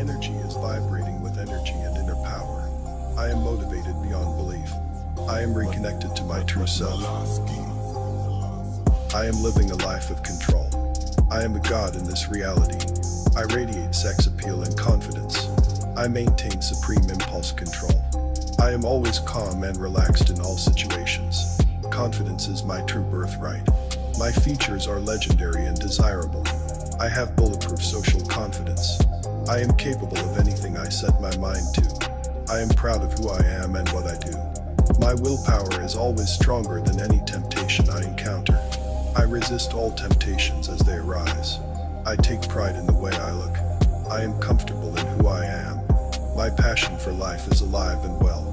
energy is vibrating with energy and inner power. I am motivated beyond belief. I am reconnected to my true self. I am living a life of control. I am a god in this reality. I radiate sex appeal and confidence. I maintain supreme impulse control. I am always calm and relaxed in all situations. Confidence is my true birthright. My features are legendary and desirable. I have bulletproof social confidence. I am capable of anything I set my mind to. I am proud of who I am and what I do. My willpower is always stronger than any temptation I encounter. I resist all temptations as they arise. I take pride in the way I look. I am comfortable in who I am. My passion for life is alive and well.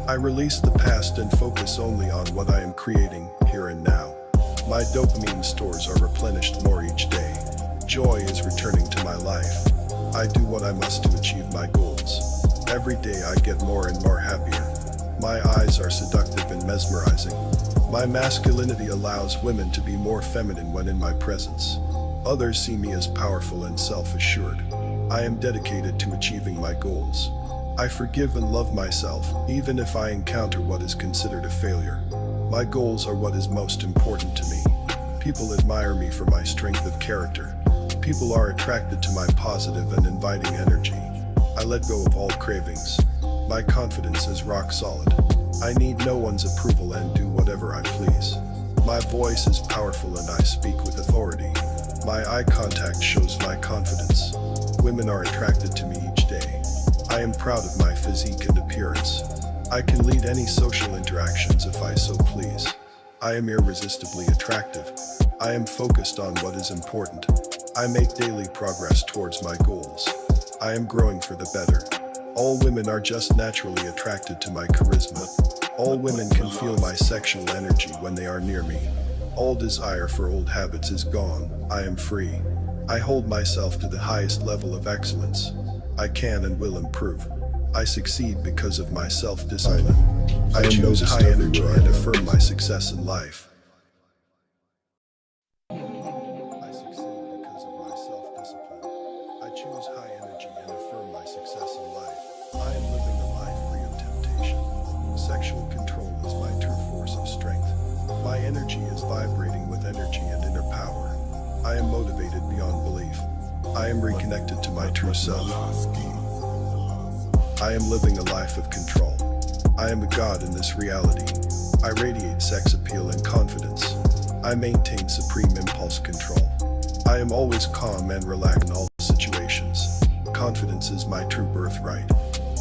I release the past and focus only on what I am creating here and now. My dopamine stores are replenished more each day. Joy is returning to my life. I do what I must to achieve my goals. Every day I get more and more happier. My eyes are seductive and mesmerizing. My masculinity allows women to be more feminine when in my presence. Others see me as powerful and self-assured. I am dedicated to achieving my goals. I forgive and love myself, even if I encounter what is considered a failure. My goals are what is most important to me. People admire me for my strength of character. People are attracted to my positive and inviting energy. I let go of all cravings. My confidence is rock solid. I need no one's approval and do whatever I please. My voice is powerful and I speak with authority. My eye contact shows my confidence. Women are attracted to me each day. I am proud of my physique and appearance. I can lead any social interactions if I so please. I am irresistibly attractive. I am focused on what is important. I make daily progress towards my goals. I am growing for the better. All women are just naturally attracted to my charisma. All women can feel my sexual energy when they are near me. All desire for old habits is gone. I am free. I hold myself to the highest level of excellence. I can and will improve. I succeed because of my self-discipline. I choose high energy and affirm my success in life. I succeed because of my self-discipline. I choose high energy and affirm my success in life. I am living a life free of temptation. Sexual control is my true force of strength. My energy is vibrating with energy and inner power. I am motivated beyond belief. I am reconnected to my true self. I am living a life of control. I am a god in this reality. I radiate sex appeal and confidence. I maintain supreme impulse control. I am always calm and relaxed in all situations. Confidence is my true birthright.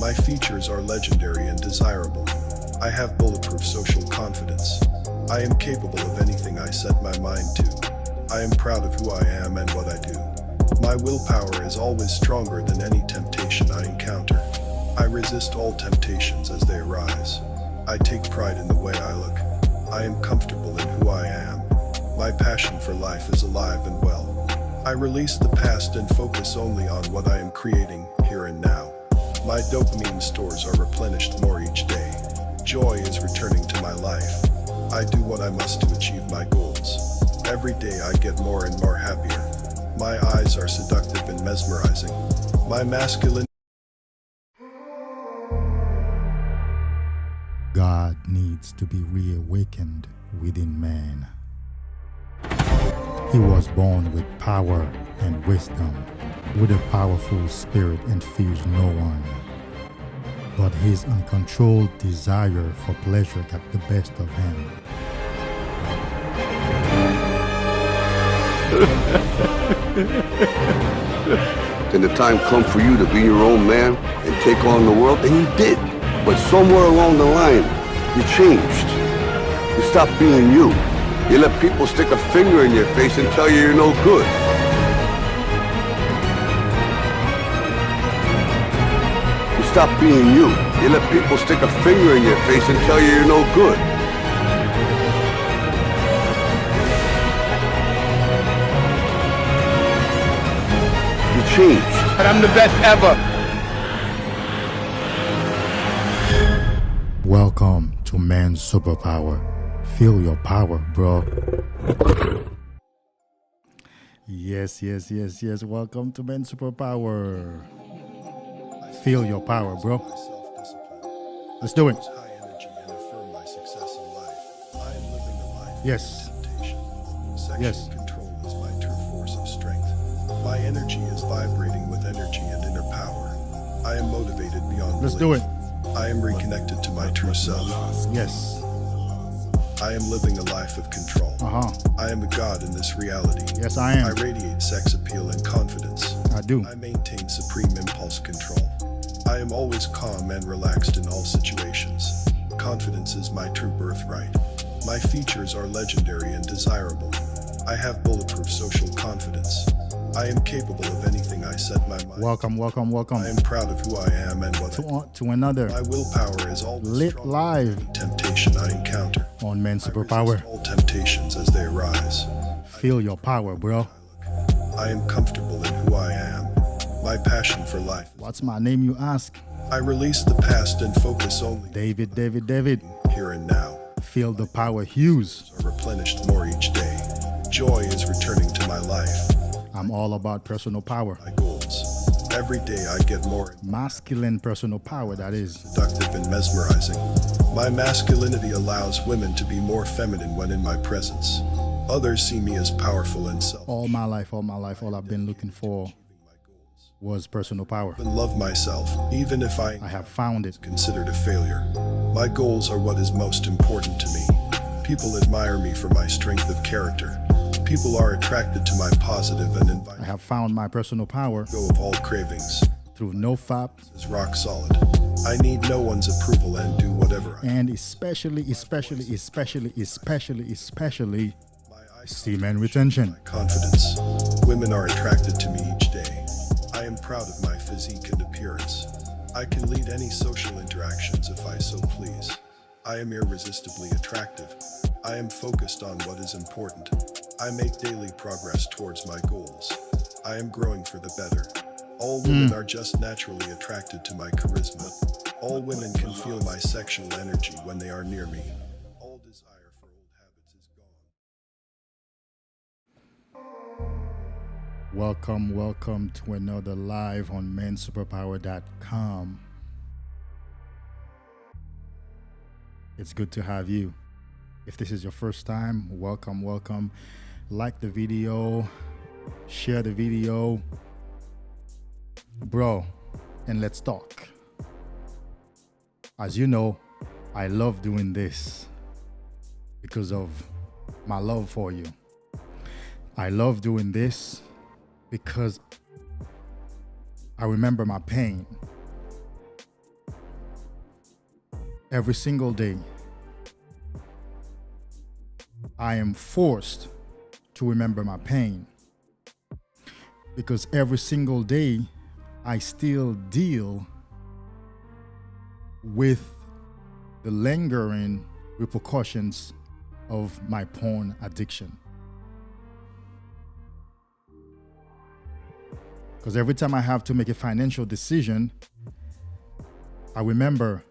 My features are legendary and desirable. I have bulletproof social confidence. I am capable of anything I set my mind to. I am proud of who I am and what I do. My willpower is always stronger than any temptation I encounter. I resist all temptations as they arise. I take pride in the way I look. I am comfortable in who I am. My passion for life is alive and well. I release the past and focus only on what I am creating here and now. My dopamine stores are replenished more each day. Joy is returning to my life. I do what I must to achieve my goals. Every day I get more and more happier. My eyes are seductive and mesmerizing. My masculinity. God needs to be reawakened within man. He was born with power and wisdom, with a powerful spirit and fears no one. But his uncontrolled desire for pleasure got the best of him. Then the time come for you to be your own man and take on the world, and you did. But somewhere along the line, you changed. You stopped being you. You let people stick a finger in your face and tell you you're no good. You stopped being you. You let people stick a finger in your face and tell you you're no good. You changed. And I'm the best ever. Welcome to Man's Superpower. Feel your power, bro. Yes. Welcome to Men's Superpower. Feel your power, bro. My self-discipline. Let's do it. Use high energy and affirm my success in life. I am living a life Yes. of temptation. Sexual Yes. control is my true force of strength. My energy is vibrating with energy and inner power. I am motivated beyond Let's belief. do it. I am reconnected to my true self. Yes. I am living a life of control. I am a god in this reality. Yes, I I am. radiate sex appeal and confidence. I do. I maintain supreme impulse control. I am always calm and relaxed in all situations. Confidence is my true birthright. My features are legendary and desirable. I have bulletproof social confidence. I am capable of anything I set my mind. Welcome, welcome, welcome I am proud of who I am and what I do. to another My willpower is always lit strong. live Temptation I encounter. on Men I Superpower. resist all temptations as they arise. Feel your power, bro. I am comfortable in who I am. My passion for life. What's my name, you ask? I release the past and focus only David. here and now. Feel the power, Hughes. Are replenished more each day. Joy is returning to my life. I'm all about personal power. My goals. Every day I get more Masculine personal power, that is. seductive and mesmerizing. My masculinity allows women to be more feminine when in my presence. Others see me as powerful and self. All my life, all I've been looking for was personal power. I love myself, even if I I have found it. considered a failure. My goals are what is most important to me. People admire me for my strength of character. People are attracted to my positive and invite I have found my personal power go of all cravings. through no fap Is rock solid. I need no one's approval and do whatever I and especially semen retention. confidence. Women are attracted to me each day. I am proud of my physique and appearance. I can lead any social interactions if I so please. I am irresistibly attractive. I am focused on what is important. I make daily progress towards my goals. I am growing for the better. All women are just naturally attracted to my charisma. All women can feel my sexual energy when they are near me. All desire for old habits is gone. Welcome to another live on manssuperpower.com. It's good to have you. If this is your first time, welcome. Like the video, share the video, bro, and let's talk. As you know, I love doing this because of my love for you. I love doing this because I remember my pain. Every single day, I am forced to remember my pain because every single day I still deal with the lingering repercussions of my porn addiction. Because every time I have to make a financial decision, I remember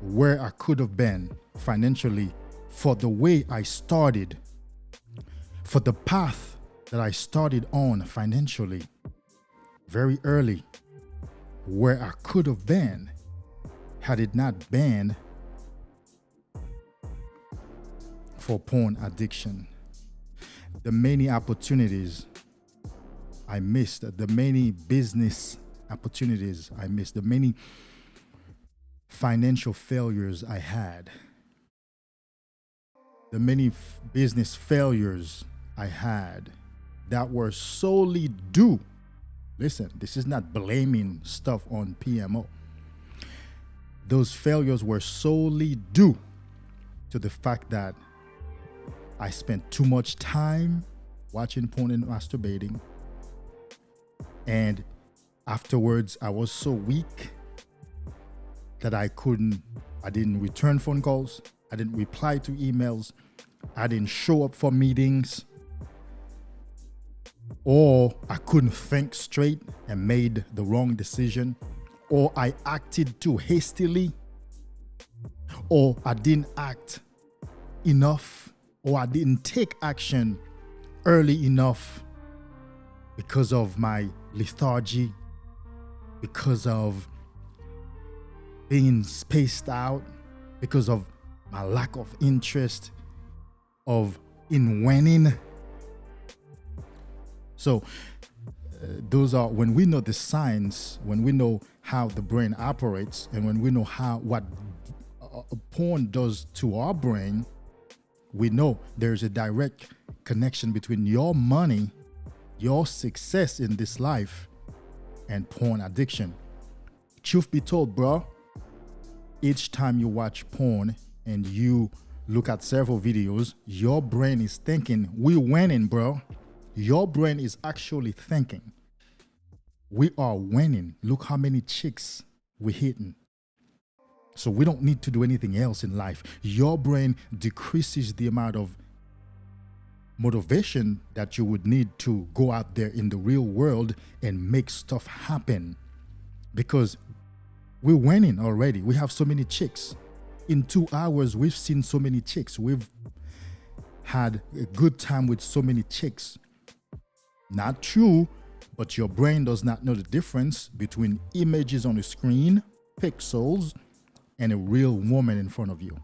where I could have been financially for the way I started, for the path that I started on financially very early, where I could have been had it not been for porn addiction. The many opportunities I missed, the many business opportunities I missed, the many financial failures I had, the many business failures I had that were solely due. Listen, this is not blaming stuff on PMO. Those failures were solely due to the fact that I spent too much time watching porn and masturbating. And afterwards, I was so weak that I didn't return phone calls. I didn't reply to emails. I didn't show up for meetings. Or I couldn't think straight and made the wrong decision. Or I acted too hastily. Or I didn't act enough. Or I didn't take action early enough because of my lethargy, because of being spaced out because of my lack of interest in winning. So those are, when we know the signs, when we know how the brain operates, and when we know what porn does to our brain, we know there's a direct connection between your money, your success in this life, and porn addiction. Truth be told, bro, each time you watch porn and you look at several videos, your brain is thinking, we winning, bro. Your brain is actually thinking, we are winning. Look how many chicks we're hitting. So we don't need to do anything else in life. Your brain decreases the amount of motivation that you would need to go out there in the real world and make stuff happen, because we're winning already. We have so many chicks. In 2 hours, we've seen so many chicks. We've had a good time with so many chicks. Not true, but your brain does not know the difference between images on the screen, pixels, and a real woman in front of you.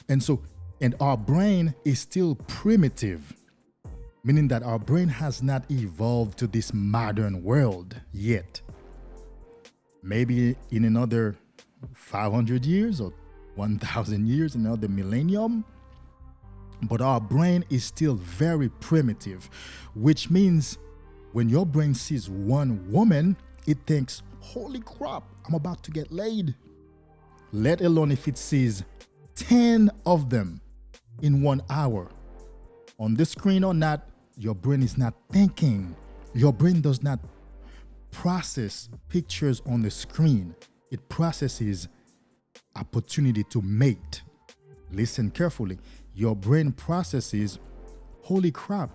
And our brain is still primitive, meaning that our brain has not evolved to this modern world yet. Maybe in another 500 years or 1,000 years, another millennium. But our brain is still very primitive, which means when your brain sees one woman, it thinks, holy crap, I'm about to get laid. Let alone if it sees 10 of them in 1 hour. On the screen or not, your brain is not thinking. Your brain does not process pictures on the screen. It processes opportunity to mate. Listen carefully. Your brain processes, holy crap,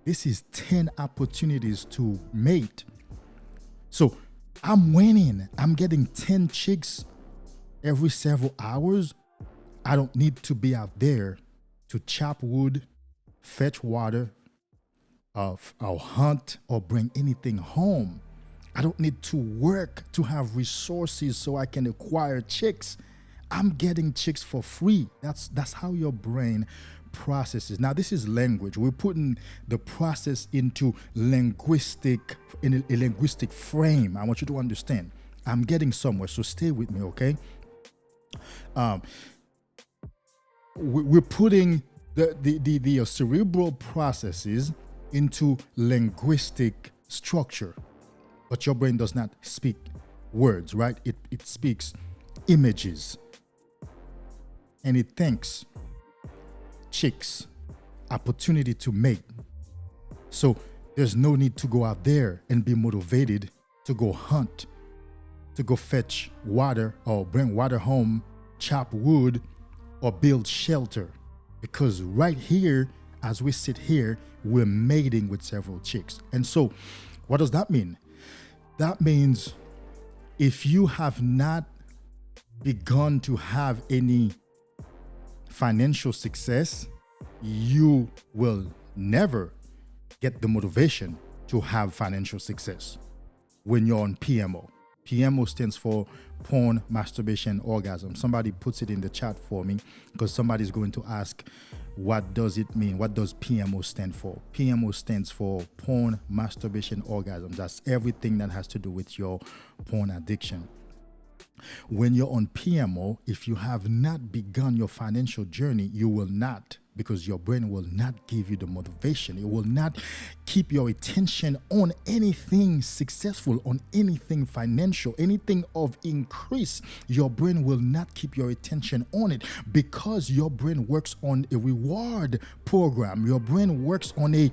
this is 10 opportunities to mate. So I'm winning. I'm getting 10 chicks every several hours. I don't need to be out there to chop wood, fetch water, or hunt, or bring anything home. I don't need to work to have resources so I can acquire chicks. I'm getting chicks for free. That's how your brain processes. Now, this is language. We're putting the process into a linguistic frame. I want you to understand. I'm getting somewhere, so stay with me, okay? We're putting the cerebral processes into linguistic structure, but your brain does not speak words, right? It speaks images, and it thinks chicks, opportunity to mate. So there's no need to go out there and be motivated to go hunt, to go fetch water or bring water home, chop wood, or build shelter. Because right here, as we sit here, we're mating with several chicks. And so what does that mean? That means if you have not begun to have any financial success, you will never get the motivation to have financial success when you're on PMO. PMO stands for porn, masturbation, orgasm. Somebody puts it in the chat for me, because somebody's going to ask, what does it mean? What does PMO stand for? PMO stands for porn, masturbation, orgasm. That's everything that has to do with your porn addiction. When you're on PMO, if you have not begun your financial journey, you will not, because your brain will not give you the motivation. It will not keep your attention on anything successful, on anything financial, anything of increase. Your brain will not keep your attention on it, because your brain works on a reward program. Your brain works on a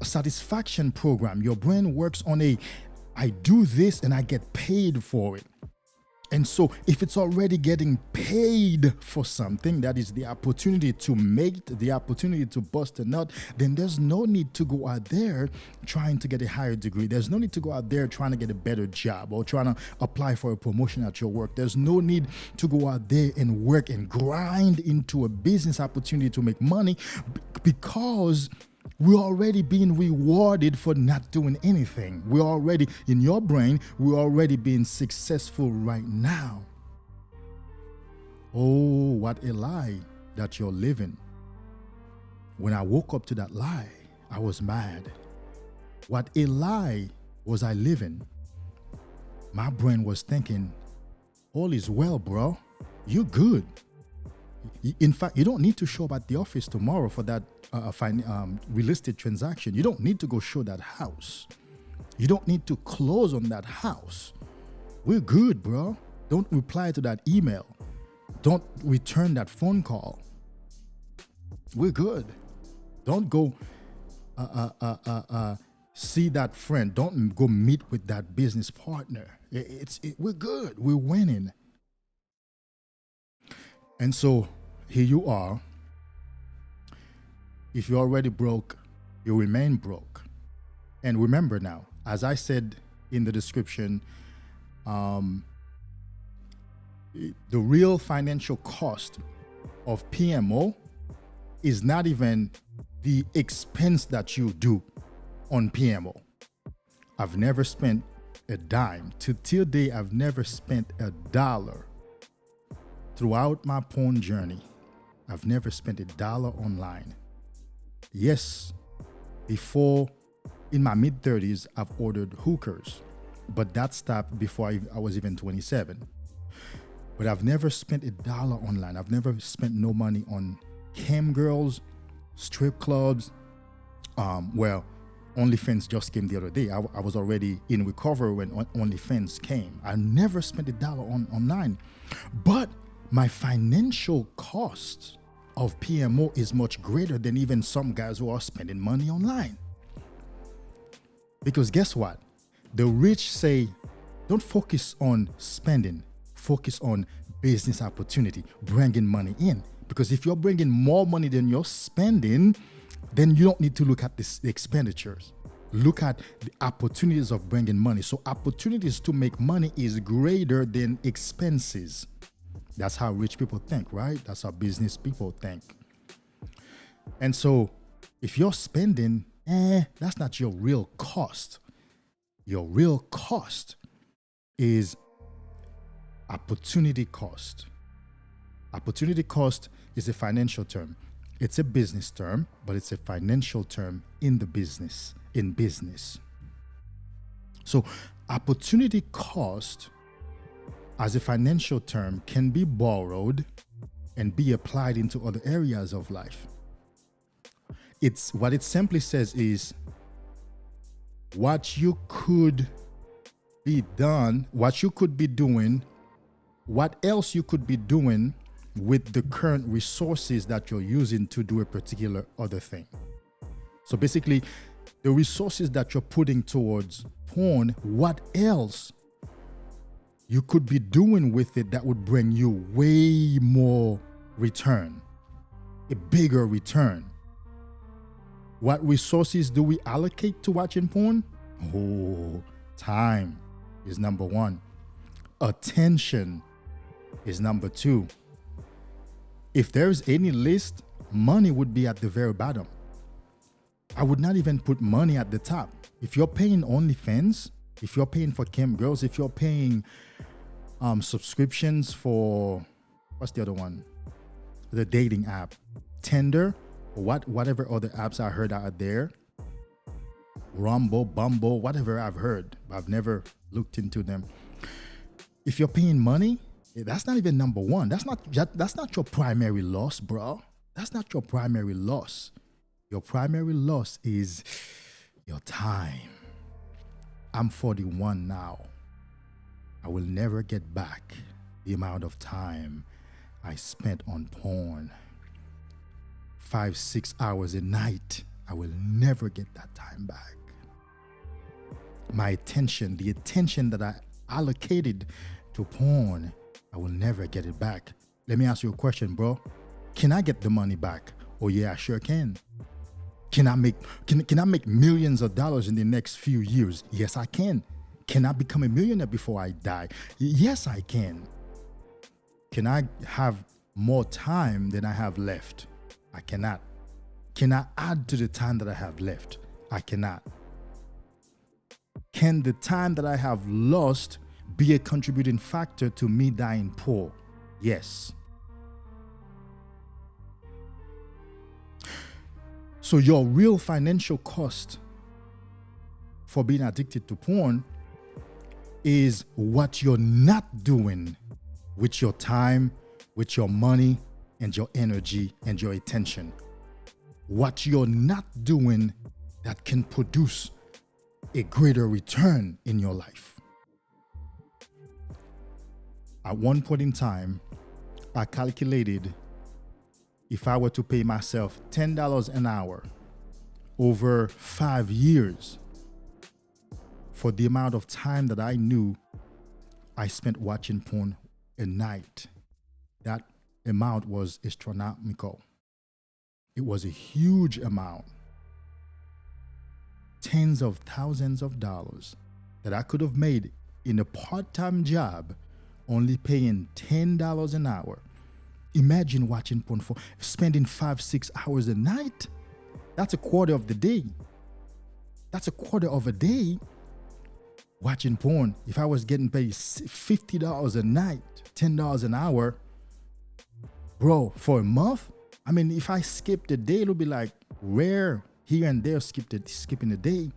satisfaction program. Your brain works on I do this and I get paid for it. And so if it's already getting paid for something, that is the opportunity to mate, the opportunity to bust a nut, then there's no need to go out there trying to get a higher degree. There's no need to go out there trying to get a better job or trying to apply for a promotion at your work. There's no need to go out there and work and grind into a business opportunity to make money, because We're already being rewarded for not doing anything. We're already, in your brain, we're already being successful right now. Oh, what a lie that you're living. When I woke up to that lie, I was mad. What a lie was I living? My brain was thinking, all is well, bro. You're good. In fact, you don't need to show up at the office tomorrow for that real estate transaction. You don't need to go show that house. You don't need to close on that house. We're good, bro. Don't reply to that email. Don't return that phone call. We're good. Don't go see that friend. Don't go meet with that business partner. We're good. We're winning. And so here you are. If you're already broke, you remain broke. And remember now, as I said in the description, the real financial cost of PMO is not even the expense that you do on PMO. I've never spent a dime. To till day, I've never spent $1 throughout my porn journey. I've never spent $1 online. Yes, before, in my mid-30s, I've ordered hookers, but that stopped before I was even 27. But I've never spent $1 online. I've never spent no money on cam girls, strip clubs. Well, Onlyfans just came the other day. I was already in recovery when Onlyfans came. I never spent $1 online. But my financial cost of PMO is much greater than even some guys who are spending money online. Because guess what? The rich say, don't focus on spending, focus on business opportunity, bringing money in. Because if you're bringing more money than you're spending, then you don't need to look at the expenditures. Look at the opportunities of bringing money. So opportunities to make money is greater than expenses. That's how rich people think, right? That's how business people think. And so if you're spending, that's not your real cost. Your real cost is opportunity cost. Opportunity cost is a financial term. It's a business term, but it's a financial term in the business, in business. So opportunity cost as a financial term can be borrowed and be applied into other areas of life. It's what it simply says is what you could be done, what you could be doing, what else you could be doing with the current resources that you're using to do a particular other thing. So basically, the resources that you're putting towards porn, what else you could be doing with it that would bring you way more return, a bigger return. What resources do we allocate to watching porn? Oh, time is number one. Attention is number two. If there's any list, money would be at the very bottom. I would not even put money at the top. If you're paying Onlyfans, if you're paying for cam girls, if you're paying subscriptions for, what's the other one? The dating app, Tinder, or whatever other apps I heard out there, Rumble, Bumble, whatever I've heard. I've never looked into them. If you're paying money, that's not even number one. That's not your primary loss, bro. That's not your primary loss. Your primary loss is your time. I'm 41 now. I will never get back the amount of time I spent on porn. 5-6 hours a night. I will never get that time back. My attention, the attention that I allocated to porn, I will never get it back. Let me ask you a question, bro. Can I get the money back? Oh yeah, I sure can. Can I make millions of dollars in the next few years? Yes, I can. Can I become a millionaire before I die? Yes, I can. Can I have more time than I have left? I cannot. Can I add to the time that I have left? I cannot. Can the time that I have lost be a contributing factor to me dying poor? Yes. So your real financial cost for being addicted to porn is what you're not doing with your time, with your money, and your energy and your attention. What you're not doing that can produce a greater return in your life. At one point in time, I calculated if I were to pay myself $10 an hour over 5 years for the amount of time that I knew I spent watching porn a night, that amount was astronomical. It was a huge amount. Tens of thousands of dollars that I could have made in a part-time job, only paying $10 an hour. Imagine watching porn for spending 5-6 hours a night. That's a quarter of the day. That's a quarter of a day watching porn. If I was getting paid $50 a night, $10 an hour, bro, for a month, I mean, if I skipped a day, it'll be like rare here and there skipping a day.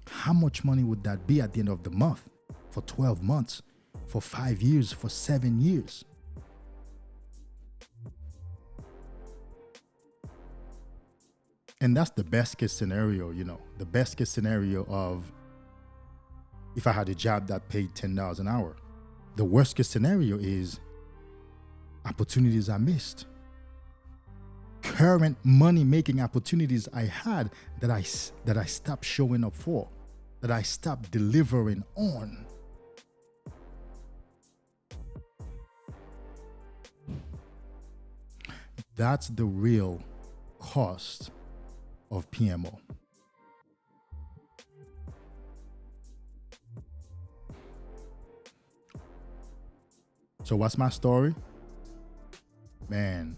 How much money would that be at the end of the month? For 12 months, for 5 years, for 7 years? And that's the best case scenario, the best case scenario of if I had a job that paid $10 an hour. The worst case scenario is opportunities I missed. Current money-making opportunities I had that I stopped showing up for, that I stopped delivering on. That's the real cost of PMO. So what's my story? Man,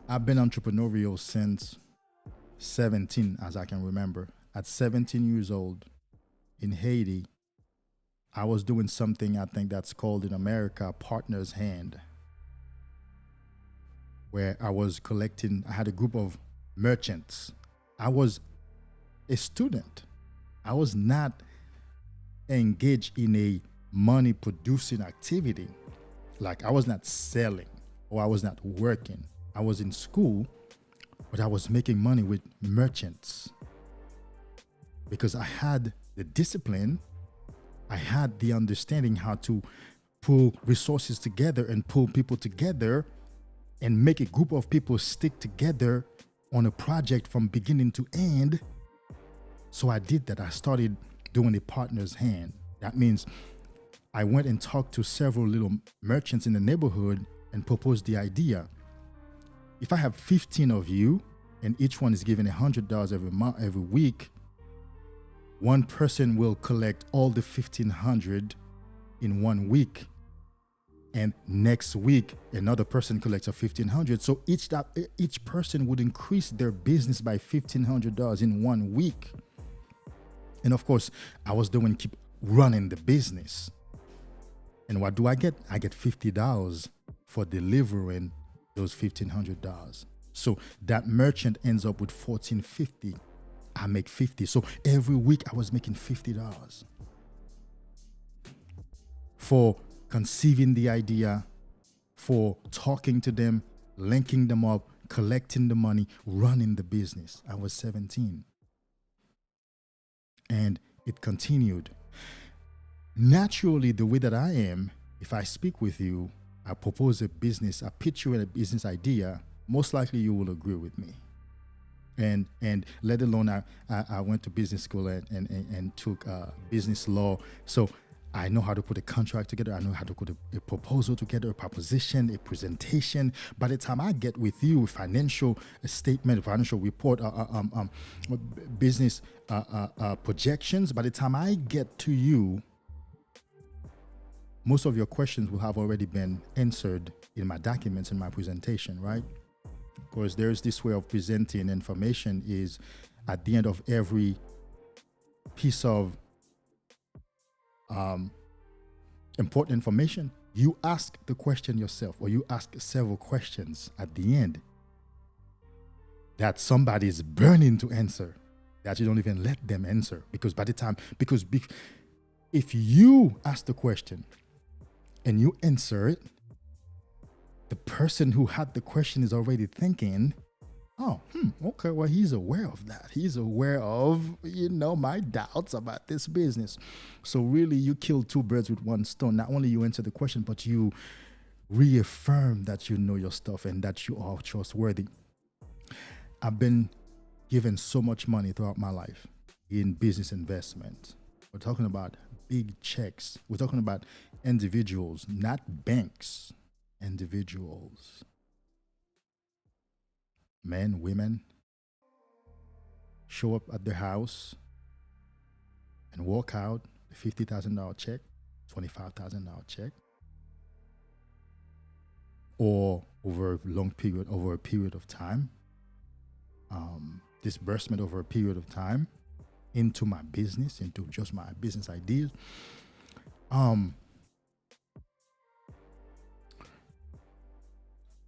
I've been entrepreneurial since 17, as I can remember. At 17 years old in Haiti, I was doing something I think that's called in America partner's hand, where I had a group of merchants. I was a student. I was not engaged in a money producing activity. Like I was not selling or I was not working. I was in school, but I was making money with merchants because I had the discipline. I had the understanding how to pull resources together and pull people together and make a group of people stick together on a project from beginning to end. So I did that. I started doing a partner's hand. That means I went and talked to several little merchants in the neighborhood and proposed the idea. If I have 15 of you and each one is given $100 every week, one person will collect all the 1,500 in 1 week. And next week, another person collects a 1,500. So each person would increase their business by $1,500 in 1 week. And of course, I was keep running the business. And what do I get? I get $50 for delivering those $1,500. So that merchant ends up with $1,450. I make $50. So every week I was making $50 for conceiving the idea, for talking to them, linking them up, collecting the money, running the business. I was 17. And it continued. Naturally, the way that I am, if I speak with you, I propose a business, I pitch you a business idea, most likely you will agree with me. And let alone I went to business school and took business law. So I know how to put a contract together. I know how to put a proposal together, a proposition, a presentation. By the time I get with you, a financial statement, a financial report, business projections, by the time I get to you, most of your questions will have already been answered in my documents in my presentation, right? Because there's this way of presenting information is at the end of every piece of important information, you ask the question yourself, or you ask several questions at the end that somebody's burning to answer, that you don't even let them answer. Because by the time, if you ask the question and you answer it, the person who had the question is already thinking, oh, okay, well, he's aware of that. He's aware of, my doubts about this business. So really, you kill two birds with one stone. Not only you answer the question, but you reaffirm that you know your stuff and that you are trustworthy. I've been given so much money throughout my life in business investment. We're talking about big checks. We're talking about individuals, not banks. Individuals. Men, women, show up at their house and walk out a $50,000 check, $25,000 check, or over a period of time, disbursement over a period of time into my business, into just my business ideas.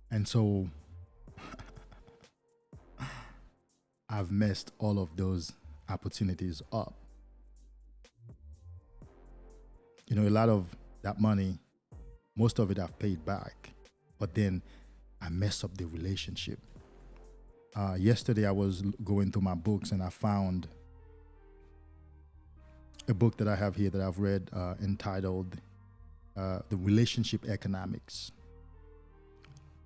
And so I've messed all of those opportunities up. A lot of that money, most of it I've paid back, but then I messed up the relationship. Yesterday I was going through my books and I found a book that I have here that I've read entitled The Relationship Economics.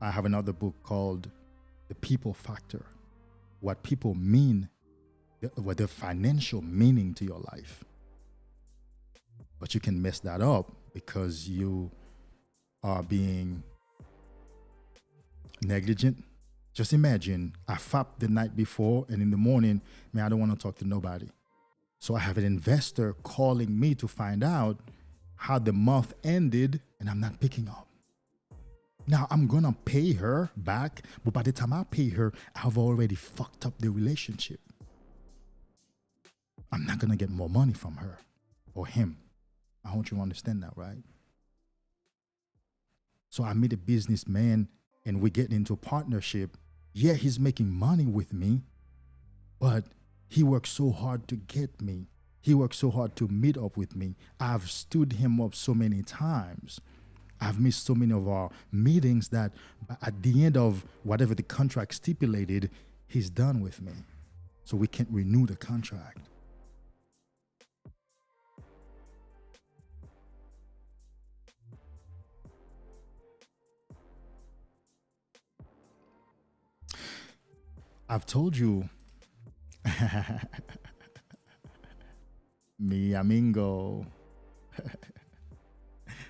I have another book called The People Factor. What people mean, what the financial meaning to your life. But you can mess that up because you are being negligent. Just imagine I fapped the night before and in the morning, I don't want to talk to nobody. So I have an investor calling me to find out how the month ended and I'm not picking up. Now I'm going to pay her back, but by the time I pay her, I've already fucked up the relationship. I'm not going to get more money from her or him. I want you to understand that, right? So I meet a businessman and we get into a partnership. Yeah, he's making money with me, but he works so hard to get me. He works so hard to meet up with me. I've stood him up so many times. I've missed so many of our meetings that at the end of whatever the contract stipulated, he's done with me. So we can't renew the contract. I've told you, mi amigo,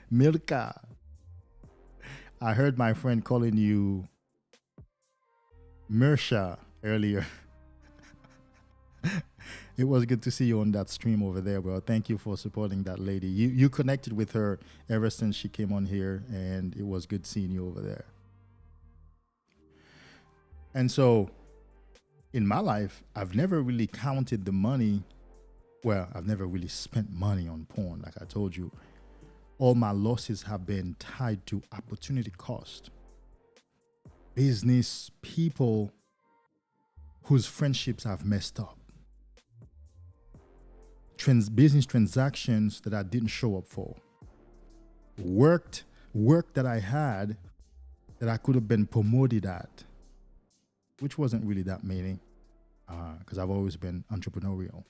Milka. I heard my friend calling you Mersha earlier. It was good to see you on that stream over there, bro. Thank you for supporting that lady. You connected with her ever since she came on here, and it was good seeing you over there. And so in my life, I've never really counted the money. Well, I've never really spent money on porn, like I told you. All my losses have been tied to opportunity cost. Business people whose friendships I've messed up. Business transactions that I didn't show up for. Work that I had that I could have been promoted at, which wasn't really that many, because I've always been entrepreneurial.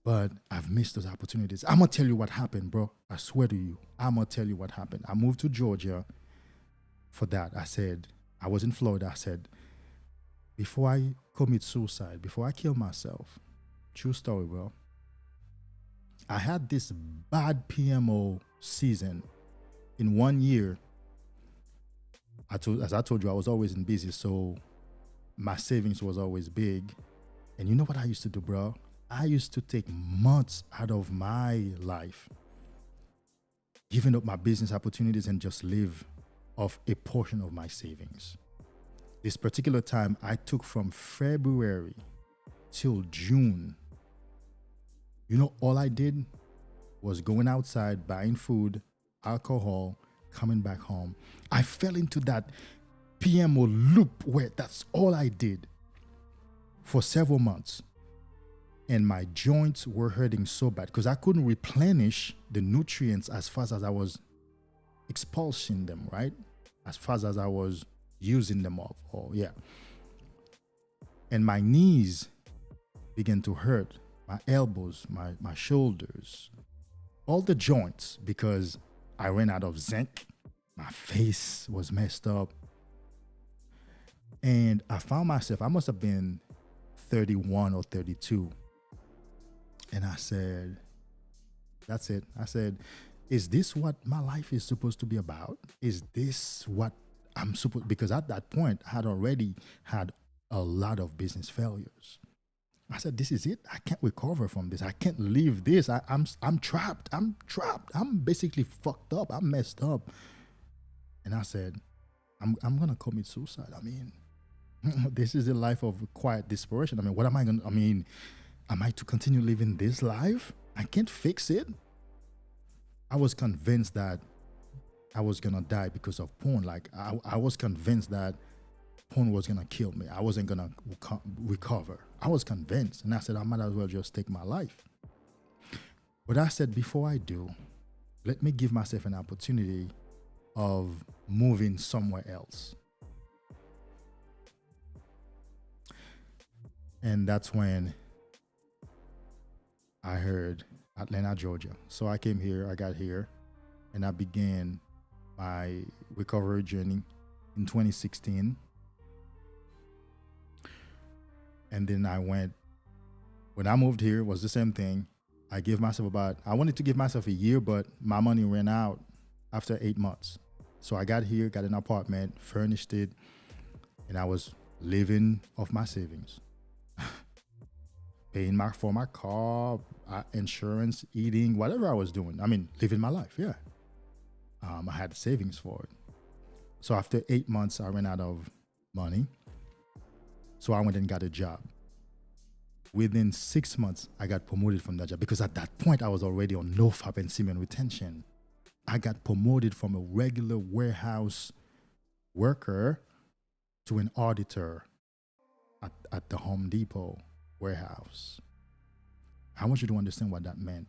But I've missed those opportunities. I'm going to tell you what happened, bro. I swear to you, I'm going to tell you what happened. I moved to Georgia for that. I was in Florida. I said, before I commit suicide, before I kill myself, true story, bro, I had this bad PMO season in 1 year. As I told you, I was always in business, so my savings was always big. And you know what I used to do, bro? I used to take months out of my life giving up my business opportunities and just live off a portion of my savings. This particular time I took from February till June. You know, all I did was going outside, buying food, alcohol, coming back home. I fell into that PMO loop where that's all I did for several months. And my joints were hurting so bad because I couldn't replenish the nutrients as fast as I was expulsing them, right? As fast as I was using them off. And my knees began to hurt, my elbows, my shoulders, all the joints, because I ran out of zinc. My face was messed up. And I found myself, I must have been 31 or 32. And I said, that's it. I said, is this what my life is supposed to be about? Is this what I'm supposed, because at that point I had already had a lot of business failures. I said, this is it. I can't recover from this. I can't leave this. I'm trapped. I'm trapped. I'm basically fucked up. I'm messed up. And I said, I'm going to commit suicide. I mean, this is a life of quiet desperation. I mean, what am I going to, am I to continue living this life? I can't fix it. I was convinced that I was going to die because of porn. Like, I was convinced that porn was going to kill me. I wasn't going to recover. I was convinced. And I said, I might as well just take my life. But I said, before I do, let me give myself an opportunity of moving somewhere else. And that's when I heard Atlanta, Georgia. So I came here, I got here, and I began my recovery journey in 2016. And then when I moved here, it was the same thing. I wanted to give myself a year, but my money ran out after 8 months. So I got here, got an apartment, furnished it, and I was living off my savings. Paying for my car, insurance, eating, whatever I was doing. I mean, living my life, yeah. I had savings for it. So after 8 months, I ran out of money. So I went and got a job. Within 6 months, I got promoted from that job because at that point, I was already on no happ and semen retention. I got promoted from a regular warehouse worker to an auditor at the Home Depot warehouse. I want you to understand what that meant.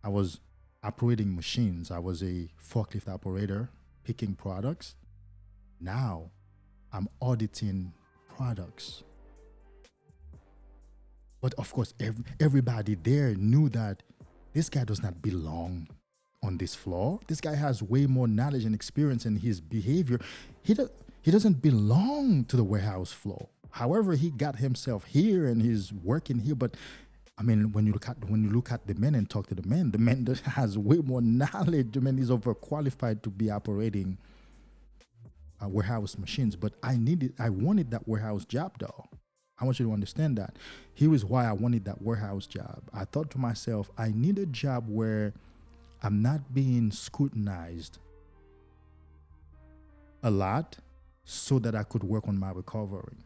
I was operating machines. I was a forklift operator, picking products. Now I'm auditing products. But of course, everybody there knew that this guy does not belong on this floor. This guy has way more knowledge and experience in his behavior. He doesn't belong to the warehouse floor. However, he got himself here and he's working here. But I mean, when you look at the men and talk to the man that has way more knowledge. The man is overqualified to be operating warehouse machines. But I wanted that warehouse job though. I want you to understand that. Here is why I wanted that warehouse job. I thought to myself, I need a job where I'm not being scrutinized a lot so that I could work on my recovery.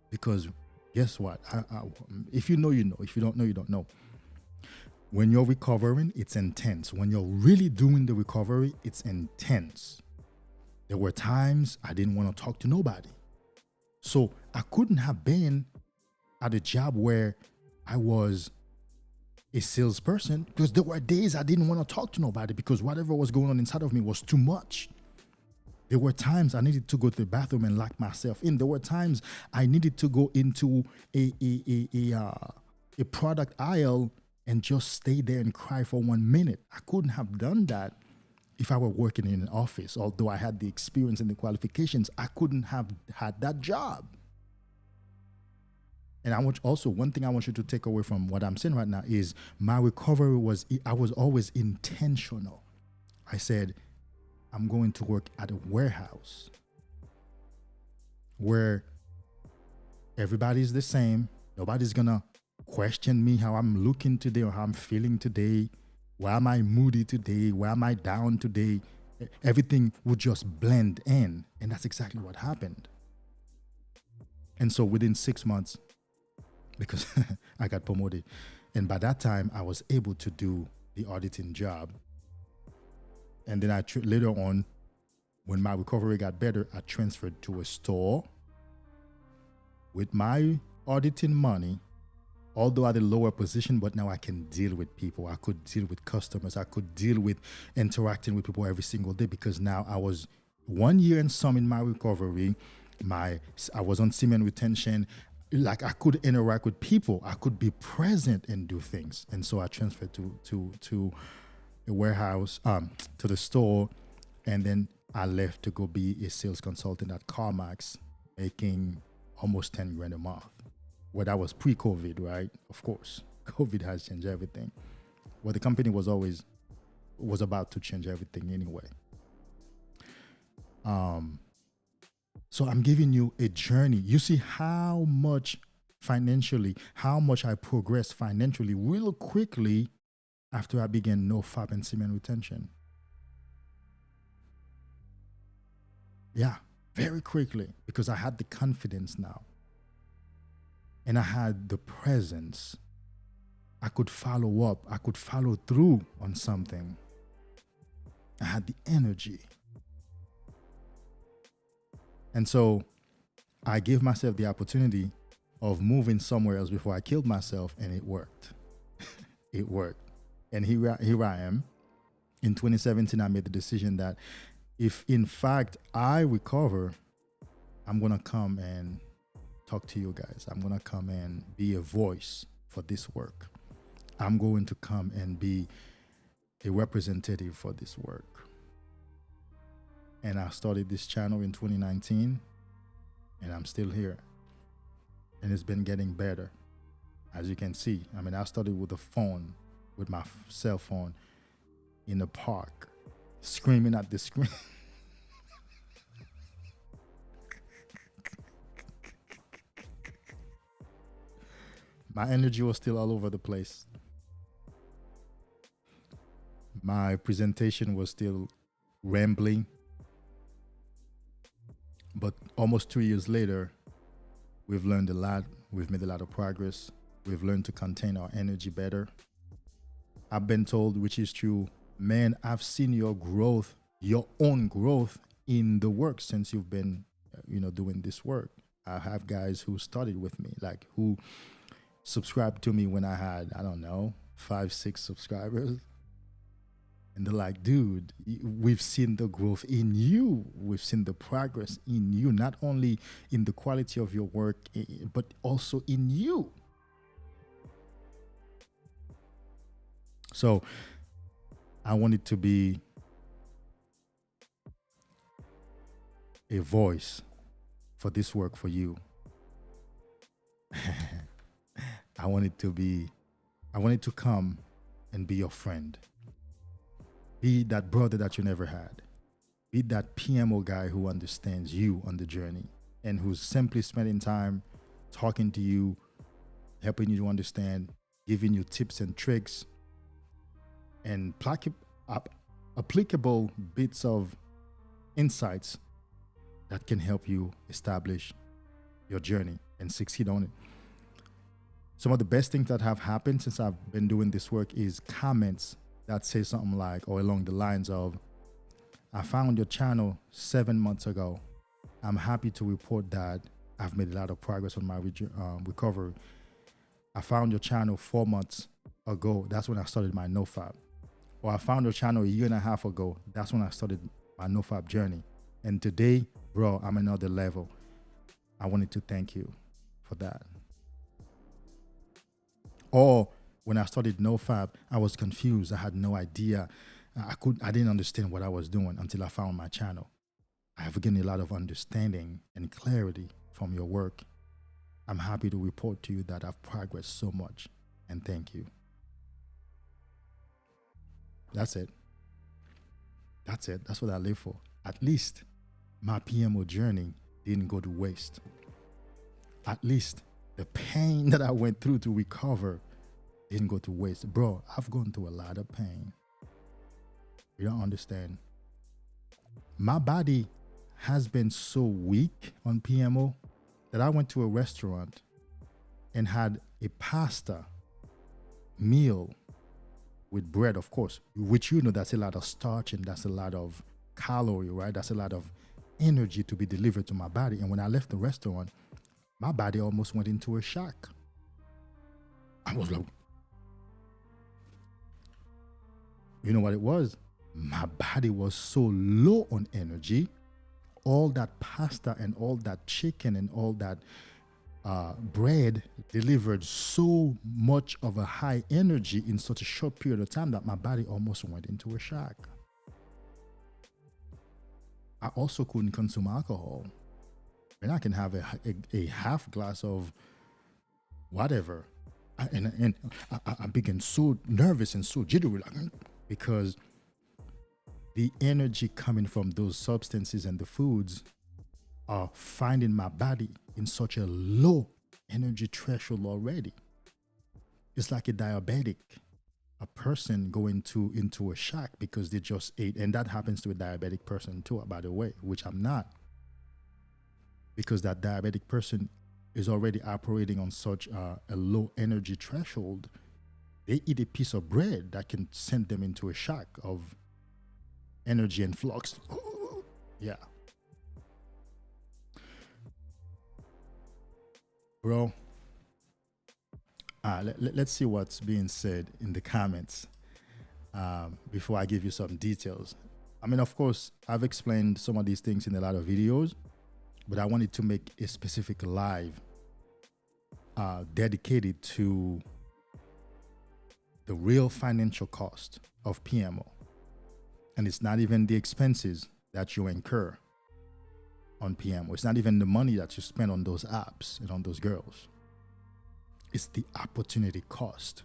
Because guess what? If you know, you know. If you don't know, you don't know. When you're recovering, it's intense. When you're really doing the recovery, it's intense. There were times I didn't want to talk to nobody. So I couldn't have been at a job where I was a salesperson because there were days I didn't want to talk to nobody because whatever was going on inside of me was too much. There were times I needed to go to the bathroom and lock myself in. There were times I needed to go into a product aisle and just stay there and cry for 1 minute. I couldn't have done that if I were working in an office. Although I had the experience and the qualifications, I couldn't have had that job. And one thing I want you to take away from what I'm saying right now is my recovery I was always intentional. I said, I'm going to work at a warehouse where everybody's the same. Nobody's gonna question me how I'm looking today or how I'm feeling today. Why am I moody today? Why am I down today? Everything would just blend in. And that's exactly what happened. And so within 6 months, because I got promoted, and by that time I was able to do the auditing job. And then later on, when my recovery got better, I transferred to a store with my auditing money, although at a lower position, but now I can deal with people. I could deal with customers. I could deal with interacting with people every single day, because now I was 1 year and some in my recovery. I was on Semen Retention. Like, I could interact with people. I could be present and do things. And so I transferred to a warehouse, to the store, and then I left to go be a sales consultant at CarMax, making almost 10 grand a month. Well, that was pre-COVID, right? Of course, COVID has changed everything. Well, the company was about to change everything anyway. So I'm giving you a journey. You see how much I progressed financially real quickly after I began NoFap and Semen Retention. Yeah, very quickly, because I had the confidence now. And I had the presence. I could follow up. I could follow through on something. I had the energy. And so I gave myself the opportunity of moving somewhere else before I killed myself, and it worked. It worked. And here I am. In 2017, I made the decision that if in fact I recover, I'm going to come and talk to you guys. I'm going to come and be a voice for this work. I'm going to come and be a representative for this work. And I started this channel in 2019, and I'm still here. And it's been getting better. As you can see, I mean, I started with a phone, with my cell phone in the park, screaming at the screen. My energy was still all over the place. My presentation was still rambling. But almost 2 years later, we've learned a lot. We've made a lot of progress. We've learned to contain our energy better. I've been told, which is true, man, I've seen your growth, your own growth in the work since you've been, doing this work. I have guys who started with me, like who subscribed to me when I had, 5, 6 subscribers. And they're like, dude, we've seen the growth in you. We've seen the progress in you, not only in the quality of your work, but also in you. So I wanted to be a voice for this work for you. I wanted to come and be your friend. Be that brother that you never had. Be that PMO guy who understands you on the journey and who's simply spending time talking to you, helping you to understand, giving you tips and tricks, and applicable bits of insights that can help you establish your journey and succeed on it. Some of the best things that have happened since I've been doing this work is comments that say something like, or along the lines of, I found your channel 7 months ago. I'm happy to report that I've made a lot of progress on my recovery. I found your channel 4 months ago. That's when I started my NoFap. Or I found your channel 1.5 years ago. That's when I started my NoFap journey. And today, bro, I'm another level. I wanted to thank you for that. Or when I started NoFap, I was confused. I had no idea. I didn't understand what I was doing until I found my channel. I have gained a lot of understanding and clarity from your work. I'm happy to report to you that I've progressed so much, and thank you. That's it. That's it. That's what I live for. At least my PMO journey didn't go to waste. At least the pain that I went through to recover didn't go to waste. Bro, I've gone through a lot of pain. You don't understand. My body has been so weak on PMO that I went to a restaurant and had a pasta meal with bread, of course, which you know that's a lot of starch and that's a lot of calorie, right? That's a lot of energy to be delivered to my body. And when I left the restaurant, my body almost went into a shock. I was like, you know what it was? My body was so low on energy. All that pasta and all that chicken and all that bread delivered so much of a high energy in such a short period of time that my body almost went into a shock. I also couldn't consume alcohol. And I can have a half glass of whatever. And I began so nervous and so jittery because the energy coming from those substances and the foods are finding my body in such a low energy threshold already. It's like a diabetic, a person going into a shock because they just ate. And that happens to a diabetic person too, by the way, which I'm not. Because that diabetic person is already operating on such a low energy threshold. They eat a piece of bread that can send them into a shock of energy and flux. Yeah. Bro, let's see what's being said in the comments before I give you some details. I mean, of course, I've explained some of these things in a lot of videos, but I wanted to make a specific live dedicated to the real financial cost of PMO. And it's not even the expenses that you incur on PMO. It's not even the money that you spend on those apps and on those girls. It's the opportunity cost.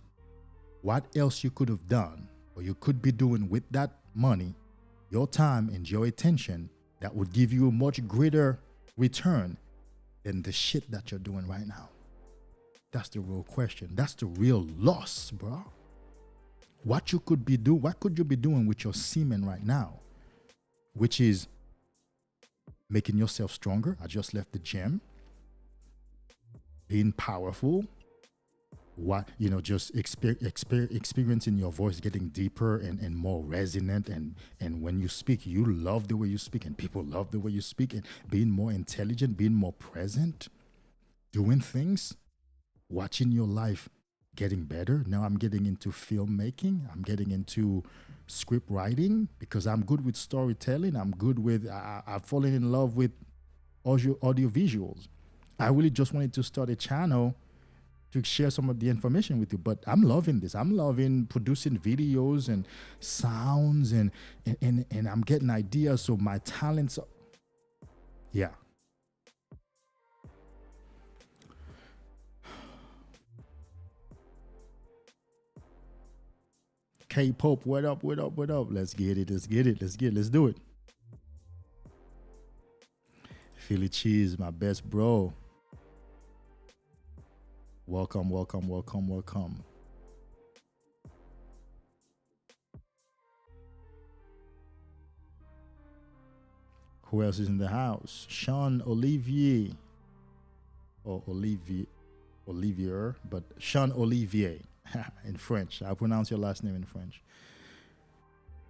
What else you could have done or you could be doing with that money, your time and your attention, that would give you a much greater return than the shit that you're doing right now. That's the real question. That's the real loss, bro. What you could be doing, what could you be doing with your semen right now? Which is making yourself stronger. I just left the gym. Being powerful. What, you know, just experiencing your voice getting deeper and more resonant. And when you speak, you love the way you speak and people love the way you speak, and being more intelligent, being more present, doing things, watching your life getting better. Now I'm getting into filmmaking. I'm getting into script writing because I'm good with storytelling. I'm good with, I've fallen in love with audio visuals. I really just wanted to start a channel to share some of the information with you, but I'm loving this. I'm loving producing videos and sounds and I'm getting ideas. So my talents, yeah. K-Pope, what up, what up, what up? Let's get it, let's get it, let's do it. Philly Cheese, my best bro. Welcome, welcome, welcome, welcome. Who else is in the house? Sean Olivier. Or Olivier, but Sean Olivier in French. I'll pronounce your last name in French.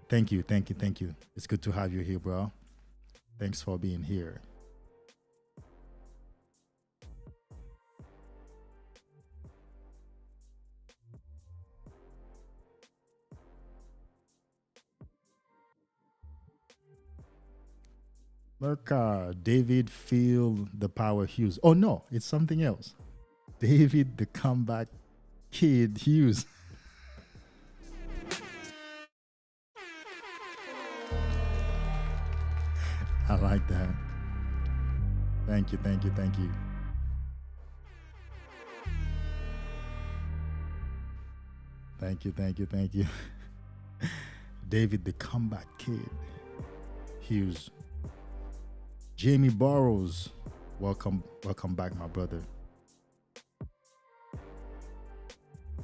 Thank you, thank you, thank you. It's good to have you here, bro. Thanks for being here. Merca, David Feel the Power Hughes. Oh no, it's something else. David the Comeback Kid Hughes. I like that. Thank you, thank you, thank you. Thank you, thank you, thank you. David the Comeback Kid Hughes. Jamie Burrows, welcome back, my brother.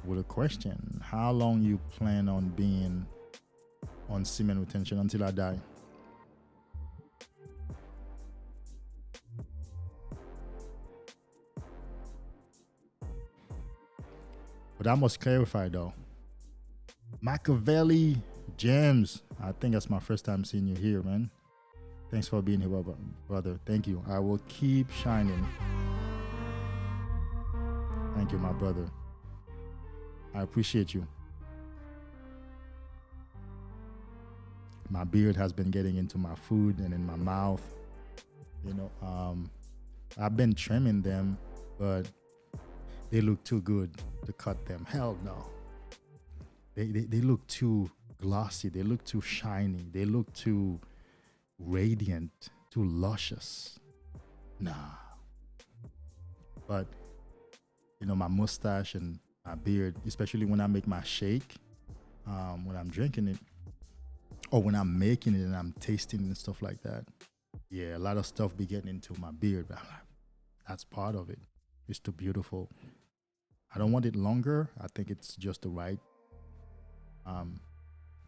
with a question. How long you plan on being on semen retention? Until I die. But I must clarify though. Machiavelli James, I think that's my first time seeing you here, man. Thanks for being here, brother. Thank you. I will keep shining. Thank you, my brother. I appreciate you. My beard has been getting into my food and in my mouth. You know, I've been trimming them, but they look too good to cut them. Hell no. They look too glossy. They look too shiny. They look too radiant, too luscious. Nah. But, you know, my mustache and my beard, especially when I make my shake, when I'm drinking it, or when I'm making it and I'm tasting and stuff like that. Yeah, a lot of stuff be getting into my beard, but I'm like, that's part of it. It's too beautiful. I don't want it longer. I think it's just the right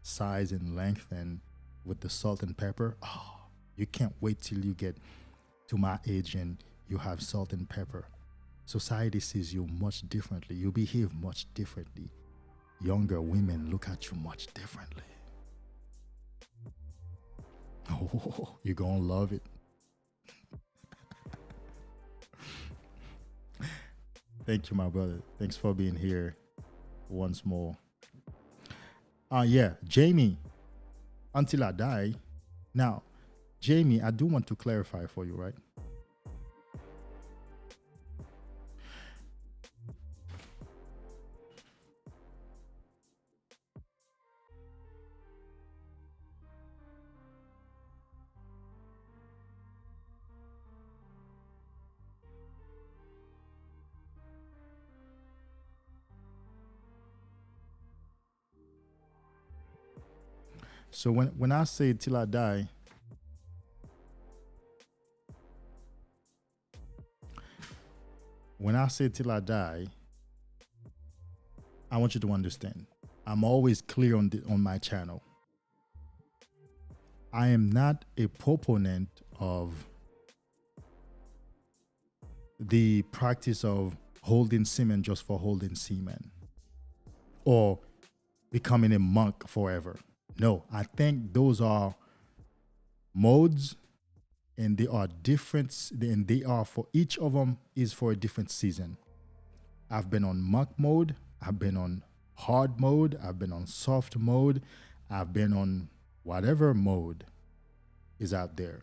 size and length, and with the salt and pepper, oh, you can't wait till you get to my age and you have salt and pepper. Society sees you much differently. You behave much differently. Younger women look at you much differently. Oh, you're gonna love it. Thank you, my brother. Thanks for being here once more. Yeah, Jamie, until I die. Now, Jamie, I do want to clarify for you, right? So when I say till I die, I want you to understand, I'm always clear on my channel. I am not a proponent of the practice of holding semen just for holding semen, or becoming a monk forever. No, I think those are modes, and they are different, and they are, for each of them is for a different season. I've been on monk mode, I've been on hard mode, I've been on soft mode, I've been on whatever mode is out there.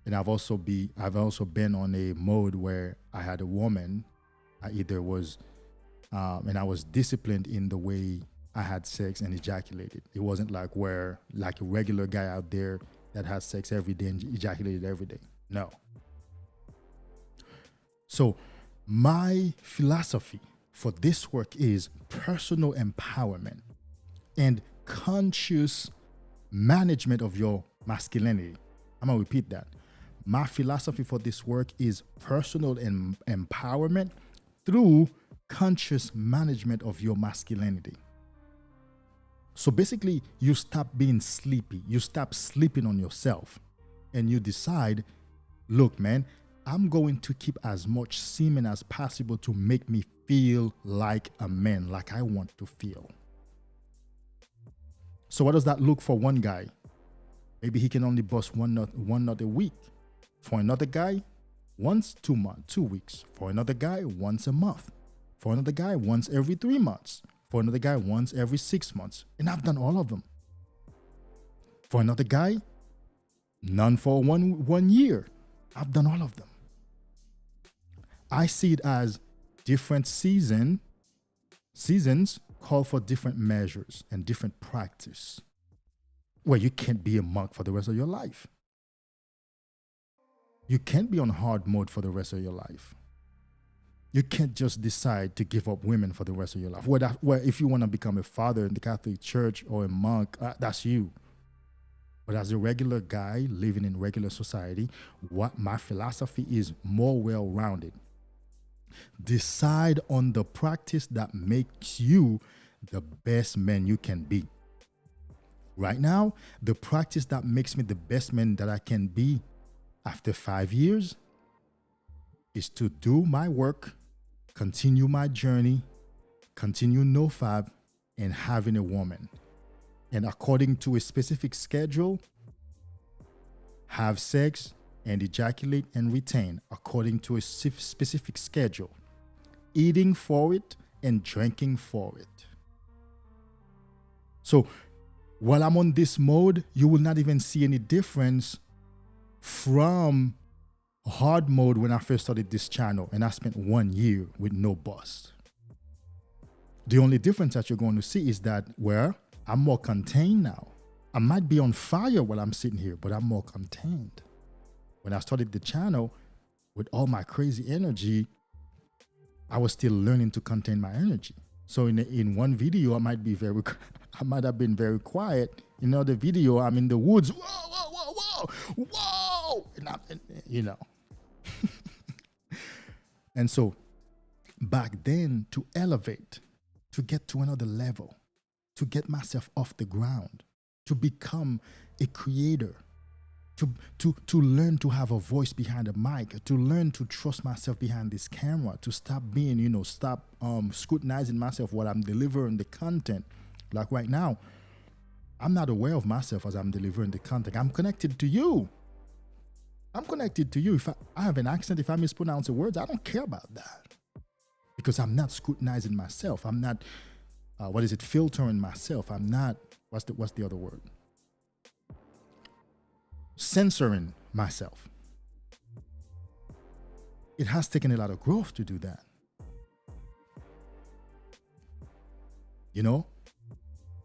And I've also been on a mode where I had a woman, I either was, and I was disciplined in the way I had sex and ejaculated. It wasn't like a regular guy out there that has sex every day and ejaculated every day. No. So my philosophy for this work is personal empowerment and conscious management of your masculinity. I'm gonna repeat that. My philosophy for this work is personal empowerment through conscious management of your masculinity. So basically, you stop being sleepy. You stop sleeping on yourself, and you decide, look, man, I'm going to keep as much semen as possible to make me feel like a man, like I want to feel. So what does that look for one guy? Maybe he can only bust one nut a week. For another guy, once 2 weeks. For another guy, once a month. For another guy, once every 3 months. For another guy, once every 6 months. And I've done all of them. For another guy, none for one year. I've done all of them. I see it as different seasons call for different measures and different practice. Well, you can't be a monk for the rest of your life. You can't be on hard mode for the rest of your life. You can't just decide to give up women for the rest of your life. Well, if you want to become a father in the Catholic Church or a monk, that's you. But as a regular guy living in regular society, what my philosophy is more well-rounded. Decide on the practice that makes you the best man you can be. Right now, the practice that makes me the best man that I can be after 5 years is to do my work, continue my journey, continue NoFap, and having a woman. And according to a specific schedule, have sex and ejaculate and retain according to a specific schedule. Eating for it and drinking for it. So while I'm on this mode, you will not even see any difference from hard mode when I first started this channel and I spent 1 year with no bust. The only difference that you're going to see is that where I'm more contained now. I might be on fire while I'm sitting here, but I'm more contained. When I started the channel with all my crazy energy, I was still learning to contain my energy. So in one video, I might have been very quiet. In another video, I'm in the woods. Whoa, whoa, whoa, whoa, whoa. And you know. And so back then, to elevate, to get to another level, to get myself off the ground, to become a creator, to learn to have a voice behind a mic, to learn to trust myself behind this camera, to stop being, stop scrutinizing myself while I'm delivering the content. Like right now, I'm not aware of myself as I'm delivering the content. I'm connected to you. I'm connected to you. If I have an accent, if I mispronounce the words, I don't care about that. Because I'm not scrutinizing myself. I'm not, filtering myself. I'm not, what's the other word? Censoring myself. It has taken a lot of growth to do that.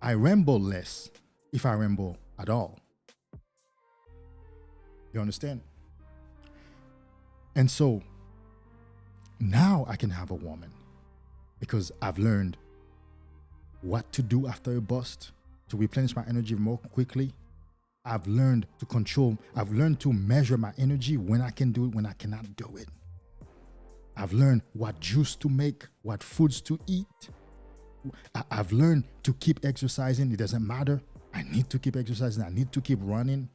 I ramble less if I ramble at all. You understand? And so now I can have a woman because I've learned what to do after a bust to replenish my energy more quickly. I've learned to control. I've learned to measure my energy, when I can do it, when I cannot do it. I've learned what juice to make, what foods to eat. I've learned to keep exercising. It doesn't matter. I need to keep exercising. I need to keep running.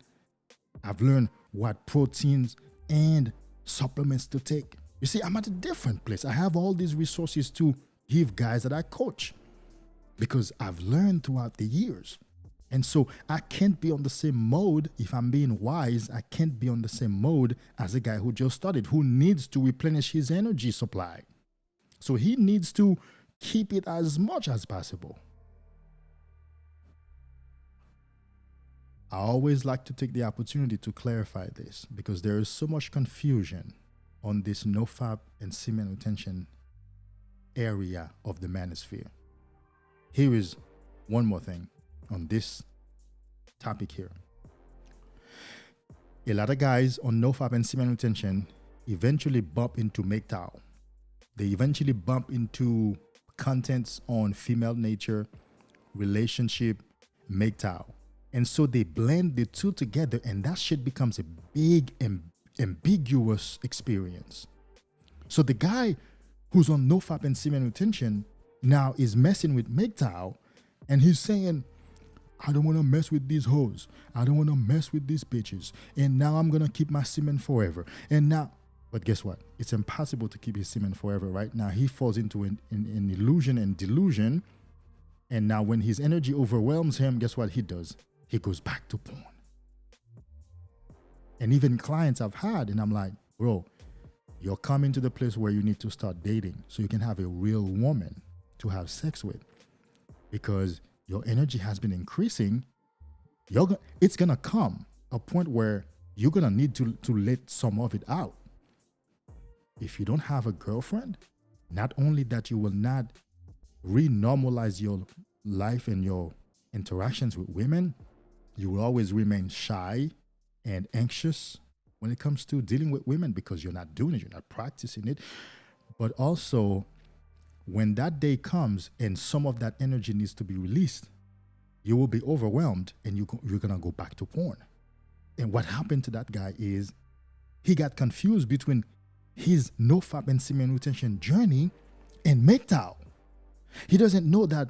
I've learned what proteins and supplements to take. You see, I'm at a different place. I have all these resources to give guys that I coach because I've learned throughout the years. And so I can't be on the same mode. If I'm being wise, I can't be on the same mode as a guy who just started, who needs to replenish his energy supply. So he needs to keep it as much as possible. I always like to take the opportunity to clarify this because there is so much confusion on this NoFap and semen retention area of the manosphere. Here is one more thing on this topic here. A lot of guys on NoFap and semen retention eventually bump into MGTOW. They eventually bump into contents on female nature, relationship, MGTOW. And so they blend the two together and that shit becomes a big ambiguous experience. So the guy who's on NoFap and semen retention now is messing with MGTOW and he's saying, I don't want to mess with these hoes. I don't want to mess with these bitches. And now I'm going to keep my semen forever. But guess what? It's impossible to keep his semen forever. Right now, he falls into an illusion and delusion. And now when his energy overwhelms him, guess what he does? He goes back to porn. And even clients I've had, and I'm like, bro, you're coming to the place where you need to start dating so you can have a real woman to have sex with. Because your energy has been increasing, it's going to come a point where you're going to need to let some of it out. If you don't have a girlfriend, not only that you will not re-normalize your life and your interactions with women, you will always remain shy and anxious when it comes to dealing with women because you're not doing it, you're not practicing it. But also, when that day comes and some of that energy needs to be released, you will be overwhelmed and you're going to go back to porn. And what happened to that guy is he got confused between his nofap and semen retention journey in MGTOW. He doesn't know that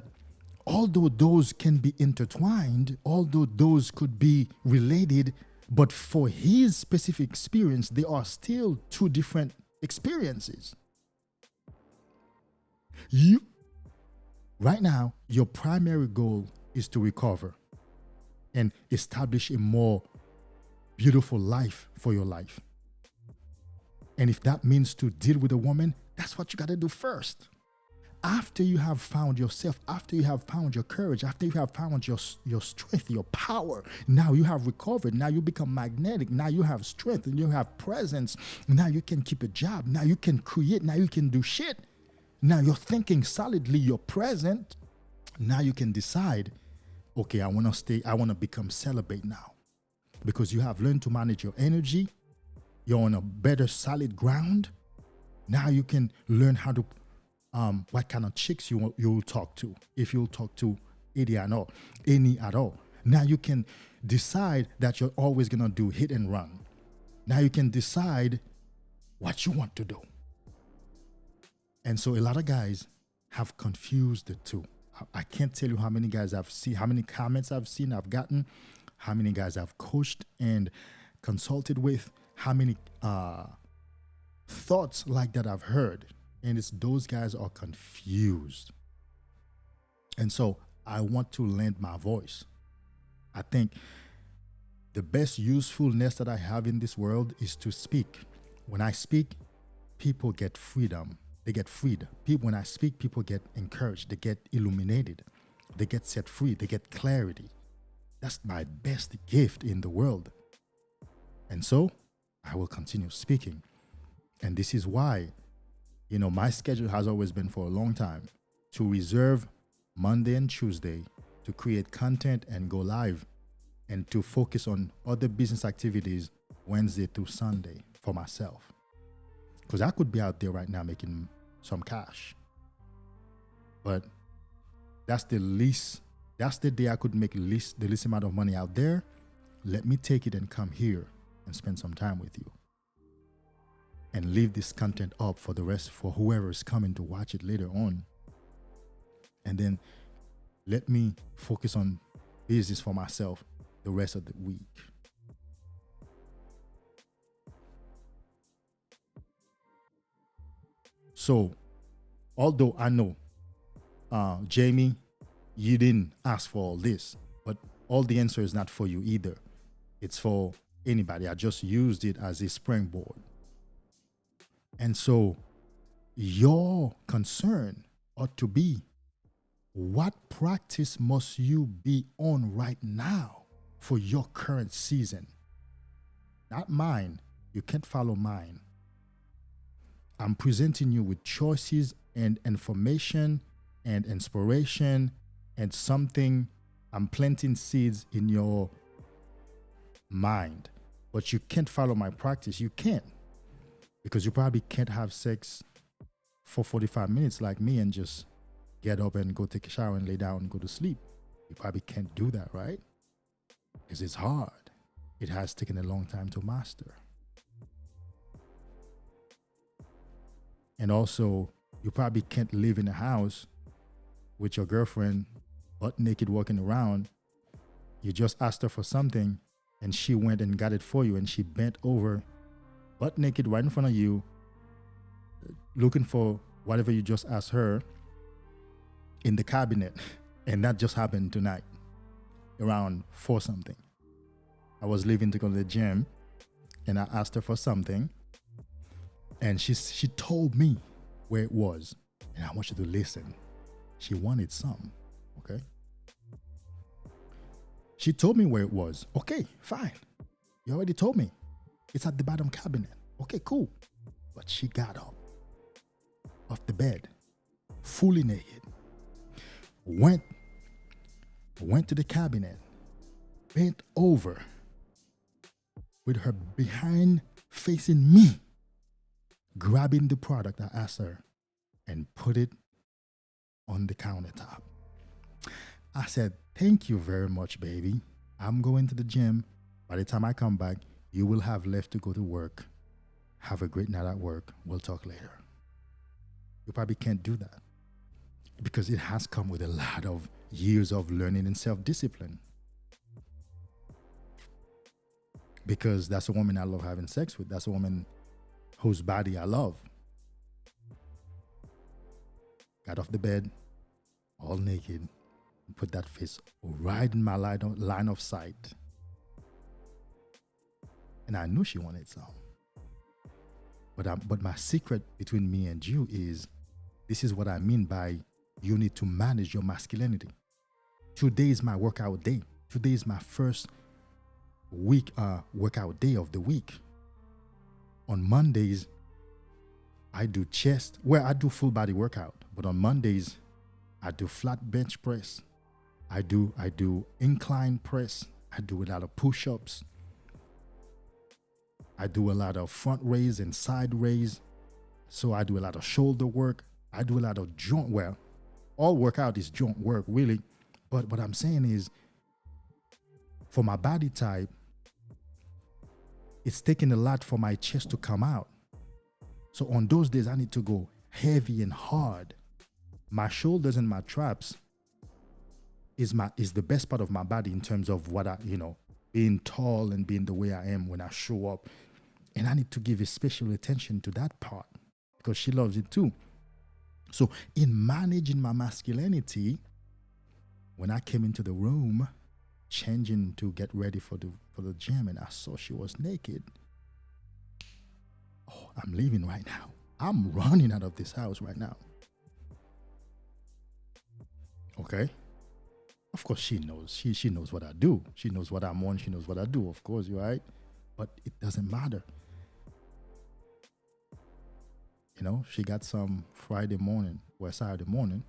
although those can be intertwined, although those could be related, but for his specific experience, they are still two different experiences. Right now, your primary goal is to recover and establish a more beautiful life for your life. And if that means to deal with a woman, that's what you got to do first. After you have found yourself, after you have found your courage, after you have found your strength, your power, now you have recovered, now you become magnetic, now you have strength and you have presence, now you can keep a job, now you can create, now you can do shit. Now you're thinking solidly, you're present. Now you can decide, okay, I want to become celibate now. Because you have learned to manage your energy. You're on a better solid ground. Now you can learn how to, what kind of chicks you'll talk to. If you'll talk to any at all. Now you can decide that you're always going to do hit and run. Now you can decide what you want to do. And so a lot of guys have confused the two. I can't tell you how many guys I've seen, how many comments I've gotten, how many guys I've coached and consulted with, how many thoughts like that I've heard. And it's those guys are confused. And so I want to lend my voice. I think the best usefulness that I have in this world is to speak. When I speak, people get freedom. They get freed. When I speak, people get encouraged. They get illuminated. They get set free. They get clarity. That's my best gift in the world. And so I will continue speaking. And this is why, my schedule has always been for a long time to reserve Monday and Tuesday to create content and go live, and to focus on other business activities Wednesday through Sunday for myself. Because I could be out there right now making some cash. But that's the day I could make the least amount of money out there. Let me take it and come here and spend some time with you. And leave this content up for whoever is coming to watch it later on. And then let me focus on business for myself the rest of the week. So, although I know, Jamie, you didn't ask for all this, but all the answer is not for you either. It's for anybody. I just used it as a springboard. And so, your concern ought to be, what practice must you be on right now for your current season? Not mine. You can't follow mine. I'm presenting you with choices and information and inspiration and something. I'm planting seeds in your mind. But you can't follow my practice. You can't. Because you probably can't have sex for 45 minutes like me and just get up and go take a shower and lay down and go to sleep. You probably can't do that, right? Because it's hard. It has taken a long time to master. And also, you probably can't live in a house with your girlfriend butt naked walking around. You just asked her for something and she went and got it for you, and she bent over butt naked right in front of you looking for whatever you just asked her in the cabinet. And that just happened tonight around 4 something. I was leaving to go to the gym and I asked her for something. And she told me where it was. And I want you to listen. She wanted some, okay? She told me where it was. Okay, fine. You already told me. It's at the bottom cabinet. Okay, cool. But she got up off the bed, fully naked. Went to the cabinet, bent over with her behind facing me, grabbing the product I asked her and put it on the countertop. I said, thank you very much, baby. I'm going to the gym. By the time I come back, you will have left to go to work. Have a great night at work. We'll talk later. You probably can't do that because it has come with a lot of years of learning and self-discipline. Because that's a woman I love having sex with. That's a woman whose body I love. Got off the bed, all naked, and put that face right in my line of sight. And I knew she wanted some. But my secret between me and you is, this is what I mean by you need to manage your masculinity. Today is my workout day. Today is my first workout day of the week. On Mondays, I do chest. Well, I do full body workout, but on Mondays, I do flat bench press. I do incline press. I do a lot of push-ups. I do a lot of front raise and side raise. So I do a lot of shoulder work. I do a lot of joint. Well, all workout is joint work, really. But what I'm saying is, for my body type, it's taking a lot for my chest to come out. So on those days, I need to go heavy and hard. My shoulders and my traps is the best part of my body in terms of what being tall and being the way I am when I show up. And I need to give a special attention to that part because she loves it too. So in managing my masculinity, when I came into the room, changing to get ready for the gym, and I saw she was naked. Oh, I'm leaving right now. I'm running out of this house right now. Okay? Of course she knows. She knows what I do. She knows what I'm on. She knows what I do. Of course, you're right. But it doesn't matter. She got some Friday morning or Saturday morning.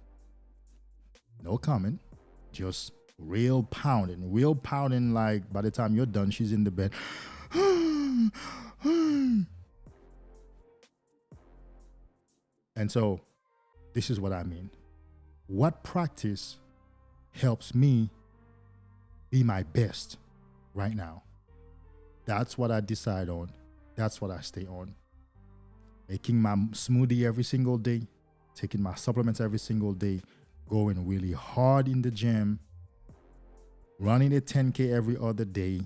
No comment. Just real pounding, like by the time you're done, she's in the bed. And so this is what I mean. What practice helps me be my best right now? That's what I decide on. That's what I stay on. Making my smoothie every single day, taking my supplements every single day, going really hard in the gym, running a 10K every other day,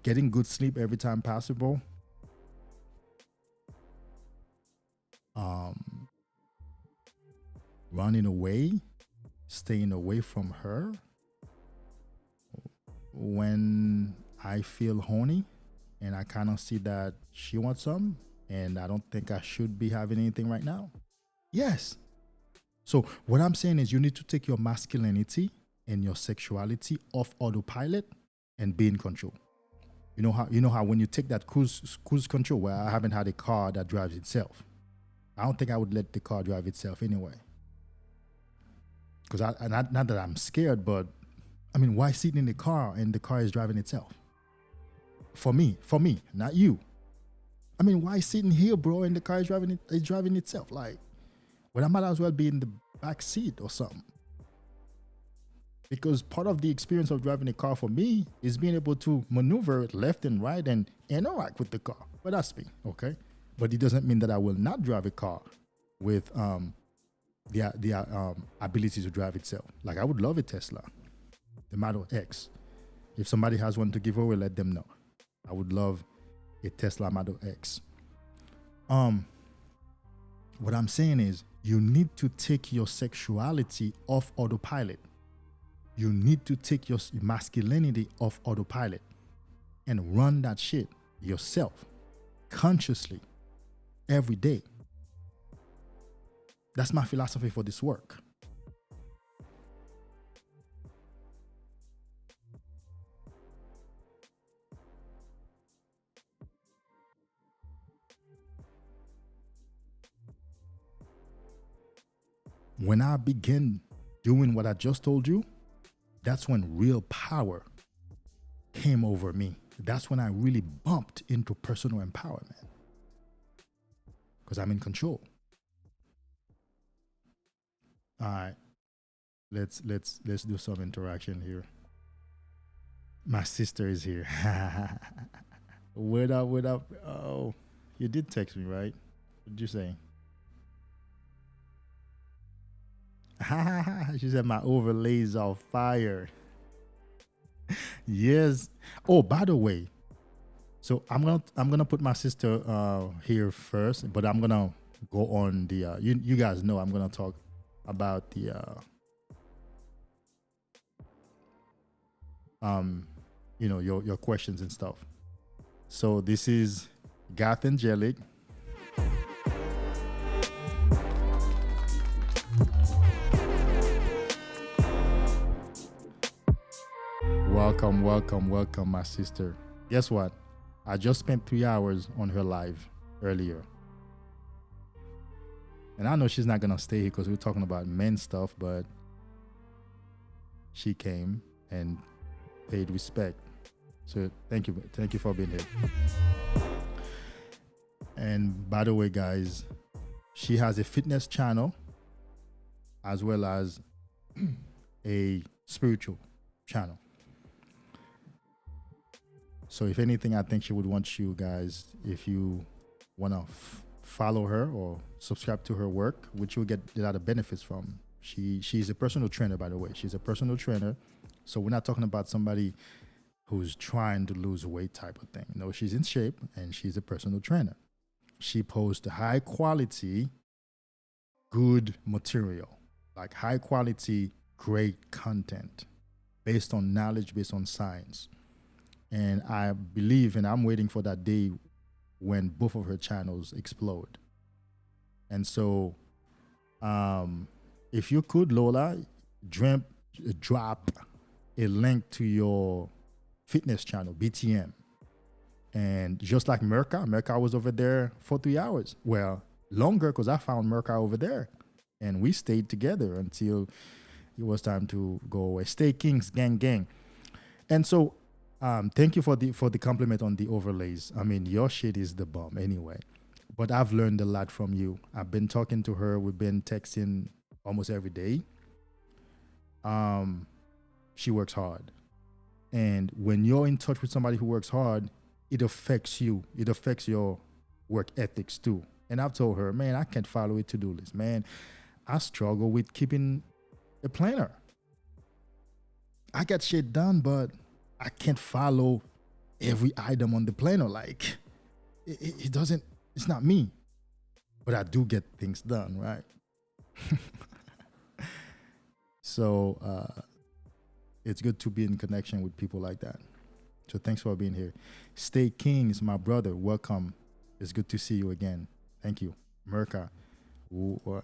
getting good sleep every time possible, running away, staying away from her when I feel horny and I kind of see that she wants some and I don't think I should be having anything right now. Yes. So what I'm saying is you need to take your masculinity and your sexuality off autopilot and be in control. You know how when you take that cruise control, where I haven't had a car that drives itself. I don't think I would let the car drive itself anyway. Because not that I'm scared, but I mean, why sit in the car and the car is driving itself? For me, not you. I mean, why sitting here, bro, and the car is driving itself? Like, well, I might as well be in the back seat or something. Because part of the experience of driving a car for me is being able to maneuver it left and right and interact with the car. But that's me, okay? But it doesn't mean that I will not drive a car with the ability to drive itself. Like, I would love a Tesla, the Model X. If somebody has one to give away, let them know. I would love a Tesla Model X. What I'm saying is you need to take your sexuality off autopilot. You need to take your masculinity off autopilot and run that shit yourself consciously every day. That's my philosophy for this work. When I begin doing what I just told you, that's when real power came over me. That's when I really bumped into personal empowerment. Because I'm in control. All right. Let's do some interaction here. My sister is here. What up? What up? Oh, you did text me, right? What did you say? She said my overlays are fire. Yes. Oh, by the way, so I'm gonna put my sister here first, but I'm gonna go on the you guys know I'm gonna talk about the your questions and stuff. So this is Gath Angelic. Welcome, welcome, welcome, my sister. Guess what? I just spent 3 hours on her live earlier. And I know she's not going to stay here because we're talking about men stuff, but she came and paid respect. So thank you. Thank you for being here. And by the way, guys, she has a fitness channel as well as a spiritual channel. So if anything, I think she would want you guys, if you want to follow her or subscribe to her work, which you'll get a lot of benefits from. She's a personal trainer, by the way. She's a personal trainer. So we're not talking about somebody who's trying to lose weight type of thing. No, she's in shape and she's a personal trainer. She posts high quality, good material, like high quality, great content based on knowledge, based on science. And I believe, and I'm waiting for that day when both of her channels explode. And so, if you could, Lola, drop a link to your fitness channel, BTM. And just like Merka was over there for 3 hours. Well, longer, because I found Merka over there. And we stayed together until it was time to go away. Stay Kings, gang, gang. And so, thank you for the compliment on the overlays. I mean, your shit is the bomb anyway. But I've learned a lot from you. I've been talking to her. We've been texting almost every day. She works hard. And when you're in touch with somebody who works hard, it affects you. It affects your work ethics too. And I've told her, man, I can't follow a to-do list. Man, I struggle with keeping a planner. I get shit done, but I can't follow every item on the planner. Like, it doesn't, it's not me. But I do get things done, right? So it's good to be in connection with people like that. So thanks for being here. Stay Kings, my brother, welcome. It's good to see you again. Thank you. Merka.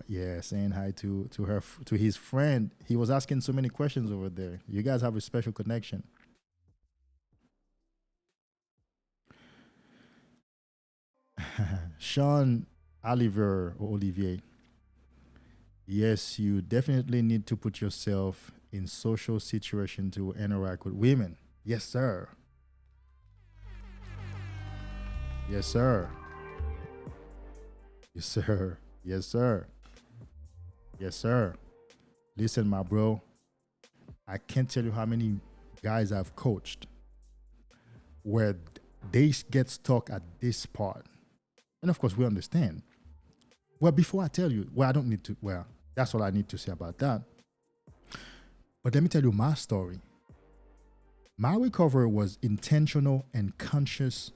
Yeah, saying hi to her, to his friend. He was asking so many questions over there. You guys have a special connection. Sean Olivier. Yes, you definitely need to put yourself in social situation to interact with women. Yes, sir. Yes, sir. Yes, sir. Yes, sir. Yes, sir. Listen, my bro, I can't tell you how many guys I've coached where they get stuck at this part. And of course, we understand. Well, before I tell you, I don't need to, that's all I need to say about that. But let me tell you my story. My recovery was intentional and conscious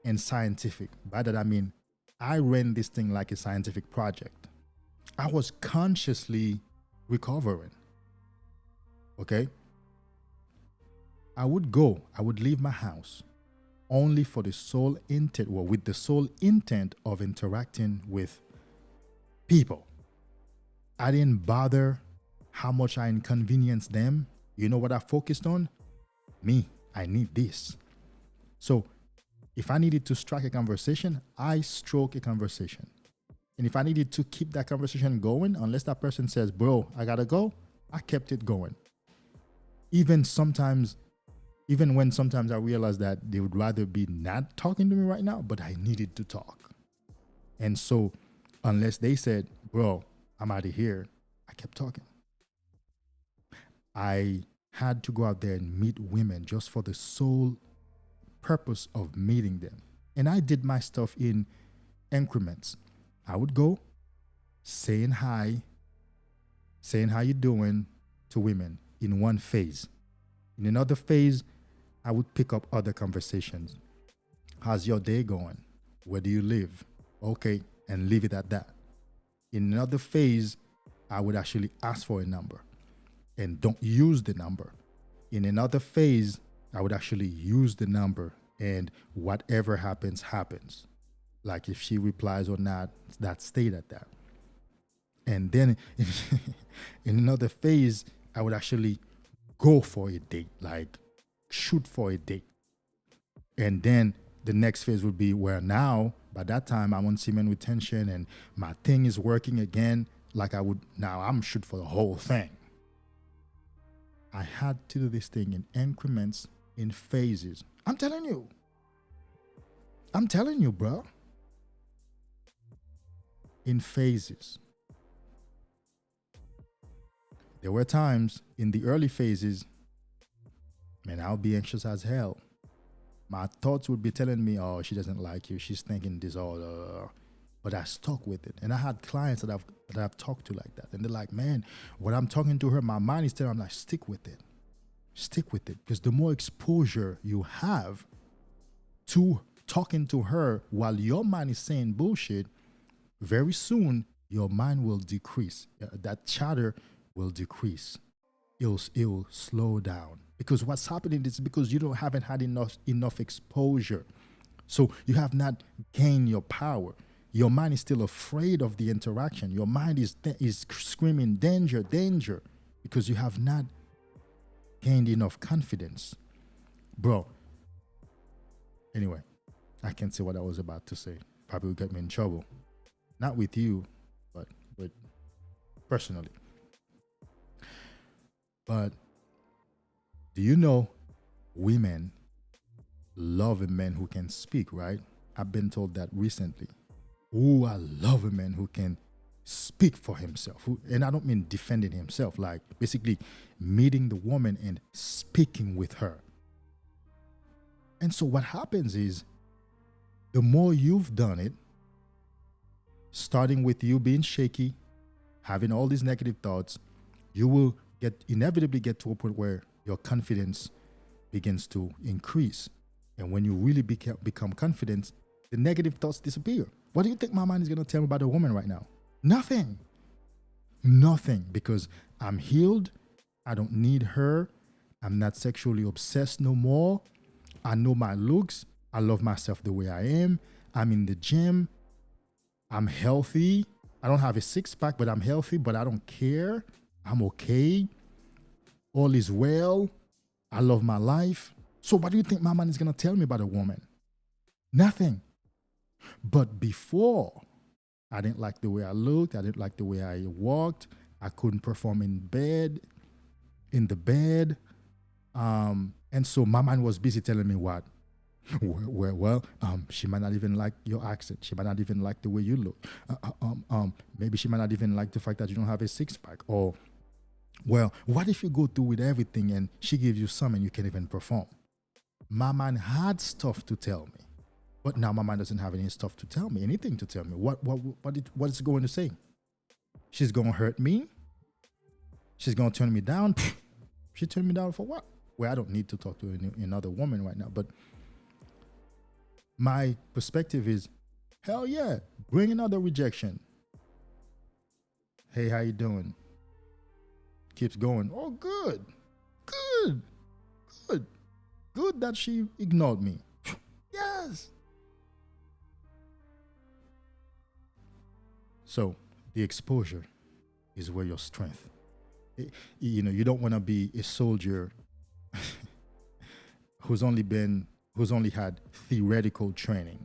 and scientific. By that, I mean, I ran this thing like a scientific project. I was consciously recovering. Okay? I would leave my house only for the sole intent, with the sole intent of interacting with people. I didn't bother how much I inconvenienced them. You know what I focused on? Me. I need this. So if I needed to strike a conversation, I struck a conversation. And if I needed to keep that conversation going, unless that person says, bro, I gotta go, I kept it going. Even when sometimes I realized that they would rather be not talking to me right now, but I needed to talk. And so unless they said, bro, I'm out of here, I kept talking. I had to go out there and meet women just for the sole purpose of meeting them. And I did my stuff in increments. I would go saying hi, saying how you doing to women in one phase. In another phase, I would pick up other conversations. How's your day going? Where do you live? Okay, and leave it at that. In another phase, I would actually ask for a number and don't use the number. In another phase, I would actually use the number and whatever happens, happens. Like if she replies or not, that stayed at that. And then in another phase, I would actually go for a date, like shoot for a date. And then the next phase would be where now, by that time, I'm on semen retention and my thing is working again. Like now I'm shoot for the whole thing. I had to do this thing in increments, in phases. I'm telling you, bro. In phases. There were times in the early phases, man, I'll be anxious as hell. My thoughts would be telling me, oh, she doesn't like you. She's thinking this all. But I stuck with it. And I had clients that I've talked to like that. And they're like, man, when I'm talking to her, my mind is telling me, I'm like, stick with it. Stick with it. Because the more exposure you have to talking to her while your mind is saying bullshit, very soon your mind will decrease. That chatter will decrease. It'll slow down. Because what's happening is because you haven't had enough exposure. So you have not gained your power. Your mind is still afraid of the interaction. Your mind is screaming danger, danger, because you have not gained enough confidence. Bro. Anyway, I can't say what I was about to say. Probably will get me in trouble. Not with you, but personally. But do you know women love a man who can speak, right? I've been told that recently. Oh, I love a man who can speak for himself. And I don't mean defending himself, like basically meeting the woman and speaking with her. And so what happens is the more you've done it, starting with you being shaky, having all these negative thoughts, you will inevitably get to a point where your confidence begins to increase. And when you really become confident, the negative thoughts disappear. What do you think my mind is going to tell me about a woman right now? Nothing. Nothing. Because I'm healed. I don't need her. I'm not sexually obsessed no more. I know my looks. I love myself the way I am. I'm in the gym. I'm healthy. I don't have a six-pack, but I'm healthy, but I don't care. I'm okay. All is well. I love my life. So what do you think my mind is going to tell me about a woman? Nothing. But before, I didn't like the way I looked. I didn't like the way I walked. I couldn't perform in the bed. And so my mind was busy telling me what? Well, she might not even like your accent. She might not even like the way you look. Maybe she might not even like the fact that you don't have a six-pack. Or, well, what if you go through with everything and she gives you some and you can't even perform? My mind had stuff to tell me. But now my mind doesn't have any stuff to tell me, anything to tell me. What is it going to say? She's going to hurt me? She's going to turn me down? She turned me down for what? Well, I don't need to talk to another woman right now, but my perspective is, hell yeah, bring another rejection. Hey, how you doing? Keeps going. Oh, good that she ignored me. Yes. So the exposure is where your strength. You don't want to be a soldier who's only had theoretical training.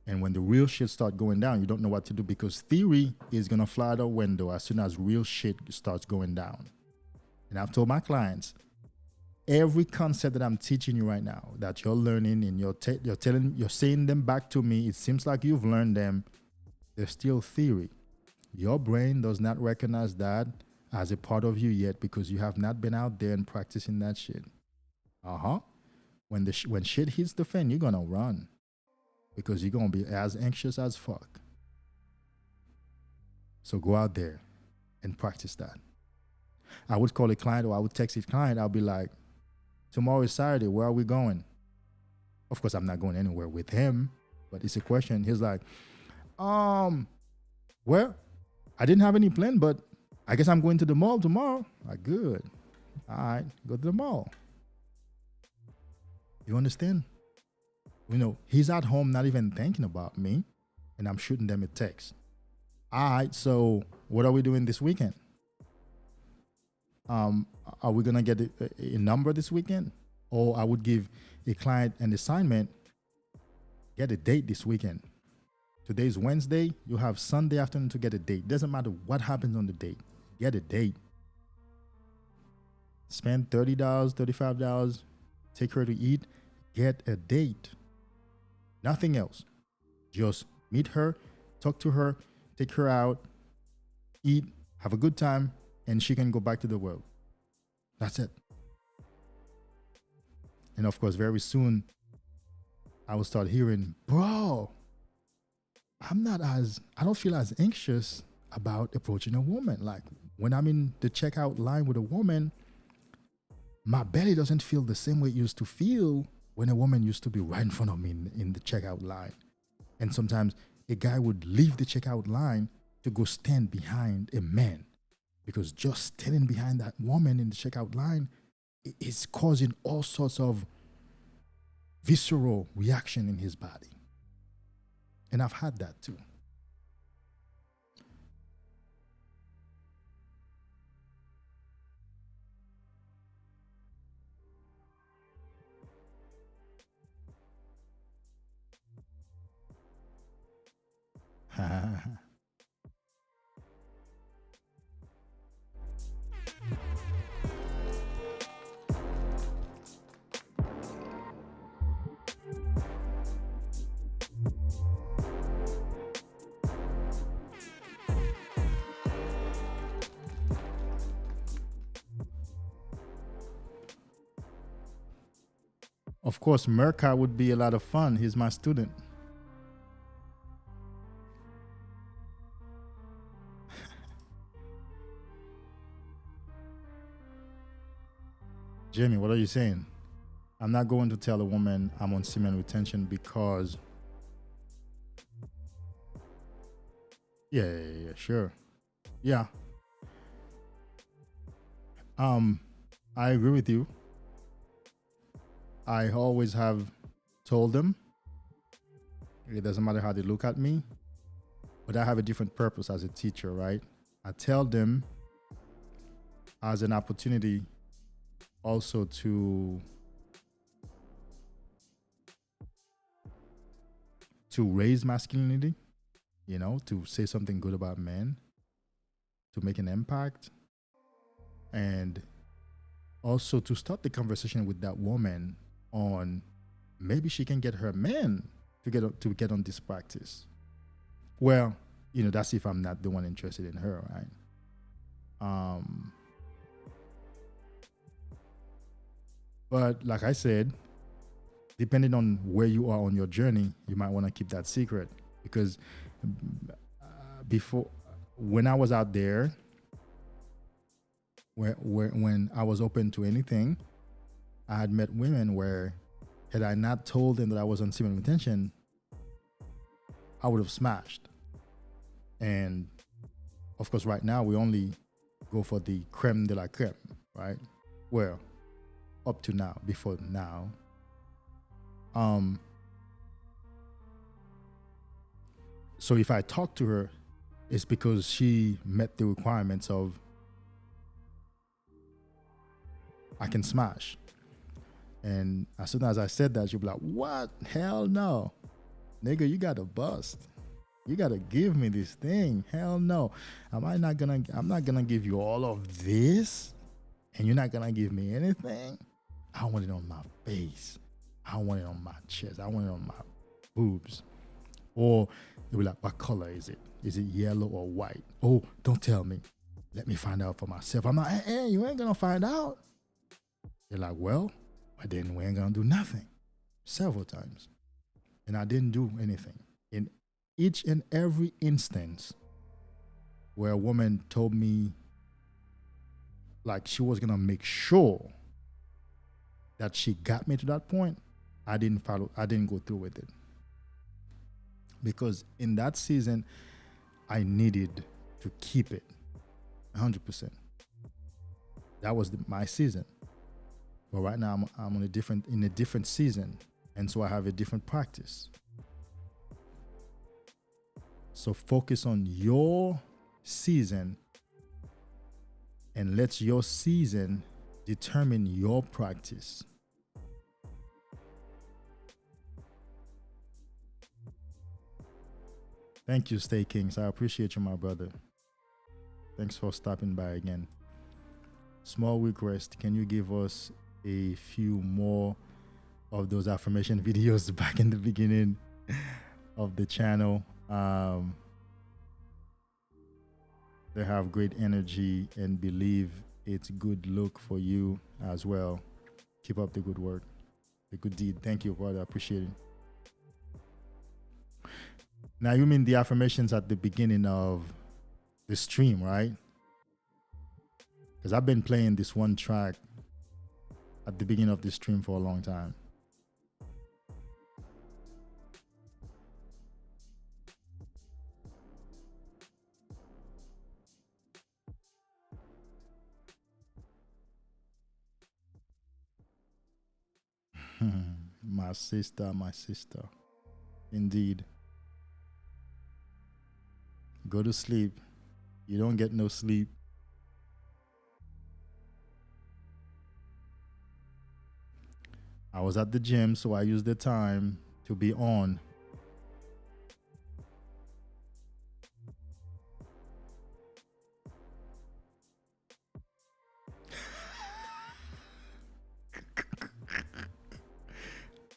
And when the real shit starts going down, you don't know what to do because theory is going to fly out the window as soon as real shit starts going down. And I've told my clients, every concept that I'm teaching you right now, that you're learning and you're saying them back to me, it seems like you've learned them, they're still theory. Your brain does not recognize that as a part of you yet because you have not been out there and practicing that shit. When when shit hits the fan, you're gonna run because you're gonna be as anxious as fuck. So go out there and practice that. I would call a client or I would text a client. I'll be like, tomorrow is Saturday. Where are we going? Of course, I'm not going anywhere with him, but it's a question. He's like, well, I didn't have any plan, but I guess I'm going to the mall tomorrow. Like, good. All right, go to the mall. You understand? You know, he's at home not even thinking about me, and I'm shooting them a text. All right, so what are we doing this weekend? Are we gonna get a number this weekend? Or I would give a client an assignment, get a date this weekend. Today's Wednesday, you have Sunday afternoon to get a date. Doesn't matter what happens on the date, get a date. Spend $30, $35, take her to eat, get a date. Nothing else. Just meet her, talk to her, take her out, eat, have a good time, and she can go back to the world. That's it. And of course, very soon, I will start hearing, bro, I don't feel as anxious about approaching a woman. Like when I'm in the checkout line with a woman, my belly doesn't feel the same way it used to feel when a woman used to be right in front of me in the checkout line. And sometimes a guy would leave the checkout line to go stand behind a man, because just standing behind that woman in the checkout line is causing all sorts of visceral reaction in his body. And I've had that too. Of course, Merca would be a lot of fun. He's my student. Jamie, what are you saying? I'm not going to tell a woman I'm on semen retention because... Yeah, sure. Yeah. I agree with you. I always have told them, it doesn't matter how they look at me, but I have a different purpose as a teacher, right? I tell them as an opportunity also to raise masculinity, you know, to say something good about men, to make an impact, and also to start the conversation with that woman on maybe she can get her man to get on this practice. Well, you know, that's if I'm not the one interested in her, right? But like I said, depending on where you are on your journey, you might want to keep that secret, because when I was out there, when I was open to anything, I had met women where, had I not told them that I was on semen retention, I would have smashed. And of course, right now we only go for the creme de la creme, right? Well, up to now, before now. So if I talk to her, it's because she met the requirements of I can smash. And as soon as I said that, she'll be like, what? Hell no. Nigga, you gotta bust. You gotta give me this thing. Hell no. I'm not gonna give you all of this and you're not gonna give me anything. I want it on my face. I want it on my chest. I want it on my boobs. Or they'll be like, what color is it? Is it yellow or white? Oh, don't tell me. Let me find out for myself. I'm like, hey, you ain't gonna find out. They're like, well, But then we ain't gonna do nothing several times. And I didn't do anything. In each and every instance where a woman told me like she was gonna make sure that she got me to that point, I didn't go through with it. Because in that season, I needed to keep it 100%. That was my season. But right now I'm in a different season, and so I have a different practice. So focus on your season and let your season determine your practice. Thank you, Stay Kings. I appreciate you, my brother. Thanks for stopping by again. Small request, can you give us a few more of those affirmation videos back in the beginning of the channel? They have great energy and believe it's good look for you as well. Keep up the good work, the good deed. Thank you, brother. I appreciate it. Now, you mean the affirmations at the beginning of the stream, right? Because I've been playing this one track at the beginning of the stream for a long time. My sister. Indeed. Go to sleep. You don't get no sleep. I was at the gym, so I used the time to be on.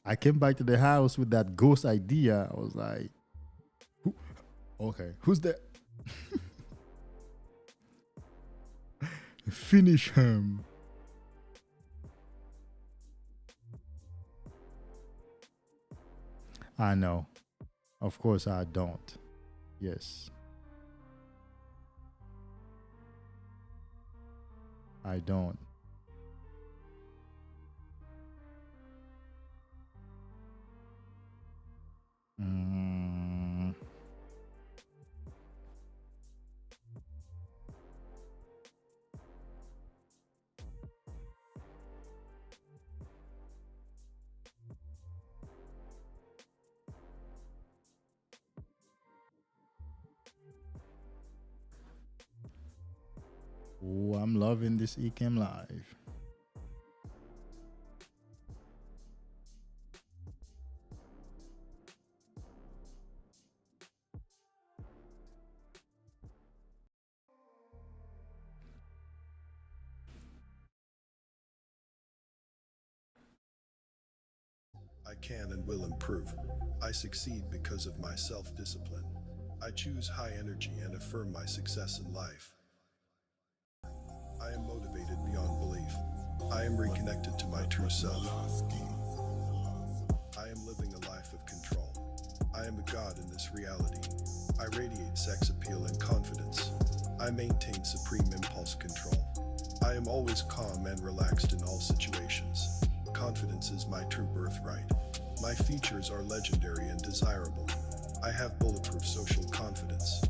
I came back to the house with that ghost idea. I was like, who's there? Finish him. I know. Of course I don't. Yes. I don't. Oh, I'm loving this Ecam Live. I can and will improve. I succeed because of my self-discipline. I choose high energy and affirm my success in life. I am motivated beyond belief. I am reconnected to my true self. I am living a life of control. I am a god in this reality. I radiate sex appeal and confidence. I maintain supreme impulse control. I am always calm and relaxed in all situations. Confidence is my true birthright. My features are legendary and desirable. I have bulletproof social confidence.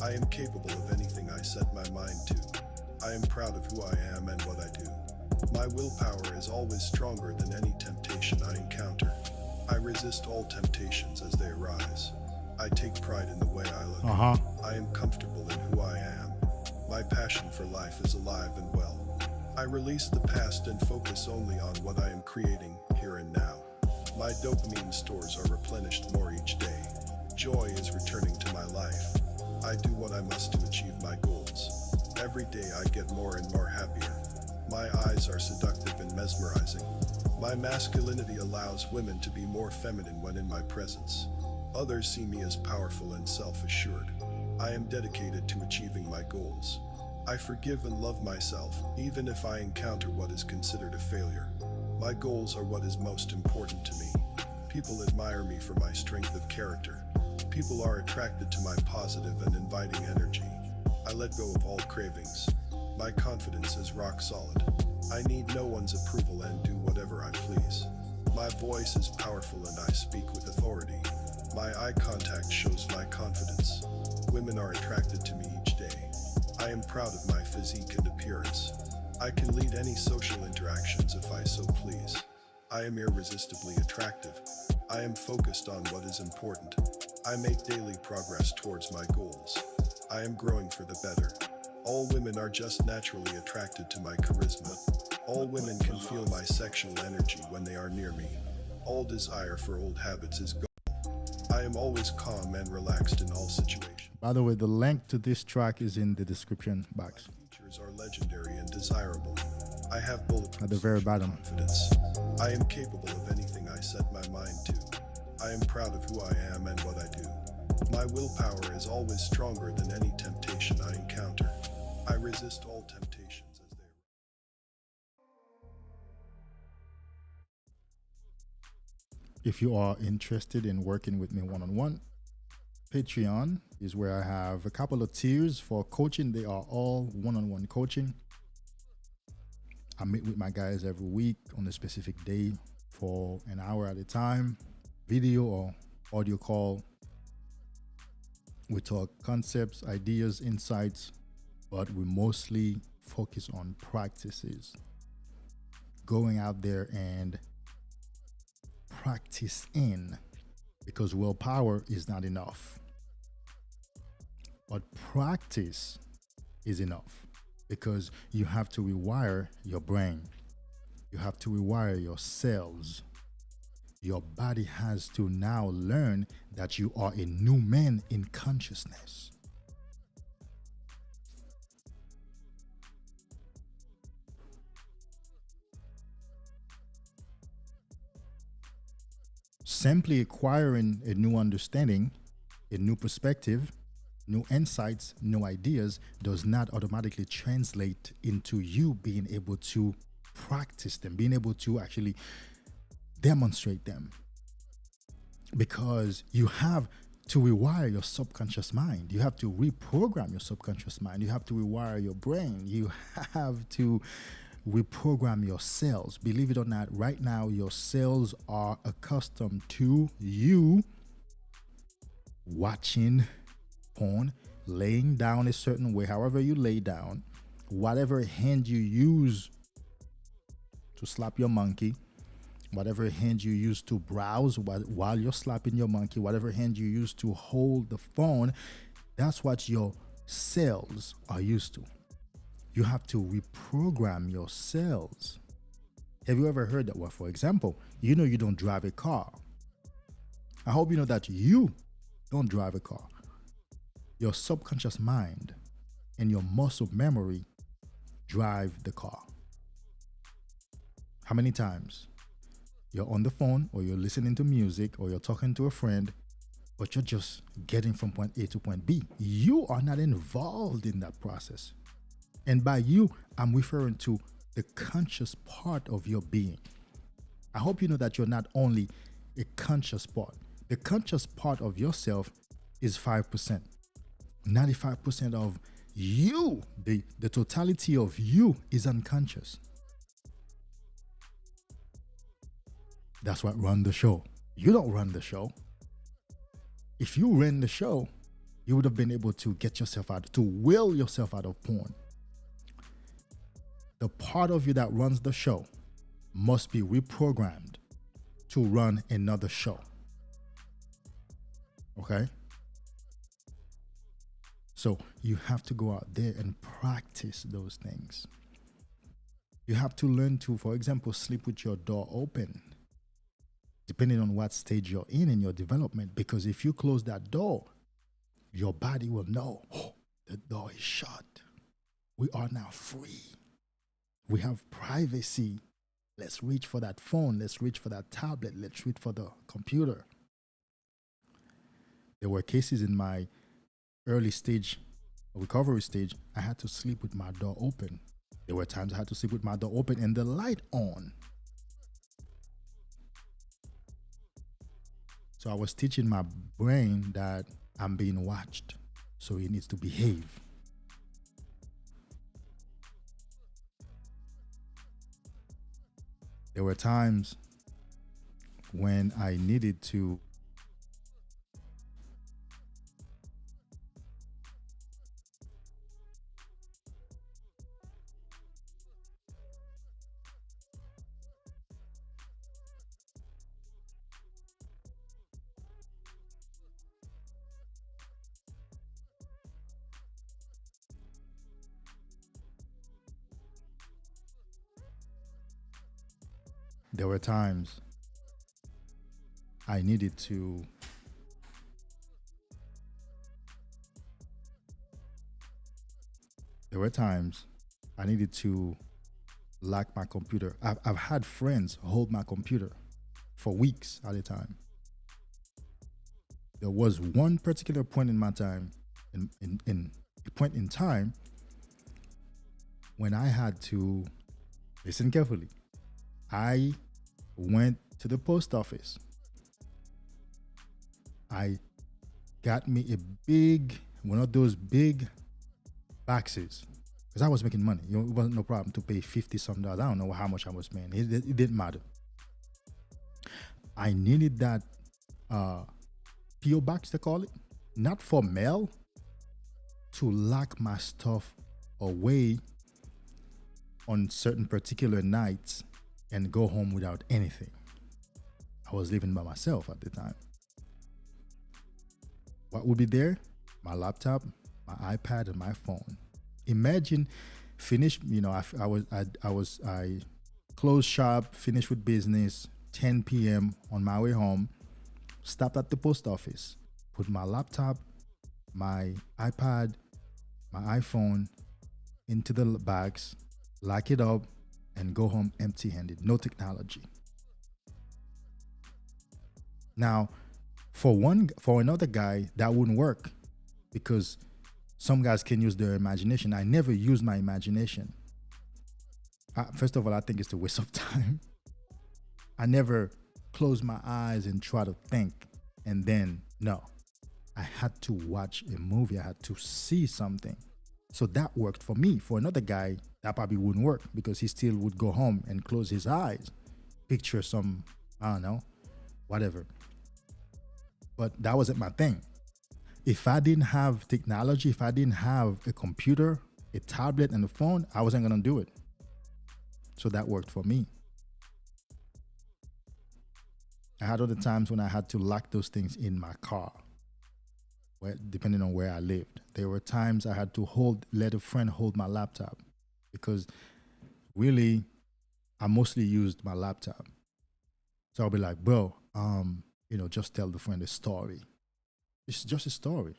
I am capable of anything I set my mind to. I am proud of who I am and what I do. My willpower is always stronger than any temptation I encounter. I resist all temptations as they arise. I take pride in the way I look. I am comfortable in who I am. My passion for life is alive and well. I release the past and focus only on what I am creating here and now. My dopamine stores are replenished more each day. Joy is returning to my life. I do what I must to achieve my goals. Every day I get more and more happier. My eyes are seductive and mesmerizing. My masculinity allows women to be more feminine when in my presence. Others see me as powerful and self-assured. I am dedicated to achieving my goals. I forgive and love myself, even if I encounter what is considered a failure. My goals are what is most important to me. People admire me for my strength of character. People are attracted to my positive and inviting energy. I let go of all cravings. My confidence is rock solid. I need no one's approval and do whatever I please. My voice is powerful and I speak with authority. My eye contact shows my confidence. Women are attracted to me each day. I am proud of my physique and appearance. I can lead any social interactions if I so please. I am irresistibly attractive. I am focused on what is important. I make daily progress towards my goals. I am growing for the better. All women are just naturally attracted to my charisma. All women can feel my sexual energy when they are near me. All desire for old habits is gone. I am always calm and relaxed in all situations. By the way, the link to this track is in the description box. My features are legendary and desirable. I have bulletproof At the very bottom. confidence. I am capable of anything I set my mind to. I am proud of who I am and what I do. My willpower is always stronger than any temptation I encounter. I resist all temptations as they arise. If you are interested in working with me one-on-one, Patreon is where I have a couple of tiers for coaching. They are all one-on-one coaching. I meet with my guys every week on a specific day for an hour at a time, video or audio call. We talk concepts, ideas, insights, but we mostly focus on practices. Going out there and practice in, because willpower is not enough. But practice is enough, because you have to rewire your brain. You have to rewire your cells. Your body has to now learn that you are a new man in consciousness. Simply acquiring a new understanding, a new perspective, new insights, new ideas does not automatically translate into you being able to practice them, being able to actually demonstrate them. Because you have to rewire your subconscious mind. You have to reprogram your subconscious mind. You have to rewire your brain. You have to reprogram your cells. Believe it or not, right now your cells are accustomed to you watching porn, laying down a certain way, however you lay down, whatever hand you use to slap your monkey, whatever hand you use to browse while you're slapping your monkey, whatever hand you use to hold the phone, that's what your cells are used to. You have to reprogram your cells. Have you ever heard that? Well, for example, you know you don't drive a car. I hope you know that you don't drive a car. Your subconscious mind and your muscle memory drive the car. How many times you're on the phone or you're listening to music or you're talking to a friend, but you're just getting from point A to point B? You are not involved in that process. And by you, I'm referring to the conscious part of your being. I hope you know that you're not only a conscious part. The conscious part of yourself is 5%. 95% of you, the totality of you, is unconscious. That's what runs the show. You don't run the show. If you ran the show, you would have been able to get yourself out, to will yourself out of porn. The part of you that runs the show must be reprogrammed to run another show. Okay? So you have to go out there and practice those things. You have to learn to, for example, sleep with your door open, depending on what stage you're in your development. Because if you close that door, your body will know, oh, the door is shut. We are now free. We have privacy. Let's reach for that phone. Let's reach for that tablet. Let's reach for the computer. There were cases in my early stage, recovery stage, I had to sleep with my door open. There were times I had to sleep with my door open and the light on. So I was teaching my brain that I'm being watched, so it needs to behave. There were times when I needed to there were times I needed to lock my computer. I've had friends hold my computer for weeks at a time. There was one particular point in my time, in a point in time, when I had to listen carefully. I went to the post office. I got me one of those big boxes, because I was making money. It wasn't no problem to pay $50-some. I don't know how much I was paying. It didn't matter. I needed that PO box, they call it, not for mail, to lock my stuff away on certain particular nights and go home without anything. I was living by myself at the time. What would be there? My laptop, my iPad, and my phone. Imagine I closed shop, finished with business, 10 p.m. on my way home, stopped at the post office, put my laptop, my iPad, my iPhone into the bags, lock it up, and go home empty-handed, no technology. Now, for another guy, that wouldn't work, because some guys can use their imagination. I never use my imagination. First of all, I think it's a waste of time. I never close my eyes and try to think, and then, no. I had to watch a movie. I had to see something. So that worked for me. For another guy, that probably wouldn't work, because he still would go home and close his eyes, picture some, I don't know, whatever. But that wasn't my thing. If I didn't have technology, if I didn't have a computer, a tablet, and a phone, I wasn't gonna do it. So that worked for me. I had other times when I had to lock those things in my car, depending on where I lived. There were times I had to let a friend hold my laptop, because really, I mostly used my laptop. So I'll be like, bro, just tell the friend a story. It's just a story.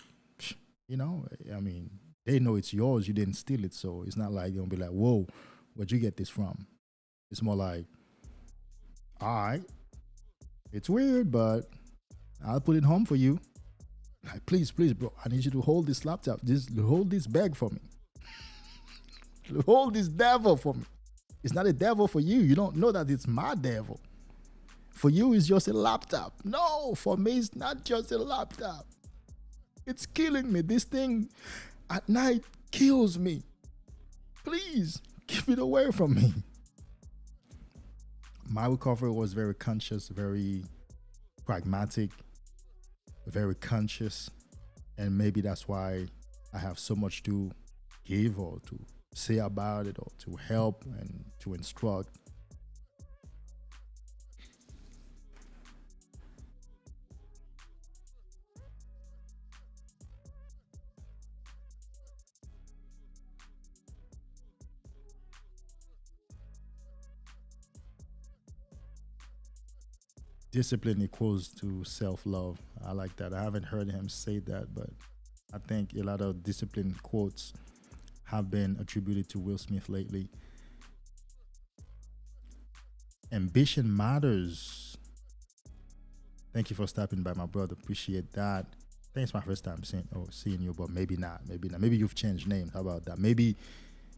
I mean, they know it's yours. You didn't steal it. So it's not like they'll be like, whoa, where'd you get this from? It's more like, all right, it's weird, but I'll put it home for you. Like, please, bro, I need you to hold this laptop. Hold this bag for me. Hold this devil for me. It's not a devil for you. You don't know that it's my devil. For you, it's just a laptop. No, for me, it's not just a laptop. It's killing me. This thing at night kills me. Please, keep it away from me. My recovery was very conscious, very pragmatic, very conscious. And maybe that's why I have so much to give or to say about it, or to help and to instruct. Discipline equals to self-love. I like that. I haven't heard him say that, but I think a lot of discipline quotes have been attributed to Will Smith lately. Ambition matters. Thank you for stopping by, my brother. Appreciate that. I think it's my first time seeing you, but maybe not. Maybe you've changed names. How about that? Maybe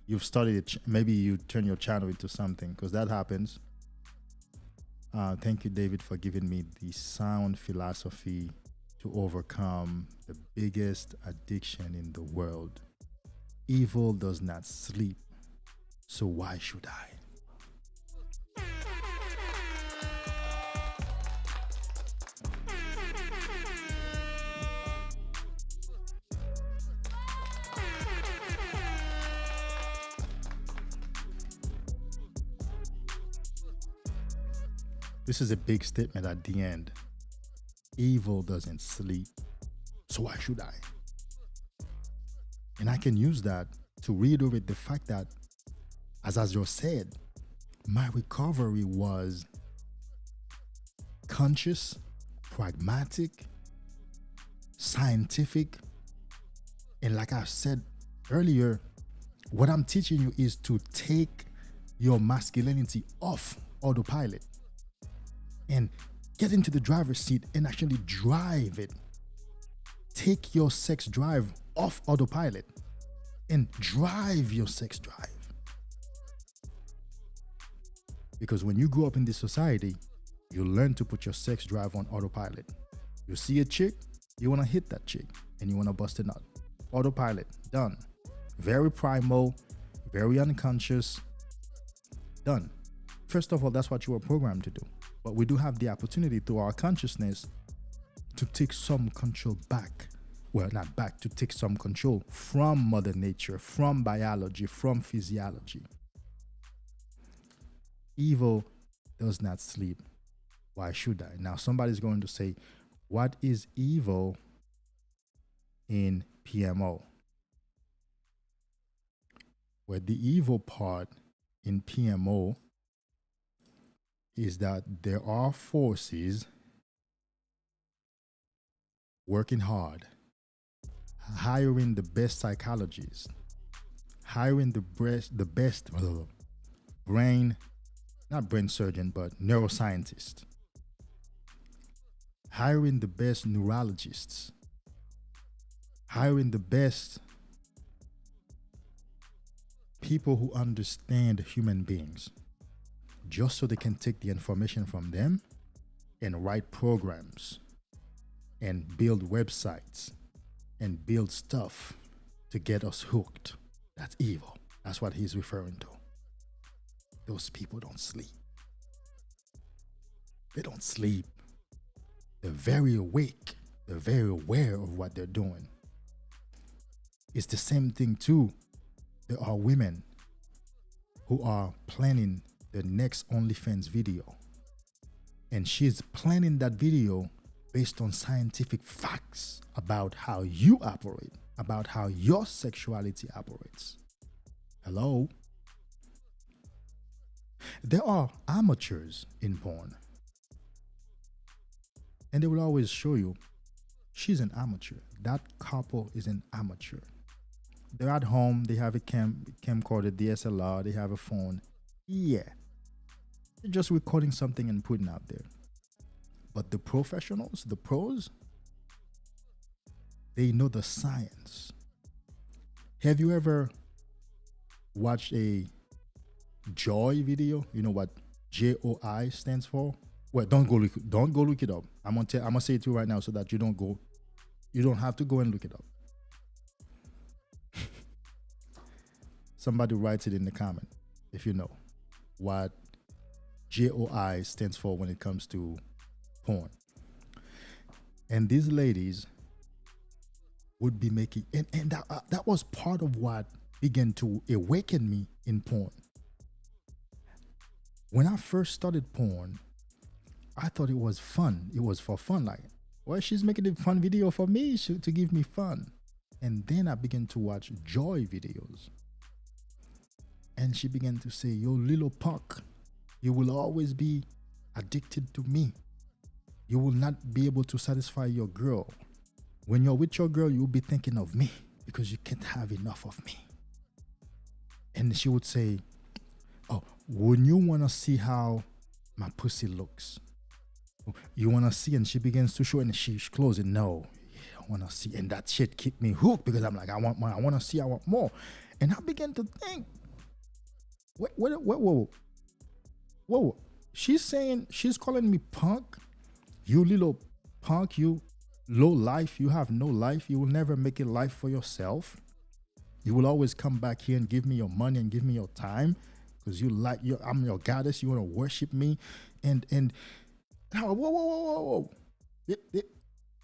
you've started it. Maybe you turn your channel into something, because that happens. Thank you, David, for giving me the sound philosophy to overcome the biggest addiction in the world. Evil does not sleep, so why should I? This is a big statement at the end. Evil doesn't sleep, so why should I? And I can use that to reiterate the fact that, as I just said, my recovery was conscious, pragmatic, scientific, and like I said earlier, what I'm teaching you is to take your masculinity off autopilot and get into the driver's seat and actually drive it. Take your sex drive off autopilot and drive your sex drive. Because when you grow up in this society, you learn to put your sex drive on autopilot. You see a chick, you want to hit that chick and you want to bust a nut. Autopilot, done. Very primal, very unconscious, done. First of all, that's what you were programmed to do. But we do have the opportunity through our consciousness to take some control back. Well, not back, to take some control from Mother Nature, from biology, from physiology. Evil does not sleep. Why should I? Now, somebody's going to say, what is evil in PMO? Well, the evil part in PMO is that there are forces working hard, hiring the best psychologists, hiring the best brain, not brain surgeon, but neuroscientist, hiring the best neurologists, hiring the best people who understand human beings, just so they can take the information from them and write programs and build websites and build stuff to get us hooked. That's evil. That's what he's referring to. Those people don't sleep. They don't sleep. They're very awake. They're very aware of what they're doing. It's the same thing too. There are women who are planning the next Onlyfans video. And she's planning that video based on scientific facts about how you operate, about how your sexuality operates. Hello? There are amateurs in porn. And they will always show you, she's an amateur. That couple is an amateur. They're at home, they have a camcorder, DSLR, they have a phone. Yeah. They're just recording something and putting out there. But the professionals, the pros, they know the science. Have you ever watched a JOY video? You know what JOI stands for? Well, don't go look it up. I'm gonna say it to you right now so that you don't have to go and look it up. Somebody writes it in the comment if you know what JOI stands for when it comes to porn. And these ladies would be making, and that was part of what began to awaken me in porn. When I first started porn, I thought it was fun. It was for fun. Like, well, she's making a fun video for me to give me fun. And then I began to watch JOY videos. And she began to say, yo, little punk, you will always be addicted to me. You will not be able to satisfy your girl. When you're with your girl, you'll be thinking of me because you can't have enough of me. And she would say, oh, wouldn't you want to see how my pussy looks? You want to see? And she begins to show, and she's closing. No, yeah, I want to see. And that shit kept me hooked because I'm like, I want more. I want to see. I want more. And I began to think, whoa. she's calling me punk. You little punk, you low life, you have no life, you will never make a life for yourself. You will always come back here and give me your money and give me your time because I'm your goddess, you want to worship me. And whoa.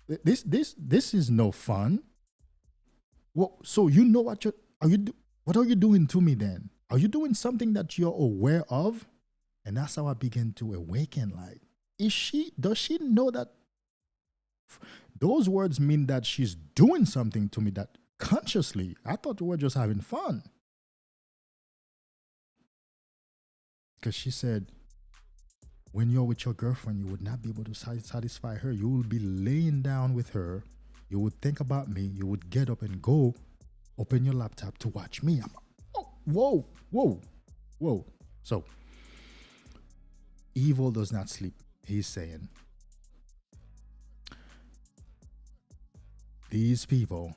This is no fun. Well, so you know what what are you doing to me then? Are you doing something that you're aware of? And that's how I begin to awaken. Like, does she know that those words mean that she's doing something to me that consciously? I thought we were just having fun. Because she said, when you're with your girlfriend, you would not be able to satisfy her. You will be laying down with her. You would think about me. You would get up and go open your laptop to watch me. Whoa. So, evil does not sleep. He's saying, these people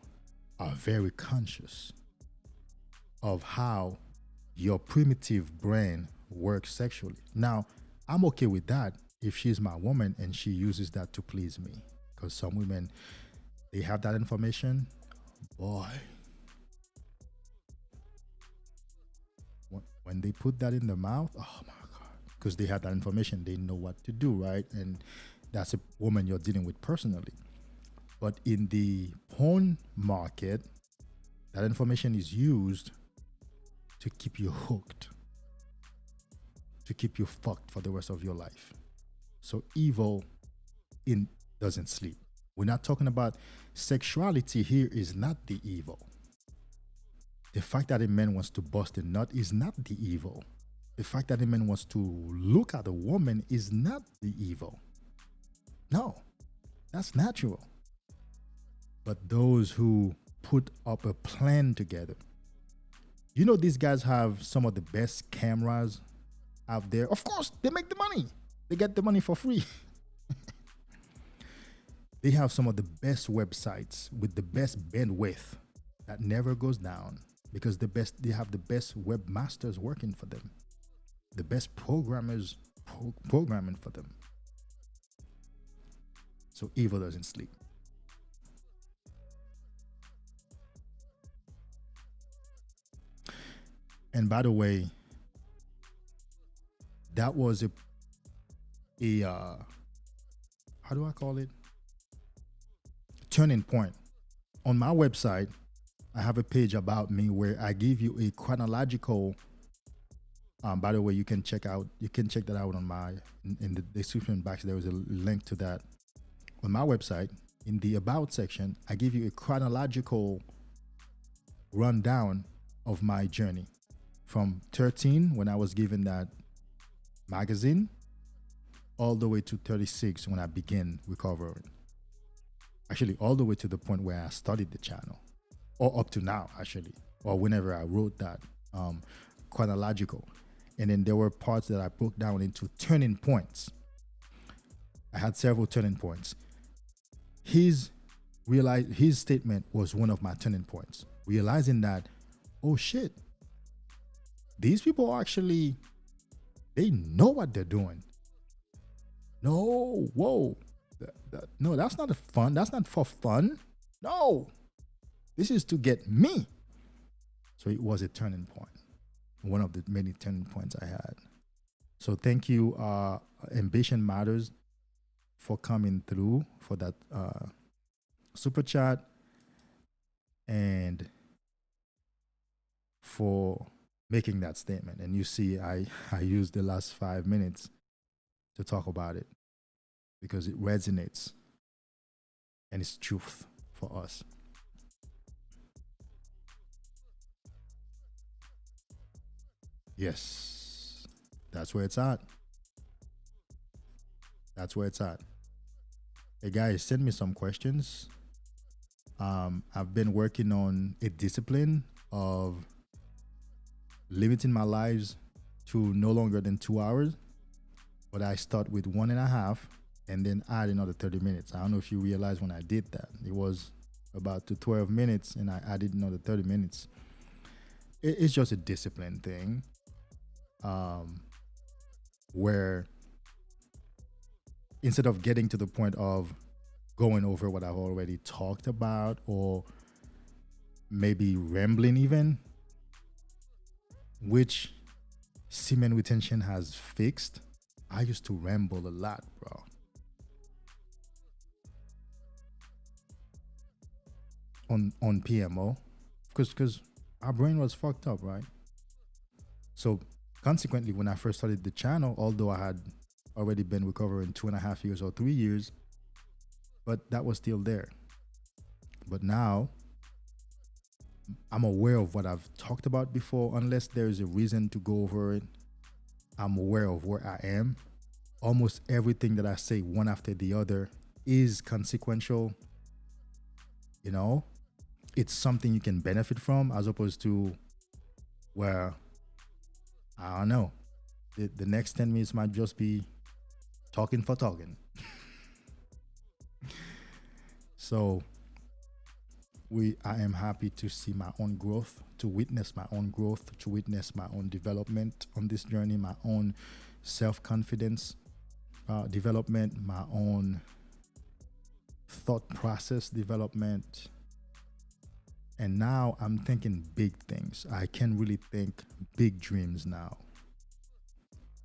are very conscious of how your primitive brain works sexually. Now, I'm okay with that if she's my woman and she uses that to please me. Because some women, they have that information. Boy, when they put that in the mouth, oh my God. Because they have that information, they know what to do, right? And that's a woman you're dealing with personally. But in the porn market, that information is used to keep you hooked, to keep you fucked for the rest of your life. So evil doesn't sleep. We're not talking about sexuality here is not the evil. The fact that a man wants to bust a nut is not the evil. The fact that a man wants to look at a woman is not the evil. No, that's natural. But those who put up a plan together, you know, these guys have some of the best cameras out there. Of course, they make the money. They get the money for free. They have some of the best websites with the best bandwidth that never goes down because they have the best webmasters working for them, the best programmers programming for them. So evil doesn't sleep. And by the way, that was a how do I call it? Turning point. On my website, I have a page about me where I give you a chronological. By the way, you can check that out on in the description box. There is a link to that on my website. In the about section, I give you a chronological rundown of my journey from 13 when I was given that magazine all the way to 36 when I began recovering. Actually, all the way to the point where I started the channel, or up to now, actually, or whenever I wrote that chronological. And then there were parts that I broke down into turning points. I had several turning points. His statement was one of my turning points, realizing that, oh shit, these people actually, they know what they're doing. No, whoa. No, that's not fun. That's not for fun. No, this is to get me. So it was a turning point. One of the many turning points I had. So thank you, Ambition Matters, for coming through for that super chat and for making that statement. And you see, I used the last 5 minutes to talk about it because it resonates and it's truth for us. Yes, that's where it's at. That's where it's at. Hey guys, send me some questions. I've been working on a discipline of limiting my lives to no longer than 2 hours, but I start with 1.5 and then add another 30 minutes. I don't know if you realize when I did that, it was about to 12 minutes and I added another 30 minutes. It's just a discipline thing, where instead of getting to the point of going over what I've already talked about, or maybe rambling even, which semen retention has fixed. I used to ramble a lot, bro. On PMO, because our brain was fucked up, right? So consequently, when I first started the channel, although I had already been recovering 2.5 years or 3 years, but that was still there. But now I'm aware of what I've talked about before. Unless there's a reason to go over it, I'm aware of where I am. Almost everything that I say one after the other is consequential. You know, it's something you can benefit from, as opposed to where, I don't know, the next 10 minutes might just be talking for talking. So I am happy to see my own growth, to witness my own growth, to witness my own development on this journey, my own self-confidence development, my own thought process development. And now I'm thinking big things. I can really think big dreams now.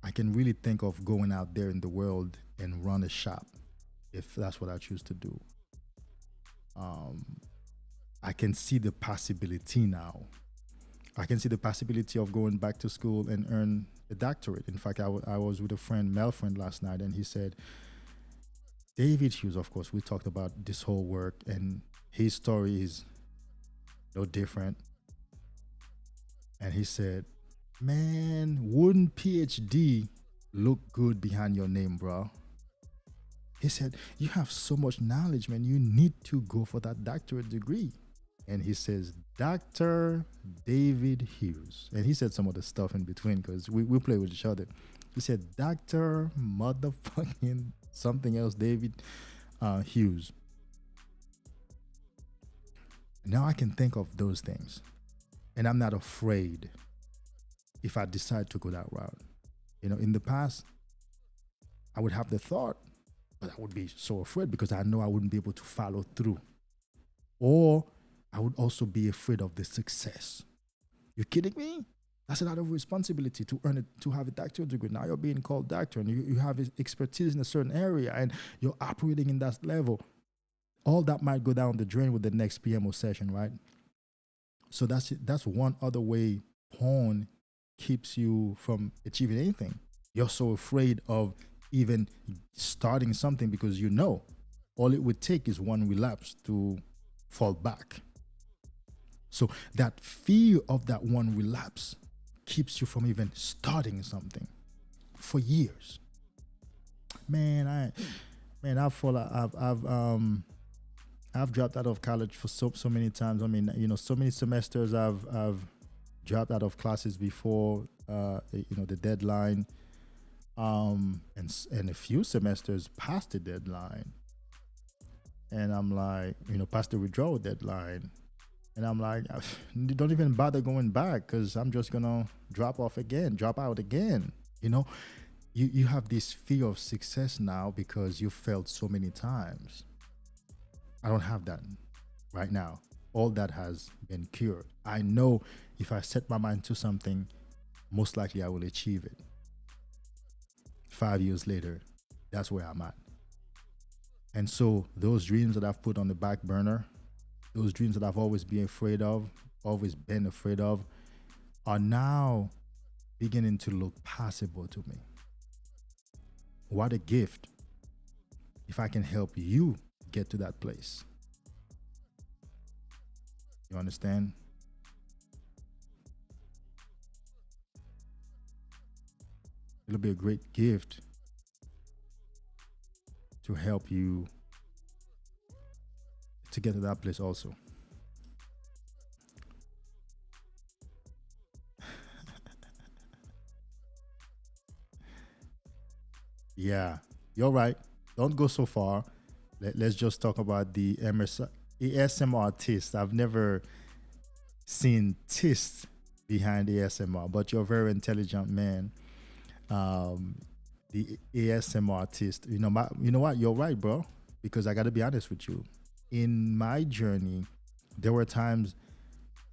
I can really think of going out there in the world and run a shop, if that's what I choose to do. I can see the possibility now. I can see the possibility of going back to school and earn a doctorate. In fact, I was with a friend, male friend, last night, and he said, David Hughes, of course, we talked about this whole work, and his story is no different. And he said, man, wouldn't PhD look good behind your name, bro? He said, you have so much knowledge, man. You need to go for that doctorate degree. And he says, Dr. David Hughes. And he said some other stuff in between, because we play with each other. He said, Dr. motherfucking something else, David Hughes. Now I can think of those things. And I'm not afraid if I decide to go that route. You know, in the past, I would have the thought, but I would be so afraid because I know I wouldn't be able to follow through. Or I would also be afraid of the success. You kidding me? That's a lot of responsibility to earn it, to have a doctorate degree. Now you're being called doctor, and you have expertise in a certain area, and you're operating in that level. All that might go down the drain with the next PMO session, right? So that's one other way porn keeps you from achieving anything. You're so afraid of even starting something because you know all it would take is one relapse to fall back. So that fear of that one relapse keeps you from even starting something for years. Man, I've dropped out of college for so many times. I mean, you know, so many semesters I've dropped out of classes before the deadline, and a few semesters past the deadline. And I'm like, past the withdrawal deadline. And I'm like, don't even bother going back, because I'm just gonna drop out again. You have this fear of success now because you failed so many times. I don't have that right now. All that has been cured. I know if I set my mind to something, most likely I will achieve it. 5 years later, that's where I'm at. And so those dreams that I've put on the back burner, those dreams that I've always been afraid of, are now beginning to look possible to me. What a gift if I can help you get to that place. You understand? It'll be a great gift to help you to get to that place also. Yeah, you're right. Don't go so far. Let's just talk about the ASMR test. I've never seen test behind ASMR, but you're a very intelligent man. The the ASMR artist. You know what? You're right, bro. Because I got to be honest with you. In my journey, there were times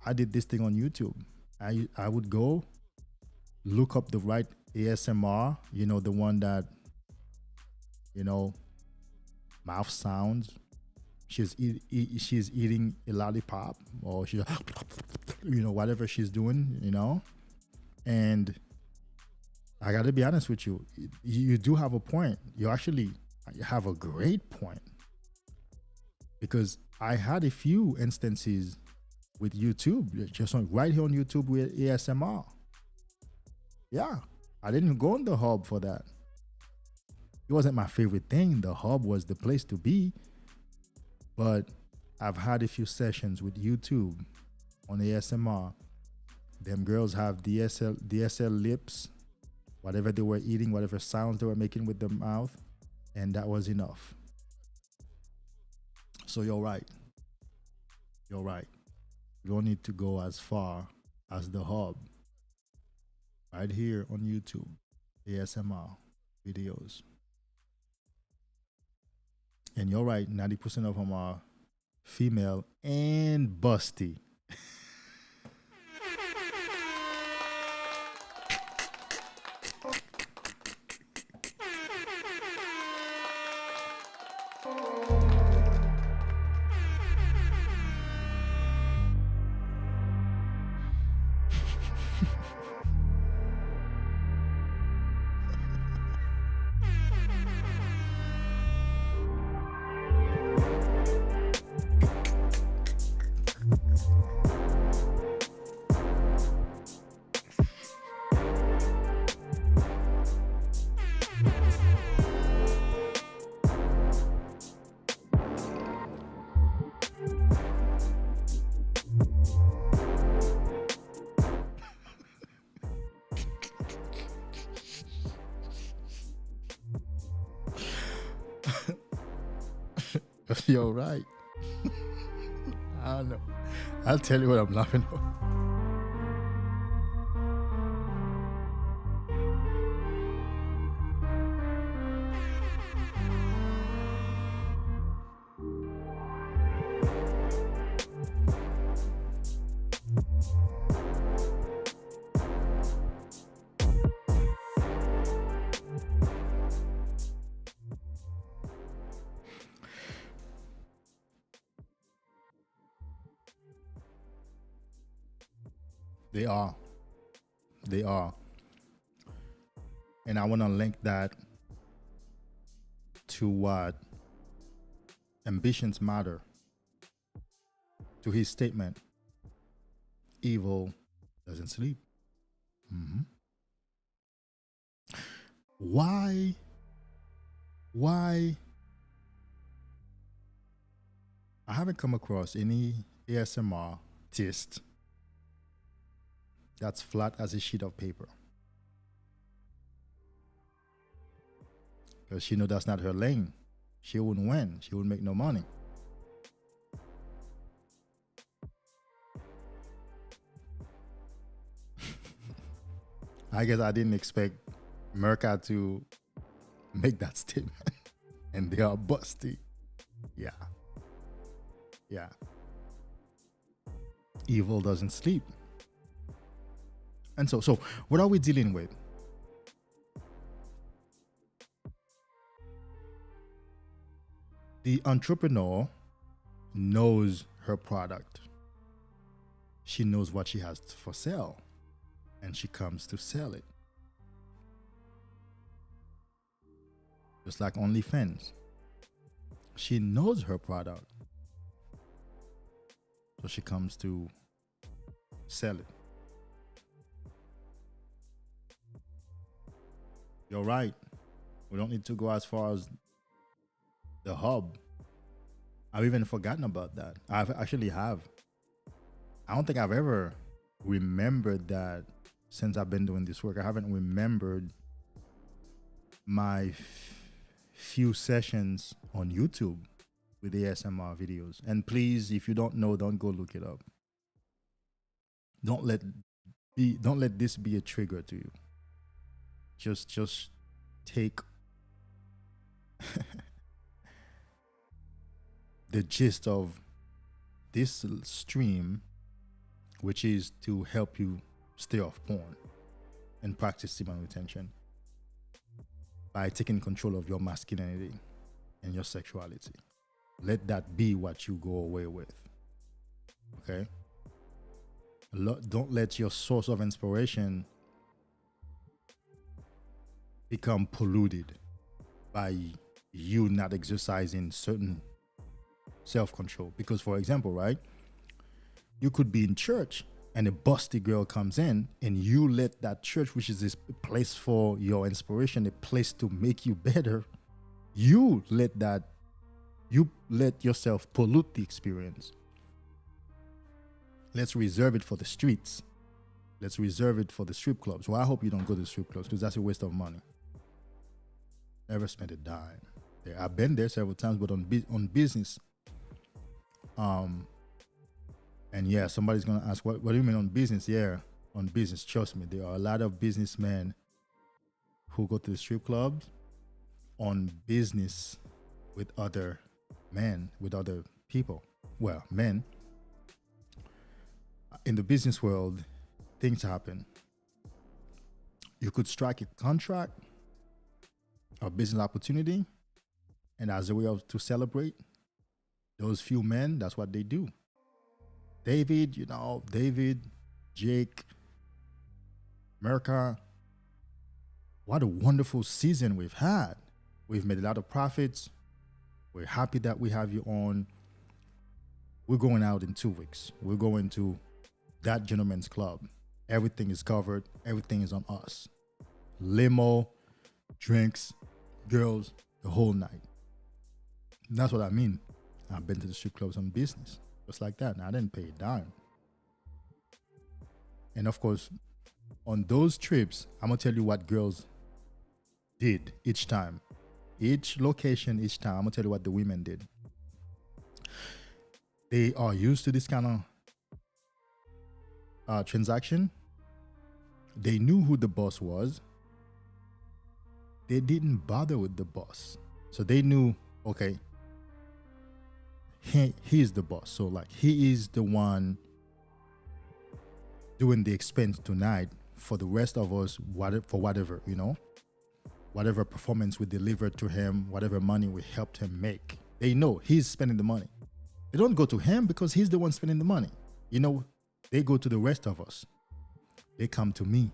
I did this thing on YouTube. I would go look up the right ASMR. The one that mouth sounds. She's eating a lollipop, or she's whatever she's doing. And I got to be honest with you. You do have a point. You actually have a great point, because I had a few instances with YouTube, just right here on YouTube with ASMR. Yeah, I didn't go on the hub for that. It wasn't my favorite thing. The hub was the place to be. But I've had a few sessions with YouTube on ASMR. Them girls have DSL lips, whatever they were eating, whatever sounds they were making with their mouth, and that was enough. So you're right. You're right. You don't need to go as far as the hub. Right here on YouTube, ASMR videos. And you're right, 90% of them are female and busty. You're right. I don't know. I'll tell you what I'm laughing at. They are. They are. And I want to link that to what ambitions matter. To his statement, evil doesn't sleep. Why I haven't come across any ASMR artist that's flat as a sheet of paper. Because she knows that's not her lane. She wouldn't win. She wouldn't make no money. I guess I didn't expect Merca to make that statement. And they are busty. Yeah. Yeah. Evil doesn't sleep. And so what are we dealing with? The entrepreneur knows her product. She knows what she has for sale, and she comes to sell it. Just like Onlyfans. She knows her product, so she comes to sell it. You're right. We don't need to go as far as the hub. I've even forgotten about that. I don't think I've ever remembered that since I've been doing this work. I haven't remembered my few sessions on YouTube with ASMR videos. And please, if you don't know, don't go look it up. Don't let this be a trigger to you. Just take the gist of this stream, which is to help you stay off porn and practice semen retention by taking control of your masculinity and your sexuality. Let that be what you go away with. Okay? Don't let your source of inspiration become polluted by you not exercising certain self-control. Because, for example, right, you could be in church and a busty girl comes in and you let that church, which is this place for your inspiration, a place to make you better, you let yourself pollute the experience. Let's reserve it for the streets. Let's reserve it for the strip clubs. Well, I hope you don't go to the strip clubs because that's a waste of money. Never spent a dime there. I've been there several times, but on business. And yeah, somebody's gonna ask, what do you mean on business? Yeah, on business. Trust me, there are a lot of businessmen who go to the strip clubs on business with other men, with other people. Well, men. In the business world, things happen. You could strike a contract or business opportunity, and as a way to celebrate, those few men, that's what they do. David, Jake, America, what a wonderful season we've had. We've made a lot of profits. We're happy that we have you on. We're going out in 2 weeks. We're going to that gentleman's club. Everything is covered. Everything is on us. Limo, drinks, girls, the whole night. And that's what I mean. I've been to the strip clubs on business. Just like that. And I didn't pay a dime. And of course, on those trips, I'm going to tell you what girls did each time. Each location, each time, I'm going to tell you what the women did. They are used to this kind of transaction. They knew who the boss was. They didn't bother with the boss. So they knew, okay, he's the boss. So like he is the one doing the expense tonight for the rest of us, for whatever, whatever performance we delivered to him, whatever money we helped him make. They know he's spending the money. They don't go to him because he's the one spending the money. They go to the rest of us. They come to me.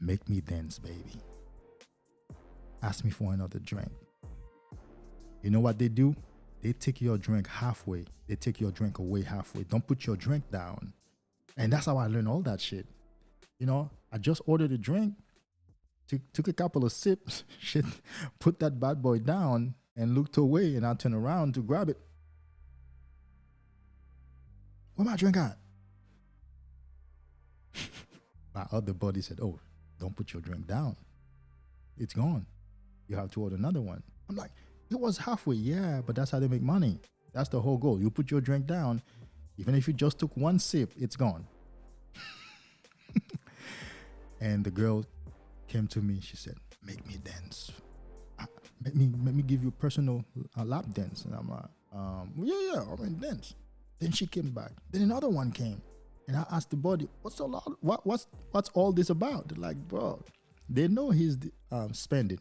Make me dance, baby. Ask me for another drink. You know what they do? They take your drink halfway. They take your drink away halfway. Don't put your drink down. And that's how I learned all that shit. I just ordered a drink, took a couple of sips, shit, put that bad boy down and looked away, and I turned around to grab it. Where my drink at? My other buddy said, oh, don't put your drink down. It's gone. You have to order another one. I'm like, it was halfway. Yeah, but that's how they make money. That's the whole goal. You put your drink down, even if you just took one sip, it's gone. And the girl came to me. She said, make me dance. Let me give you a personal lap dance. And I'm like, yeah, I mean, dance. Then she came back. Then another one came. And I asked the body, what's all this about? They're like, bro, they know he's spending.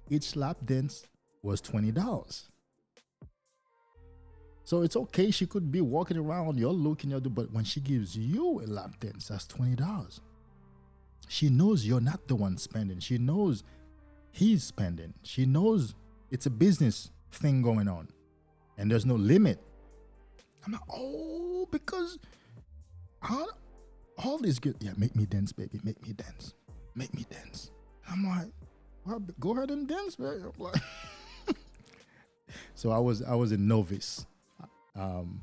Each lap dance was $20. So it's okay. She could be walking around, you're looking, but when she gives you a lap dance, that's $20. She knows you're not the one spending. She knows he's spending. She knows it's a business thing going on. And there's no limit. I'm like, oh, because all these good, yeah, make me dance, baby, make me dance, make me dance. I'm like, well, go ahead and dance, baby. I'm like, so I was a novice. And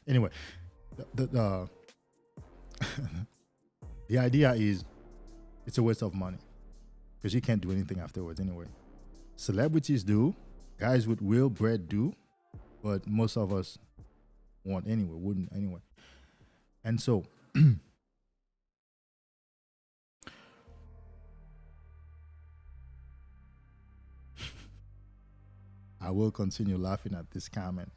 anyway, the the idea is it's a waste of money because you can't do anything afterwards anyway. Celebrities do, guys with real bread do, but most of us wouldn't anyway. And so I will continue laughing at this comment.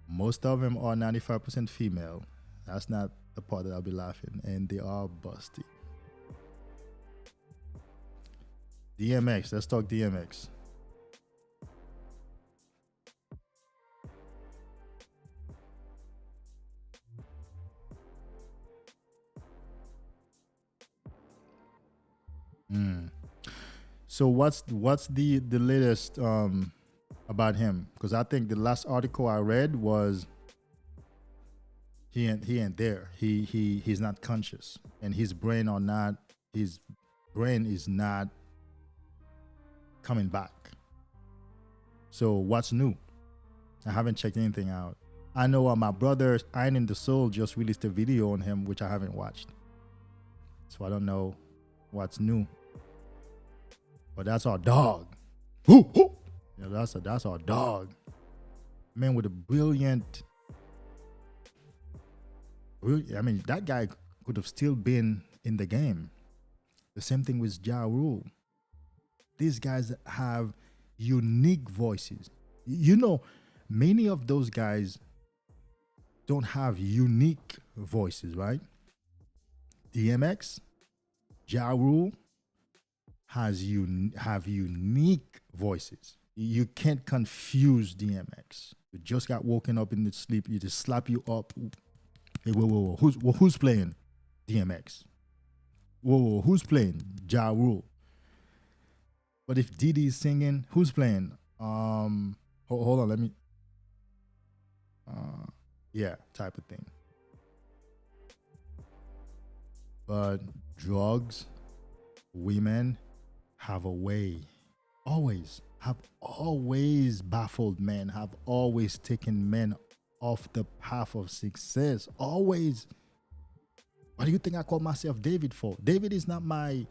Most of them are 95% female. That's not the part that I'll be laughing. And they are busty. DMX. Let's talk DMX. So what's the latest about him? Because I think the last article I read was he ain't there. He's not conscious, and his brain is not coming back. So what's new? I haven't checked anything out. I know my brother Iron the Soul just released a video on him, which I haven't watched. So I don't know what's new. But that's our dog. Hoo, hoo. Yeah, that's our dog. Man with a brilliant. I mean, that guy could have still been in the game. The same thing with Ja Rule. These guys have unique voices. You know, many of those guys don't have unique voices, right? DMX, Ja Rule have unique voices. You can't confuse DMX. You just got woken up in the sleep. You just slap you up. Hey, whoa. Who's playing DMX? Whoa, who's playing Ja Rule? But if Diddy's singing, who's playing? Hold on, let me. Yeah, type of thing. But drugs, women have a way, have always baffled men, have always taken men off the path of success. Always. What do you think I call myself David for? David is not my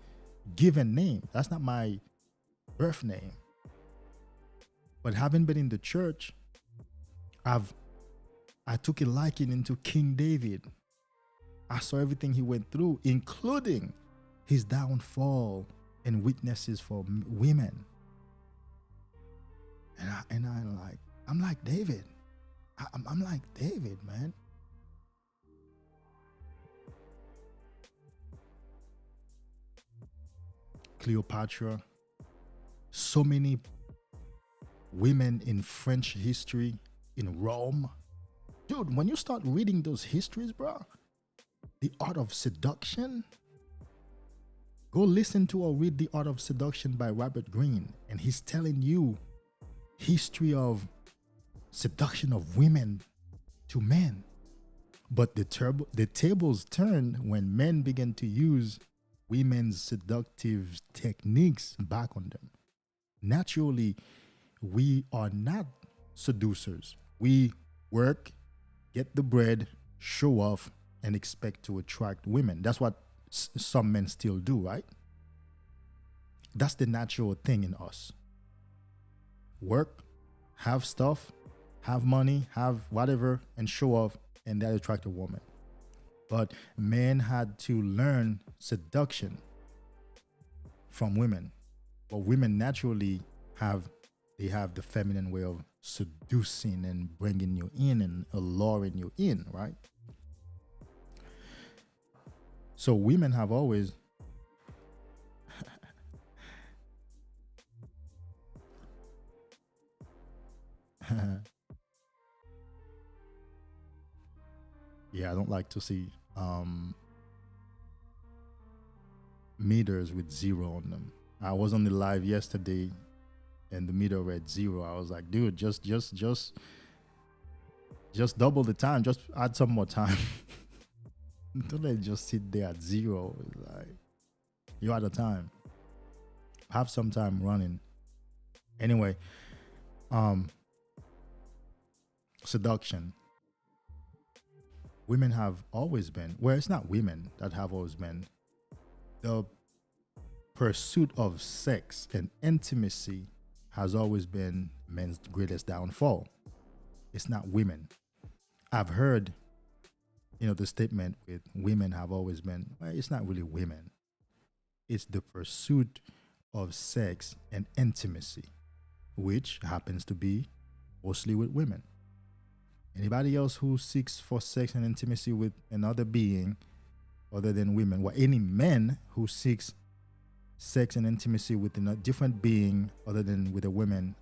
given name. That's not my birth name. But having been in the church, I took a liking into King David. I saw everything he went through, including his downfall and witnesses for women. And I'm like David. I'm like David, man. Cleopatra. So many women in French history, in Rome. Dude, when you start reading those histories, bro, the art of seduction, go listen to or read The Art of Seduction by Robert Greene, and he's telling you history of seduction of women to men. But the tables turn when men begin to use women's seductive techniques back on them. Naturally, we are not seducers. We work, get the bread, show off, and expect to attract women. That's what some men still do, right? That's the natural thing in us. Work, have stuff, have money, have whatever, and show off, and that attract a woman. But men had to learn seduction from women. But women naturally have the feminine way of seducing and bringing you in and alluring you in, right? So women have always yeah, I don't like to see meters with zero on them. I was on the live yesterday and the meter read 0. I was like, dude, just double the time, just add some more time. Don't let it just sit there at 0. It's like, you're out of time. Have some time running. Anyway, seduction. Women have always been, well, it's not women that have always been. The pursuit of sex and intimacy has always been men's greatest downfall. It's not women. I've heard, the statement with women have always been, well, it's not really women. It's the pursuit of sex and intimacy. which happens to be mostly with women. Anybody else who seeks for sex and intimacy with another being other than women, or any men who seeks sex and intimacy with a different being other than with a woman,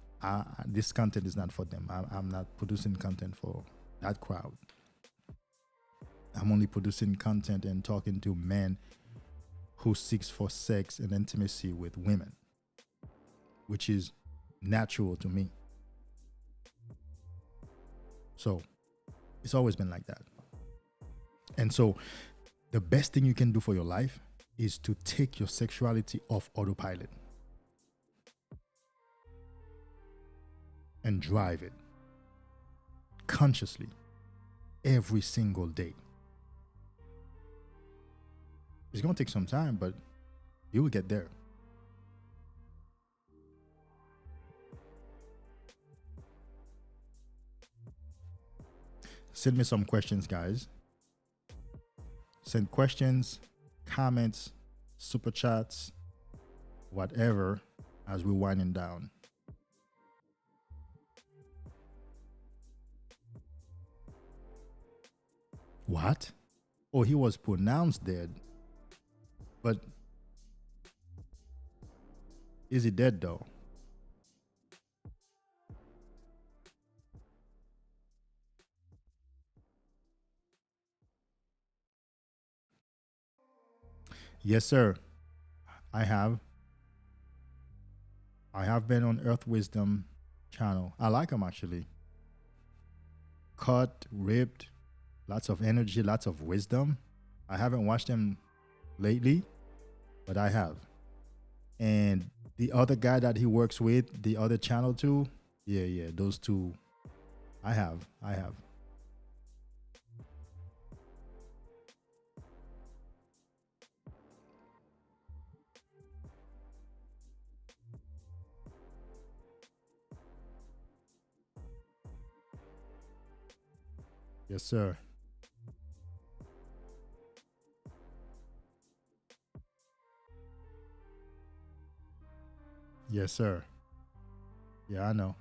this content is not for them. I'm not producing content for that crowd. I'm only producing content and talking to men who seeks for sex and intimacy with women, which is natural to me. So it's always been like that. And so the best thing you can do for your life is to take your sexuality off autopilot and drive it consciously every single day. It's going to take some time, but you will get there. Send me some questions, guys. Send questions, comments, super chats, whatever, as we're winding down. What? Oh, he was pronounced dead. But is he dead though? Yes, sir. I have been on Earth Wisdom channel. I like them actually. Cut, ripped, lots of energy, lots of wisdom. I haven't watched them lately, but I have. And the other guy that he works with, the other channel too, yeah, those two, I have. Yes, sir. Yes, sir. Yeah, I know.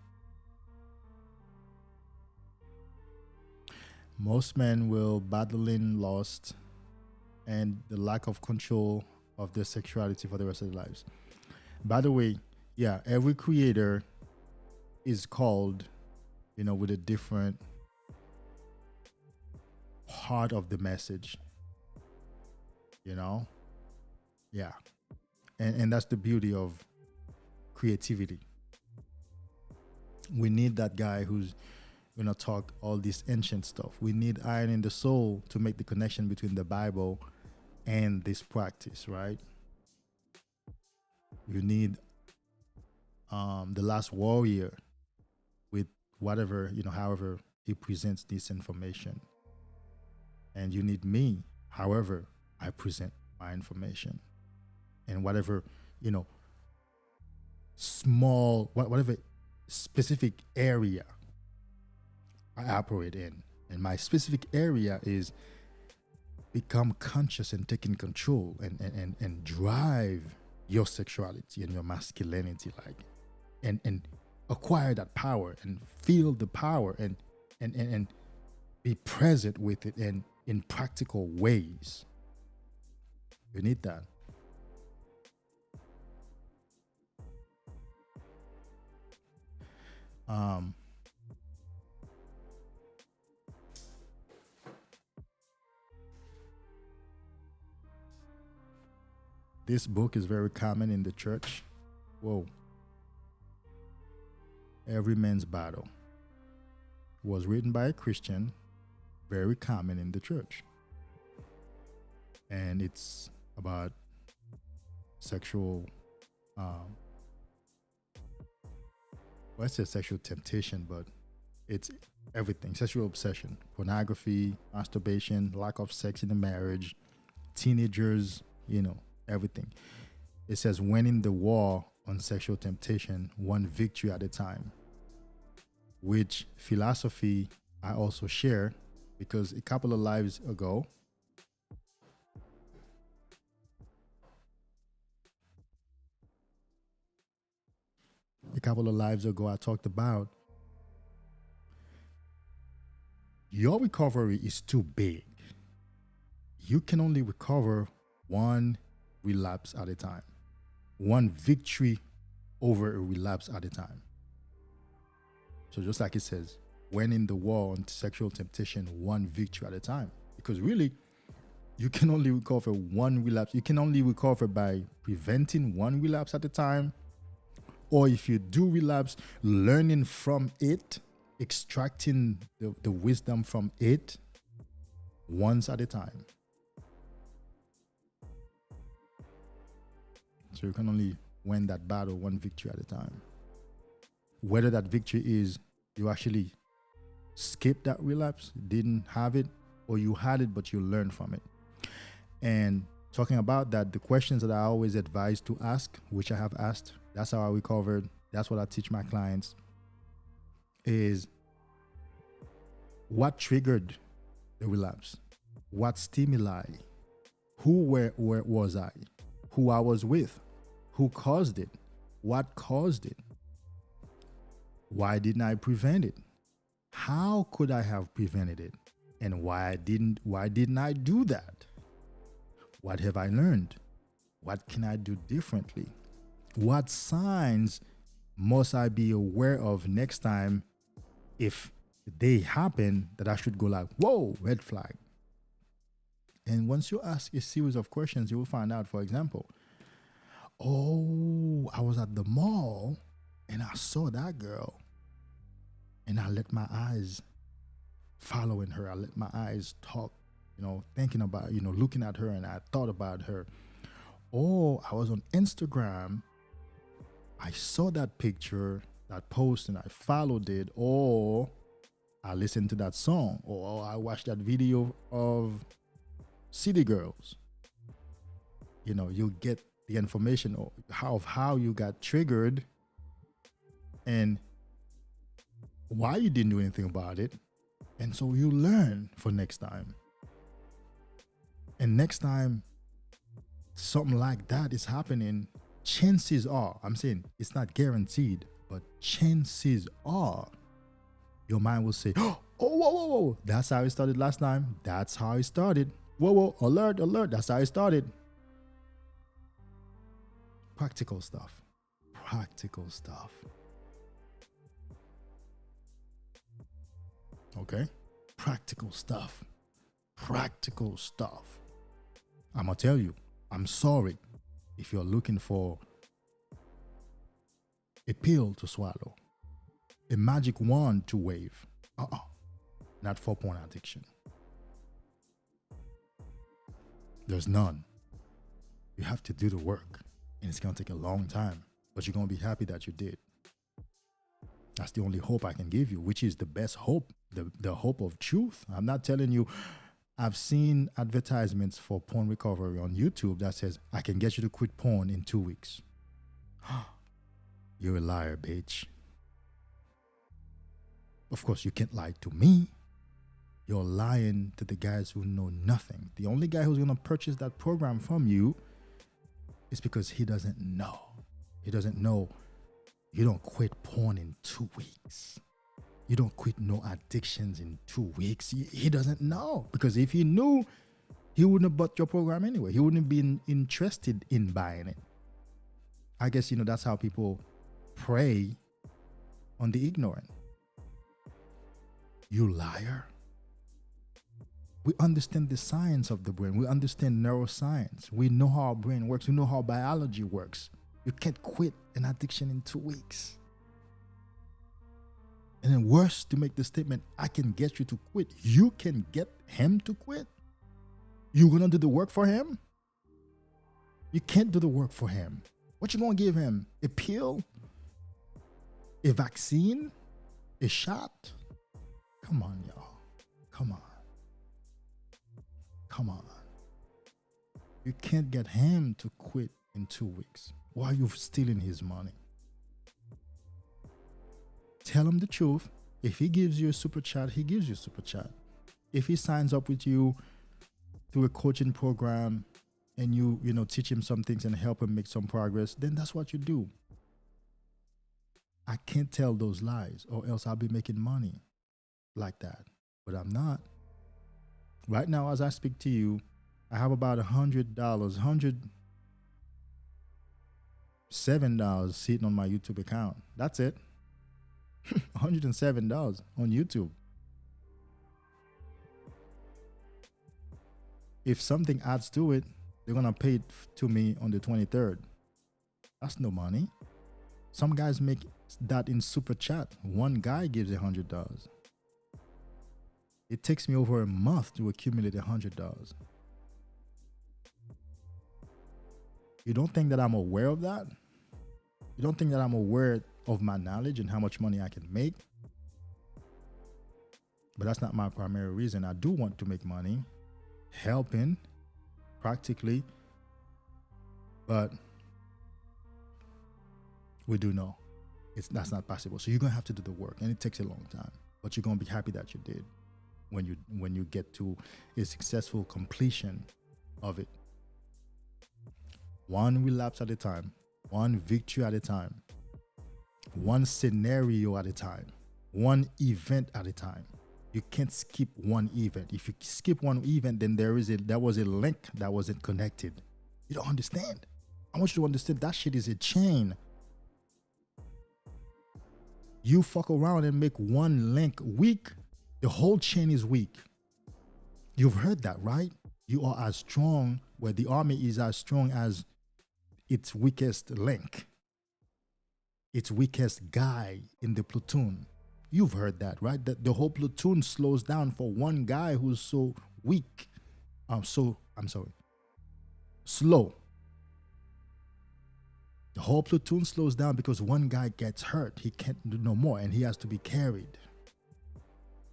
Most men will battle in lust and the lack of control of their sexuality for the rest of their lives. By the way, yeah, every creator is called, with a different part of the message. Yeah. And that's the beauty of creativity. We need that guy who's gonna talk all this ancient stuff. We need iron in the soul to make the connection between the Bible and this practice, right? You need the last warrior with whatever, however he presents this information. And you need me, however I present my information. And whatever, whatever specific area I operate in. And my specific area is become conscious and taking control and drive your sexuality and your masculinity, and acquire that power and feel the power and be present with it and in practical ways. You need that. This book is very common in the church. Whoa. Every Man's Battle was written by a Christian, very common in the church. And it's about sexual, I say sexual temptation, but it's everything. Sexual obsession, pornography, masturbation, lack of sex in the marriage, teenagers, everything. It says winning the war on sexual temptation, one victory at a time, which philosophy I also share, because a couple of lives ago, couple of lives ago, I talked about your recovery is too big. You can only recover one relapse at a time, one victory over a relapse at a time. So just like it says, when in the war on sexual temptation, one victory at a time. Because really, you can only recover one relapse. You can only recover by preventing one relapse at a time. Or if you do relapse, learning from it, extracting the wisdom from it once at a time. So you can only win that battle one victory at a time. Whether that victory is you actually skipped that relapse, didn't have it, or you had it but you learned from it. And talking about that, the questions that I always advise to ask, which I have asked, that's how I recovered, that's what I teach my clients, is what triggered the relapse? What stimuli? Where was I? Who I was with? Who caused it? What caused it? Why didn't I prevent it? How could I have prevented it? And why didn't I do that? What have I learned? What can I do differently? What signs must I be aware of next time if they happen that I should go like, whoa, red flag? And once you ask a series of questions, you will find out, for example, oh, I was at the mall and I saw that girl and I let my eyes following her. I let my eyes talk, thinking about, looking at her, and I thought about her. Oh, I was on Instagram. I saw that picture, that post, and I followed it. Or I listened to that song. Or I watched that video of City Girls. You'll get the information of how you got triggered and why you didn't do anything about it. And so you learn for next time. And next time something like that is happening, chances are, I'm saying it's not guaranteed, but chances are your mind will say, oh, whoa, that's how it started last time. That's how it started. Whoa, alert, that's how it started. Practical stuff. Okay? Practical stuff. I'm gonna tell you, I'm sorry if you're looking for a pill to swallow, a magic wand to wave. Not for porn addiction. There's none. You have to do the work, and it's gonna take a long time, but you're gonna be happy that you did. That's the only hope I can give you, which is the best hope, the hope of truth. I'm not telling you, I've seen advertisements for porn recovery on YouTube that says, I can get you to quit porn in 2 weeks. You're a liar, bitch. Of course, you can't lie to me. You're lying to the guys who know nothing. The only guy who's going to purchase that program from you is because he doesn't know. He doesn't know you don't quit porn in 2 weeks. You don't quit no addictions in 2 weeks. He doesn't know. Because if he knew, he wouldn't have bought your program anyway. He wouldn't have been interested in buying it. I guess, that's how people prey on the ignorant. You liar. We understand the science of the brain. We understand neuroscience. We know how our brain works. We know how biology works. You can't quit an addiction in 2 weeks. And then worse, to make the statement, I can get you to quit. You can get him to quit? You gonna do the work for him? You can't do the work for him. What you gonna give him? A pill? A vaccine? A shot? Come on, y'all. Come on. You can't get him to quit in 2 weeks. Why are you stealing his money? Tell him the truth. If he gives you a super chat, he gives you a super chat. If he signs up with you through a coaching program and you teach him some things and help him make some progress, then that's what you do. I can't tell those lies, or else I'll be making money like that. But I'm not. Right now, as I speak to you, I have about $100, $107 sitting on my YouTube account. That's it. $107 on YouTube. If something adds to it, they're gonna pay it to me on the 23rd. That's no money. Some guys make that in super chat. One guy gives $100. It takes me over a month to accumulate $100. You don't think that I'm aware of that? You don't think that I'm aware of my knowledge and how much money I can make? But that's not my primary reason. I do want to make money, helping practically, but we do know that's not possible. So you're gonna have to do the work, and it takes a long time. But you're gonna be happy that you did when you get to a successful completion of it. One relapse at a time, one victory at a time, one scenario at a time, one event at a time. You can't skip one event. If you skip one event, then there was a link that wasn't connected. You don't understand. I want you to understand that shit is a chain. You fuck around and make one link weak, the whole chain is weak. You've heard that, right? You are as strong, where the army is as strong as its weakest link, its weakest guy in the platoon. You've heard that, right? That the whole platoon slows down for one guy who's so weak. Slow. The whole platoon slows down because one guy gets hurt. He can't do no more, and he has to be carried.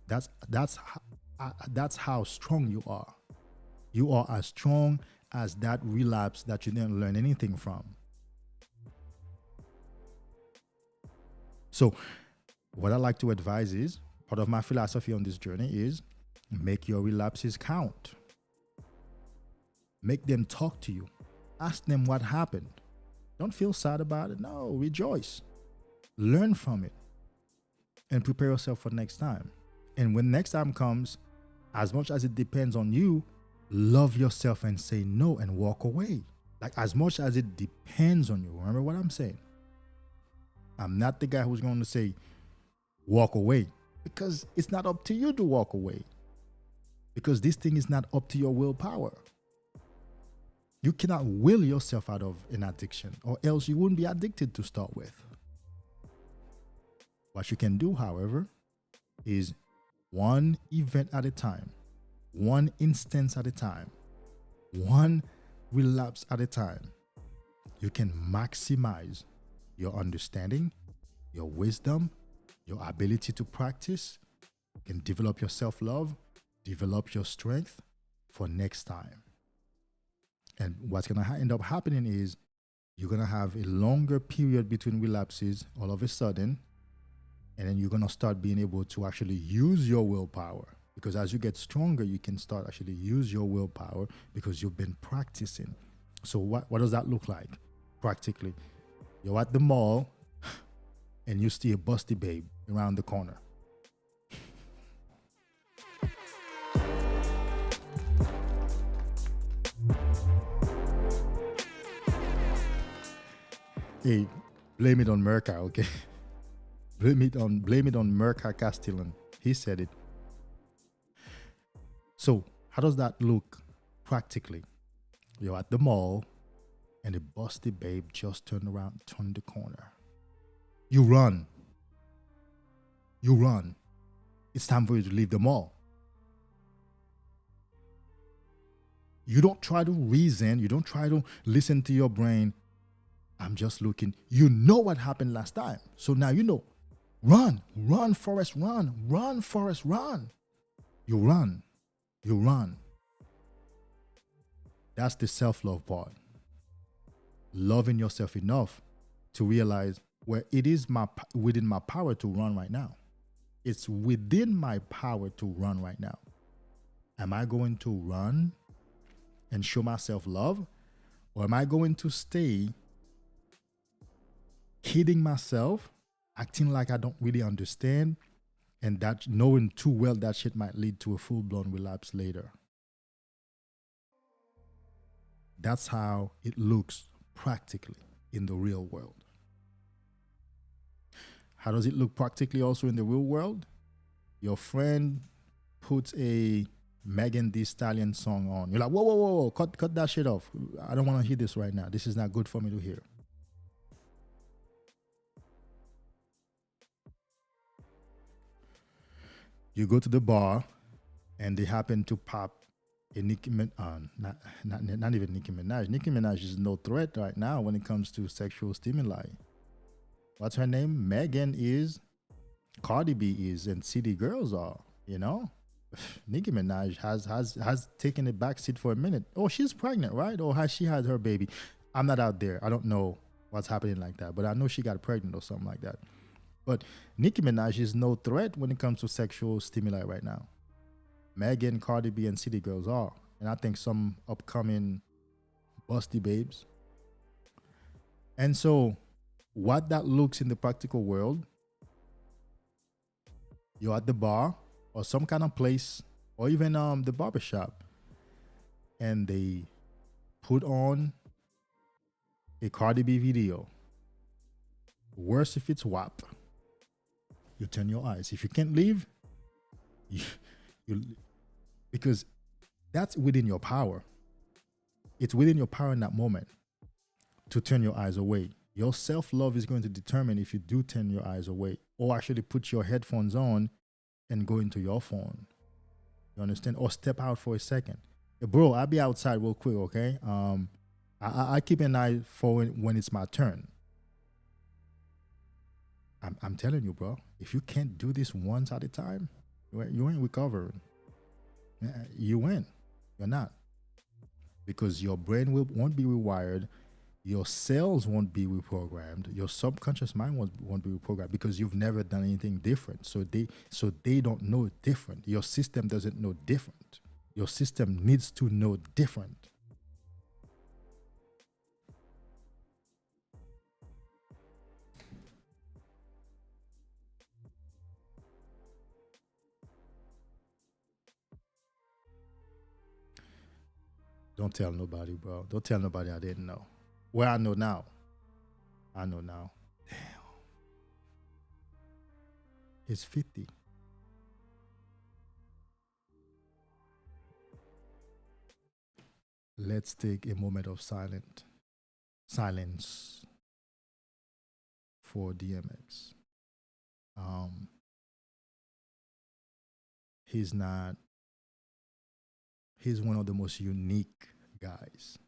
That's how strong you are. You are as strong as that relapse that you didn't learn anything from. So what I like to advise is, part of my philosophy on this journey is, make your relapses count. Make them talk to you. Ask them what happened. Don't feel sad about it. No, rejoice. Learn from it and prepare yourself for next time. And when next time comes, as much as it depends on you, love yourself and say no and walk away. Like, as much as it depends on you. Remember what I'm saying? I'm not the guy who's going to say walk away, because it's not up to you to walk away, because this thing is not up to your willpower. You cannot will yourself out of an addiction, or else you wouldn't be addicted to start with. What you can do, however, is one event at a time, one instance at a time, one relapse at a time. You can maximize your understanding, your wisdom, your ability to practice. You can develop your self-love, develop your strength for next time. And what's going to end up happening is you're going to have a longer period between relapses all of a sudden, and then you're going to start being able to actually use your willpower. Because as you get stronger, you can start actually use your willpower because you've been practicing. So what does that look like? Practically, you're at the mall and you see a busty babe around the corner. Hey, blame it on Merca, okay? Blame it on Merca Castellan. He said it. So how does that look practically? You're at the mall and a busty babe just turned the corner. You run. It's time for you to leave the mall. You don't try to reason. You don't try to listen to your brain. I'm just looking. You know what happened last time. So now you know. Run, Forrest, run, Forrest, run. You run. That's the self-love part. Loving yourself enough to realize where it is within my power to run right now. It's within my power to run right now. Am I going to run and show myself love? Or am I going to stay kidding myself acting like I don't really understand, and that knowing too well that shit might lead to a full-blown relapse later. That's how it looks practically in the real world. How does it look practically also in the real world? Your friend puts a Megan Thee Stallion song on. You're like, whoa, whoa, whoa, whoa, cut that shit off. I don't want to hear this right now. This is not good for me to hear. You go to the bar and they happen to pop a Nicki Minaj, not even Nicki Minaj. Nicki Minaj is no threat right now when it comes to sexual stimuli. What's her name? Megan is, Cardi B is, and city girls are, you know? Nicki Minaj has taken a backseat for a minute. Oh, she's pregnant, right? Or has she had her baby? I'm not out there. I don't know what's happening like that, but I know she got pregnant or something like that. But Nicki Minaj is no threat when it comes to sexual stimuli right now. Megan, Cardi B, and city girls are. And I think some upcoming busty babes. And so what that looks in the practical world, you're at the bar or some kind of place, or even the barbershop, and they put on a Cardi B video. Worse if it's WAP. You turn your eyes. If you can't leave, you because that's within your power. It's within your power in that moment to turn your eyes away. Your self-love is going to determine if you do turn your eyes away, or actually put your headphones on and go into your phone. You understand? Or step out for a second. Hey, bro, I'll be outside real quick, okay? I keep an eye for when it's my turn. I'm telling you, bro, if you can't do this once at a time, you ain't recovering. You win. You're not. Because your brain won't be rewired. Your cells won't be reprogrammed. Your subconscious mind won't be reprogrammed because you've never done anything different. So they don't know different. Your system doesn't know different. Your system needs to know different. Don't tell nobody, bro. Don't tell nobody I didn't know. Well, I know now. I know now. Damn. He's 50. Let's take a moment of silence for DMX. He's one of the most unique guys.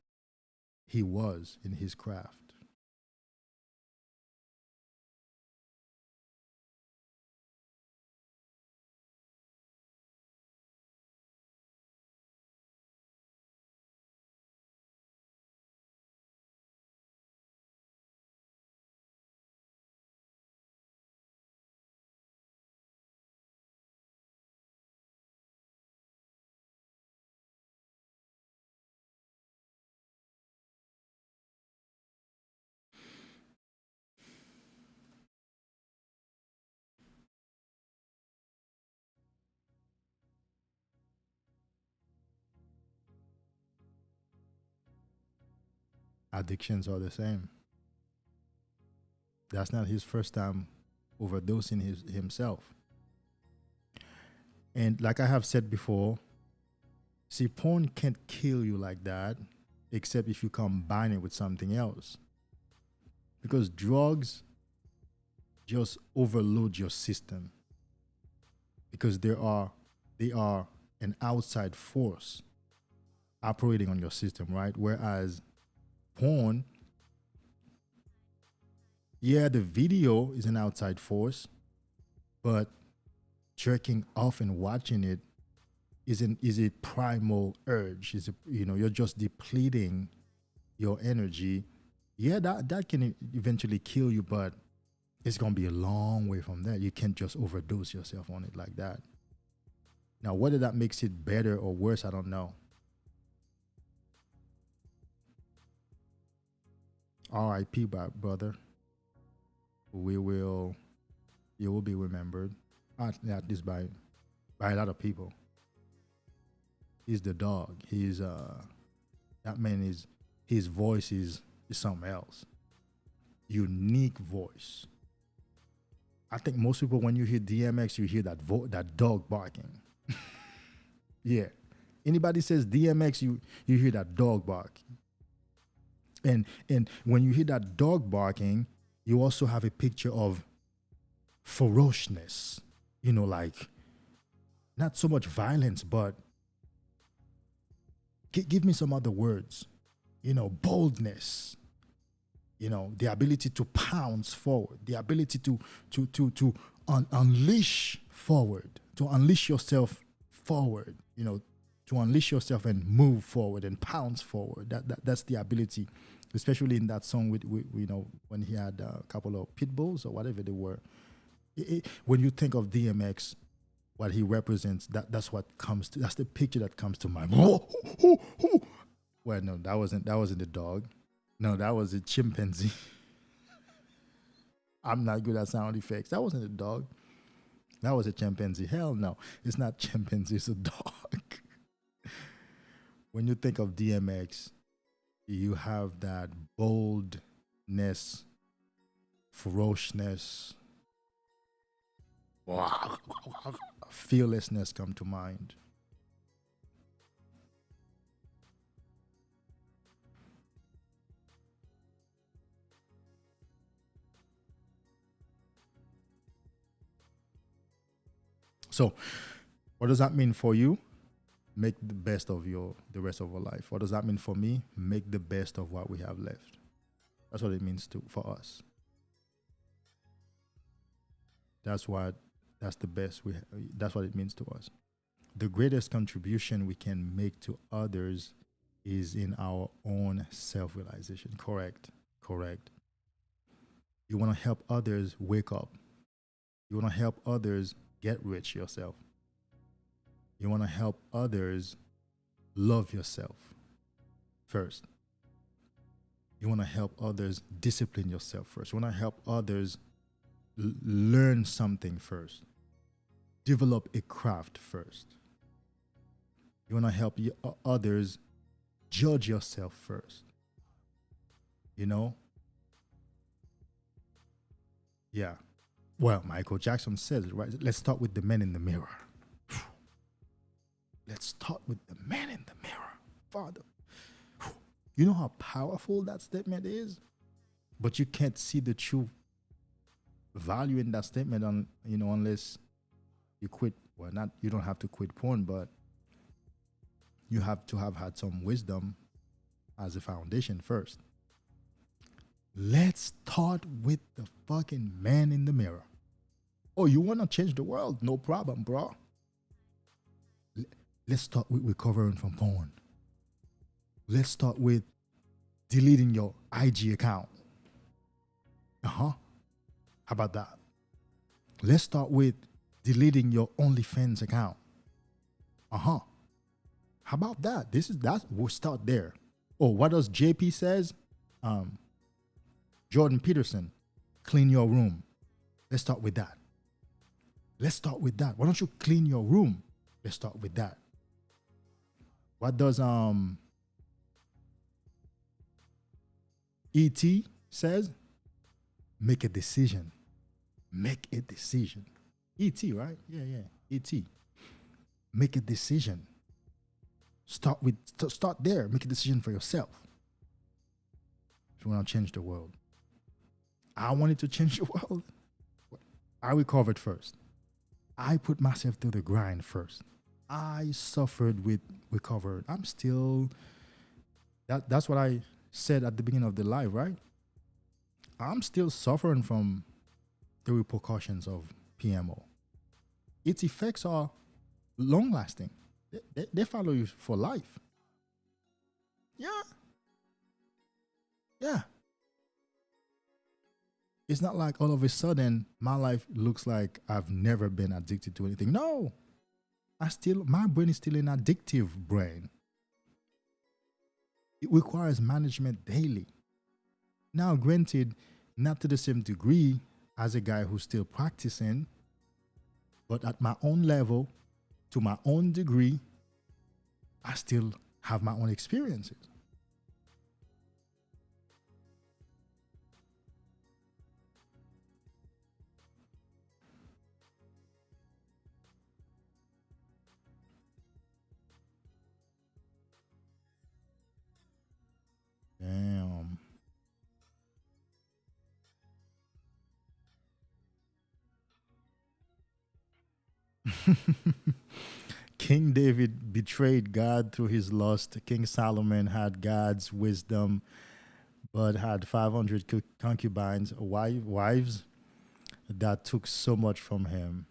He was in his craft. Addictions are the same. That's not his first time overdosing himself. And like I have said before, see, porn can't kill you like that, except if you combine it with something else. Because drugs just overload your system. Because they are an outside force operating on your system, right? Whereas porn, yeah, the video is an outside force, but jerking off and watching it is a primal urge. You're just depleting your energy. Yeah, that can eventually kill you, but it's gonna be a long way from that. You can't just overdose yourself on it like that. Now, whether that makes it better or worse, I don't know. R.I.P. brother. We will he will be remembered, at least by a lot of people. He's the dog. He's that man is, his voice is something else. Unique voice. I think most people, when you hear DMX, you hear that dog barking. Yeah. Anybody says DMX, you hear that dog barking. And when you hear that dog barking, you also have a picture of ferociousness. You know, like not so much violence, but give me some other words. You know, boldness. You know, the ability to pounce forward, the ability to unleash forward, to unleash yourself forward, you know, to unleash yourself and move forward and pounce forward. That's the ability, especially in that song with you know, when he had a couple of pit bulls or whatever they were. When you think of DMX, what he represents, that's the picture that comes to mind. Well, no, that wasn't the dog. No, that was a chimpanzee. I'm not good at sound effects. That wasn't a dog. That was a chimpanzee. Hell no, it's not chimpanzee, it's a dog. When you think of DMX, you have that boldness, ferociousness, fearlessness come to mind. So, what does that mean for you? Make the best of the rest of your life. What does that mean for me? Make the best of what we have left. That's what it means for us. That's the best that's what it means to us. The greatest contribution we can make to others is in our own self-realization. Correct. You want to help others wake up. You want to help others get rich yourself. You want to help others love yourself first. You want to help others discipline yourself first. You want to help others learn something first. Develop a craft first. You want to help others judge yourself first. You know? Yeah. Well, Michael Jackson says it, right? Let's start with the man in the mirror. Let's start with the man in the mirror. Father. You know how powerful that statement is? But you can't see the true value in that statement unless you quit. Well, you don't have to quit porn, but you have to have had some wisdom as a foundation first. Let's start with the fucking man in the mirror. Oh, you want to change the world? No problem, bro. Let's start with recovering from porn. Let's start with deleting your IG account. How about that? Let's start with deleting your Onlyfans account. How about that? We'll start there. Oh, what does JP says? Jordan Peterson, clean your room. Let's start with that. Why don't you clean your room? Let's start with that. What does E.T. says? Make a decision. E.T., right? Yeah. E.T. Make a decision. Start there. Make a decision for yourself. If you want to change the world. I wanted to change the world. I recovered first. I put myself through the grind first. I suffered with recovery. I'm still, that's what I said at the beginning of the live, right? I'm still suffering from the repercussions of PMO. Its effects are long lasting. They follow you for life. Yeah. It's not like all of a sudden my life looks like I've never been addicted to anything. No. My brain is still an addictive brain. It requires management daily. Now, granted, not to the same degree as a guy who's still practicing, but at my own level, to my own degree, I still have my own experiences. Damn. King David betrayed God through his lust. King Solomon had God's wisdom, but had 500 concubines, wives that took so much from him.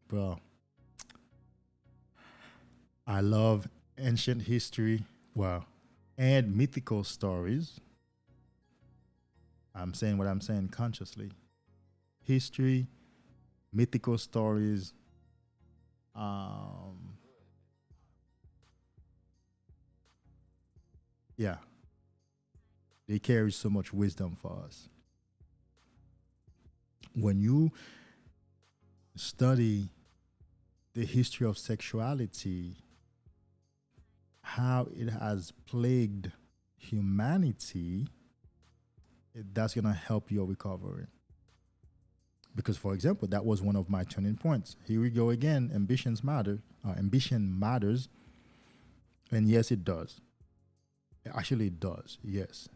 Bro, I love ancient history, well, and mythical stories. I'm saying what I'm saying consciously. History, mythical stories, yeah, they carry so much wisdom for us. When you study the history of sexuality, how it has plagued humanity, that's going to help your recovery. Because, for example, that was one of my turning points. Here we go again. Ambition matters. And yes, it does. Actually, it does. Yes,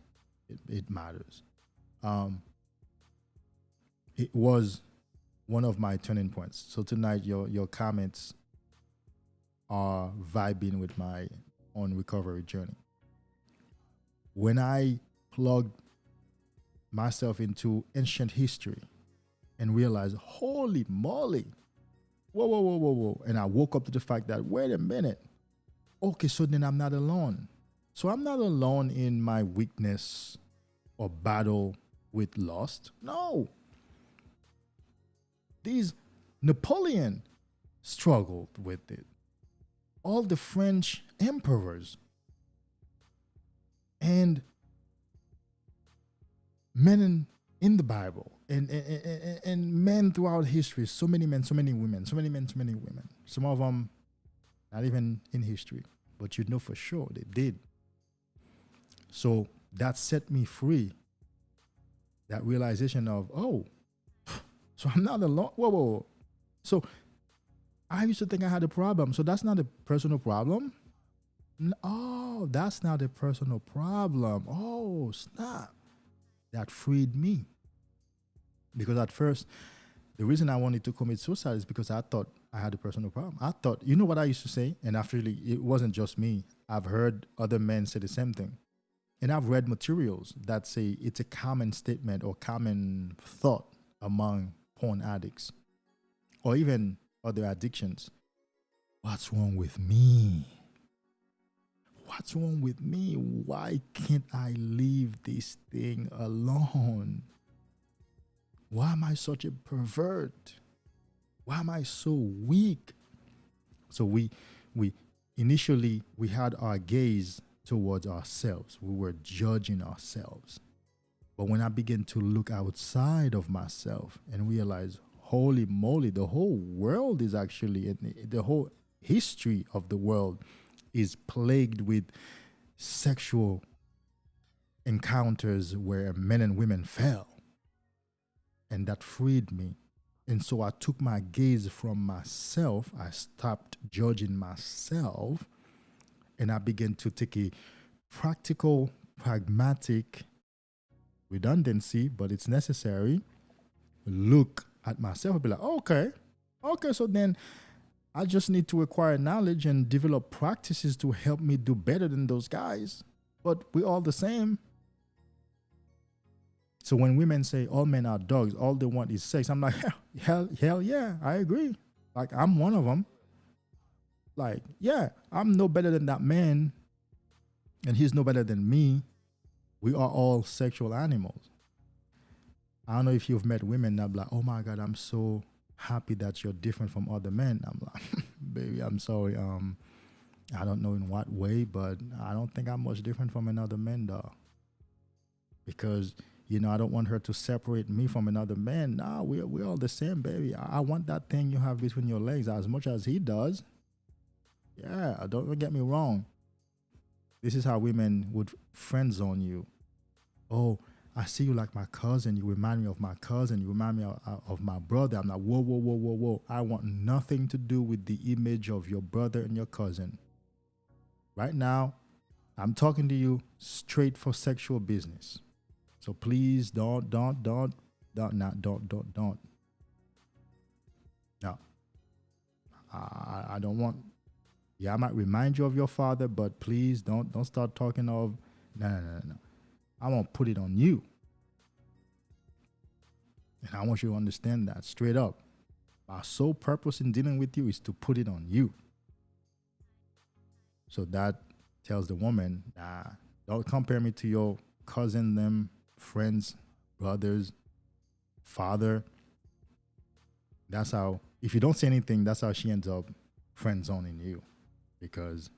it matters. It was one of my turning points. So tonight, your comments are vibing with my own recovery journey. When I plugged myself into ancient history and realized, holy moly, whoa. And I woke up to the fact that, wait a minute. Okay, so then I'm not alone. So I'm not alone in my weakness or battle with lust. No. Napoleon struggled with it. All the French emperors and men in the Bible and men throughout history, so many men, so many women, so many men, so many women. Some of them not even in history, but you know for sure they did. So that set me free. That realization of, oh, so I'm not alone. Whoa. So I used to think I had a problem. So that's not a personal problem. Oh, that's not a personal problem. Oh, snap. That freed me. Because at first, the reason I wanted to commit suicide is because I thought I had a personal problem. I thought, you know what I used to say? And actually, it wasn't just me. I've heard other men say the same thing. And I've read materials that say it's a common statement or common thought among porn addicts or even other addictions. What's wrong with me? What's wrong with me? Why can't I leave this thing alone? Why am I such a pervert? Why am I so weak? So we initially had our gaze towards ourselves. We were judging ourselves. But when I began to look outside of myself and realize, holy moly, the whole world is actually, the whole history of the world is plagued with sexual encounters where men and women fell. And that freed me. And so I took my gaze from myself. I stopped judging myself. And I began to take a practical, pragmatic, redundancy, but it's necessary, look at myself and be like, okay, so then I just need to acquire knowledge and develop practices to help me do better than those guys. But we're all the same. So when women say all men are dogs, all they want is sex, I'm like, hell yeah, I agree. Like, I'm one of them. Like, yeah, I'm no better than that man, and he's no better than me. We are all sexual animals. I don't know if you've met women that be like, oh my God, I'm so happy that you're different from other men. I'm like, baby, I'm sorry. I don't know in what way, but I don't think I'm much different from another man, though. because I don't want her to separate me from another man. Nah, we're all the same, baby. I want that thing you have between your legs as much as he does. Yeah, don't get me wrong. This is how women would friend zone you. Oh, I see you like my cousin. You remind me of my cousin. You remind me of my brother. I'm like, whoa, whoa, whoa, whoa, whoa. I want nothing to do with the image of your brother and your cousin. Right now, I'm talking to you straight for sexual business. So please don't. No. I don't want. Yeah, I might remind you of your father, but please don't start talking of. No. I won't put it on you. And I want you to understand that straight up. Our sole purpose in dealing with you is to put it on you. So that tells the woman, nah, don't compare me to your cousin, them, friends, brothers, father. That's how, if you don't say anything, that's how she ends up friend zoning you, because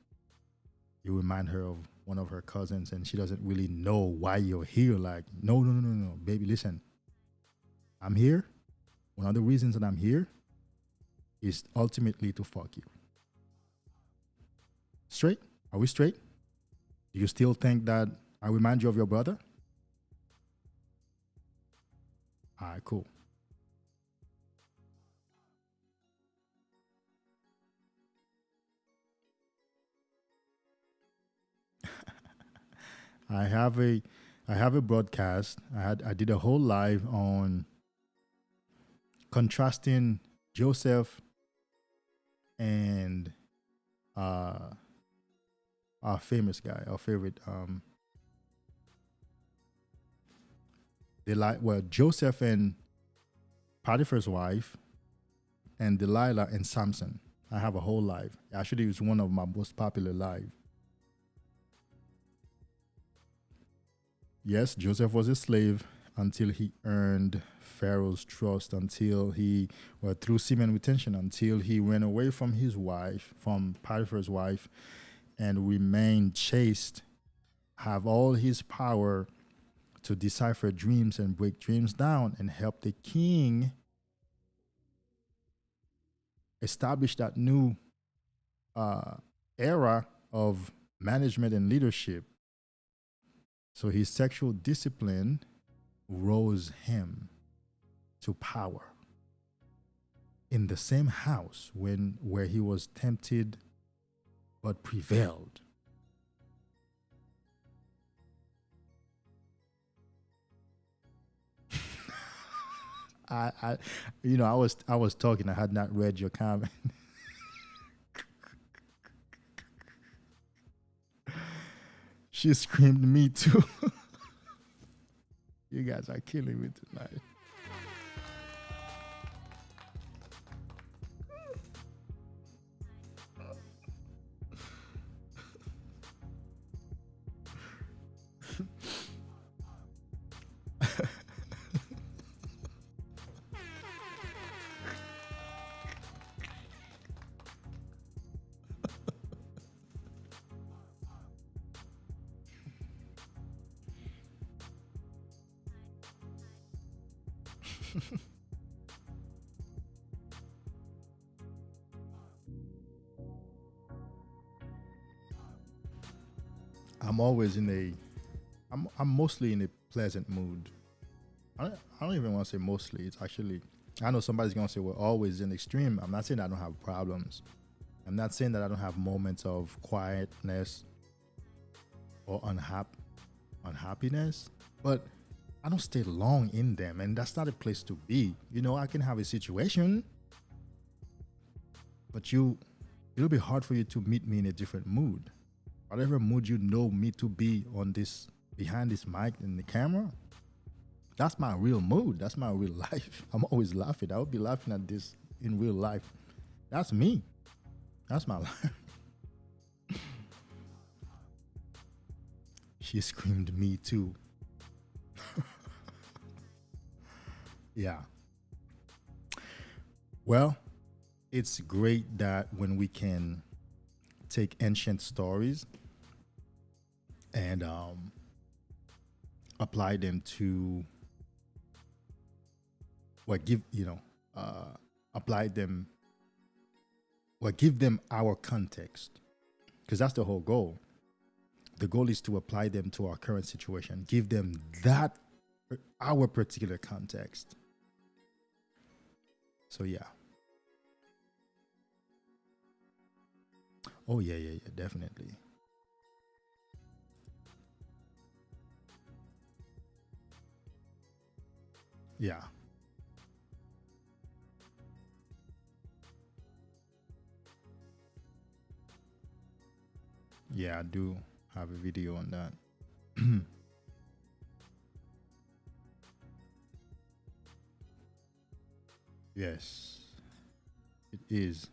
you remind her of one of her cousins and she doesn't really know why you're here. Like, no, baby, listen. I'm here. One of the reasons that I'm here is ultimately to fuck you. Straight? Are we straight? Do you still think that I remind you of your brother? All right, cool. I have a broadcast. I did a whole live on contrasting Joseph and our famous guy, our favorite Joseph and Potiphar's wife, and Delilah and Samson. I have a whole live. Actually, it's one of my most popular live. Yes, Joseph was a slave until he earned Pharaoh's trust, through semen retention, until he ran away from his wife, from Potiphar's wife, and remained chaste, have all his power to decipher dreams and break dreams down and help the king establish that new era of management and leadership. So his sexual discipline rose him to power in the same house where he was tempted but prevailed. I was talking. I had not read your comment. She screamed, "Me too!" You guys are killing me tonight. I'm mostly in a pleasant mood. I don't even want to say mostly. It's actually, I know somebody's going to say we're always in extreme. I'm not saying I don't have problems. I'm not saying that I don't have moments of quietness or unhappiness, but I don't stay long in them, and that's not a place to be. I can have a situation, but it'll be hard for you to meet me in a different mood. Whatever mood you know me to be on this, behind this mic and the camera, that's my real mood. That's my real life. I'm always laughing. I would be laughing at this in real life. That's me. That's my life. She screamed, "Me too." Yeah. Well, it's great that when we can take ancient stories and apply them to what give, apply them, what give them our context, because that's the whole goal. The goal is to apply them to our current situation, give them that, our particular context. So yeah. Oh yeah, definitely. Yeah. Yeah, I do have a video on that. Yes, it is.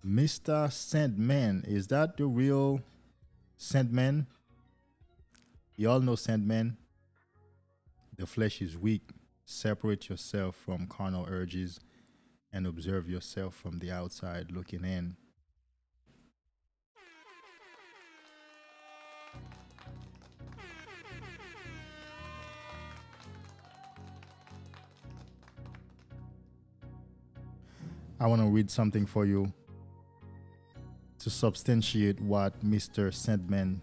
Mr. Sandman, is that the real Sandman? Y'all know Sandman? The flesh is weak. Separate yourself from carnal urges and observe yourself from the outside looking in. I want to read something for you to substantiate what Mr. Sandman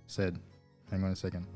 said. Hang on a second.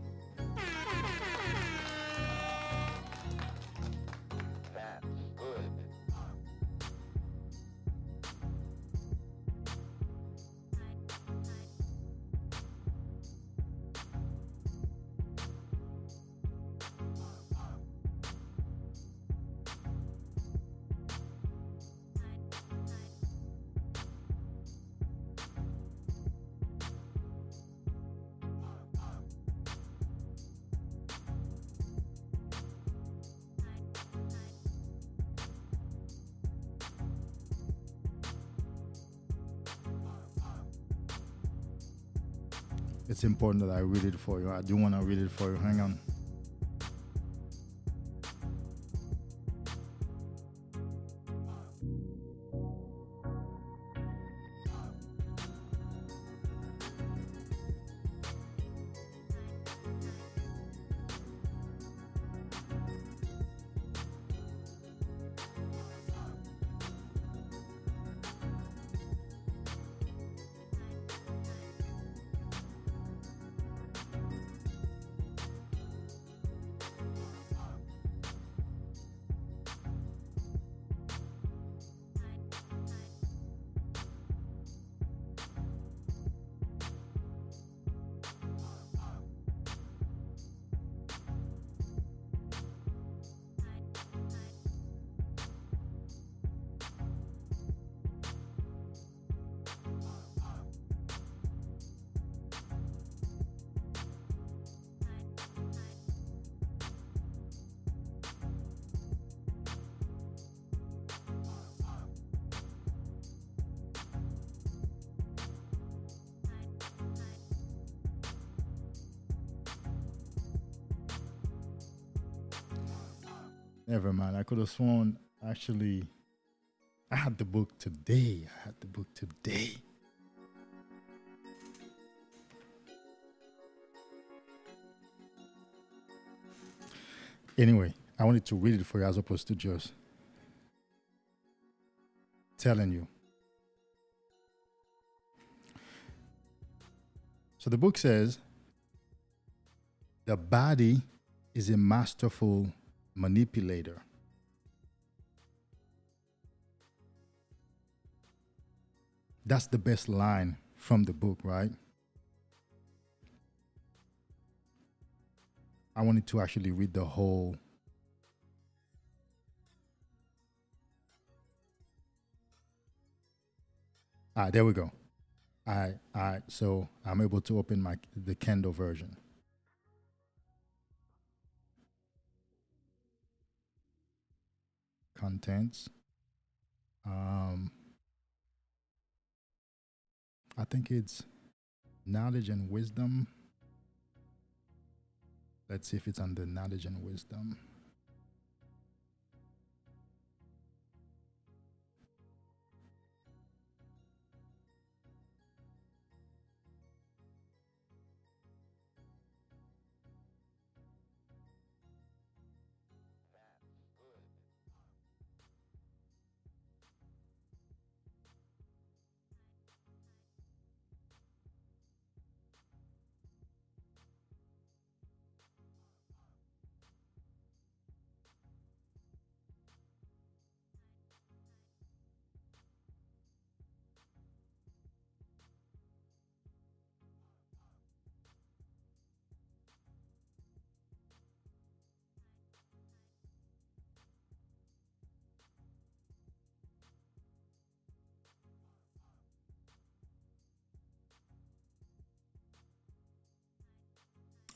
It's important that I read it for you. I do want to read it for you. Hang on. Never mind. I could have sworn, actually, I had the book today. Anyway, I wanted to read it for you as opposed to just telling you. So the book says, the body is a masterful manipulator. That's the best line from the book, right? I wanted to actually read the whole. There we go. So I'm able to open the Kindle version. Contents. I think it's knowledge and wisdom. Let's see if it's under knowledge and wisdom.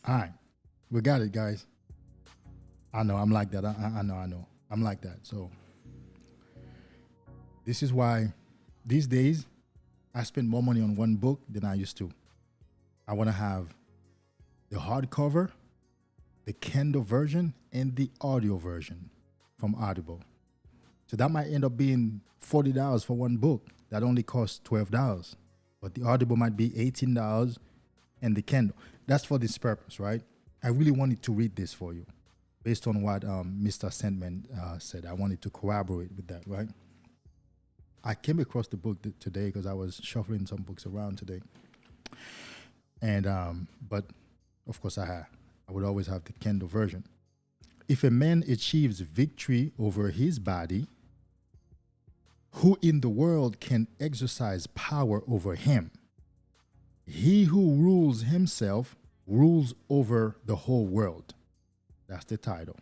All right. We got it, guys. I know I'm like that. I know. I'm like that. So this is why these days I spend more money on one book than I used to. I want to have the hardcover, the Kindle version, and the audio version from Audible. So that might end up being $40 for one book. That only costs $12. But the Audible might be $18 and the Kindle. That's for this purpose, right? I really wanted to read this for you based on what Mr. Semen said. I wanted to corroborate with that, right? I came across the book today because I was shuffling some books around today. And, but of course I would always have the Kindle version. If a man achieves victory over his body, who in the world can exercise power over him? He who rules himself rules over the whole world. That's the title.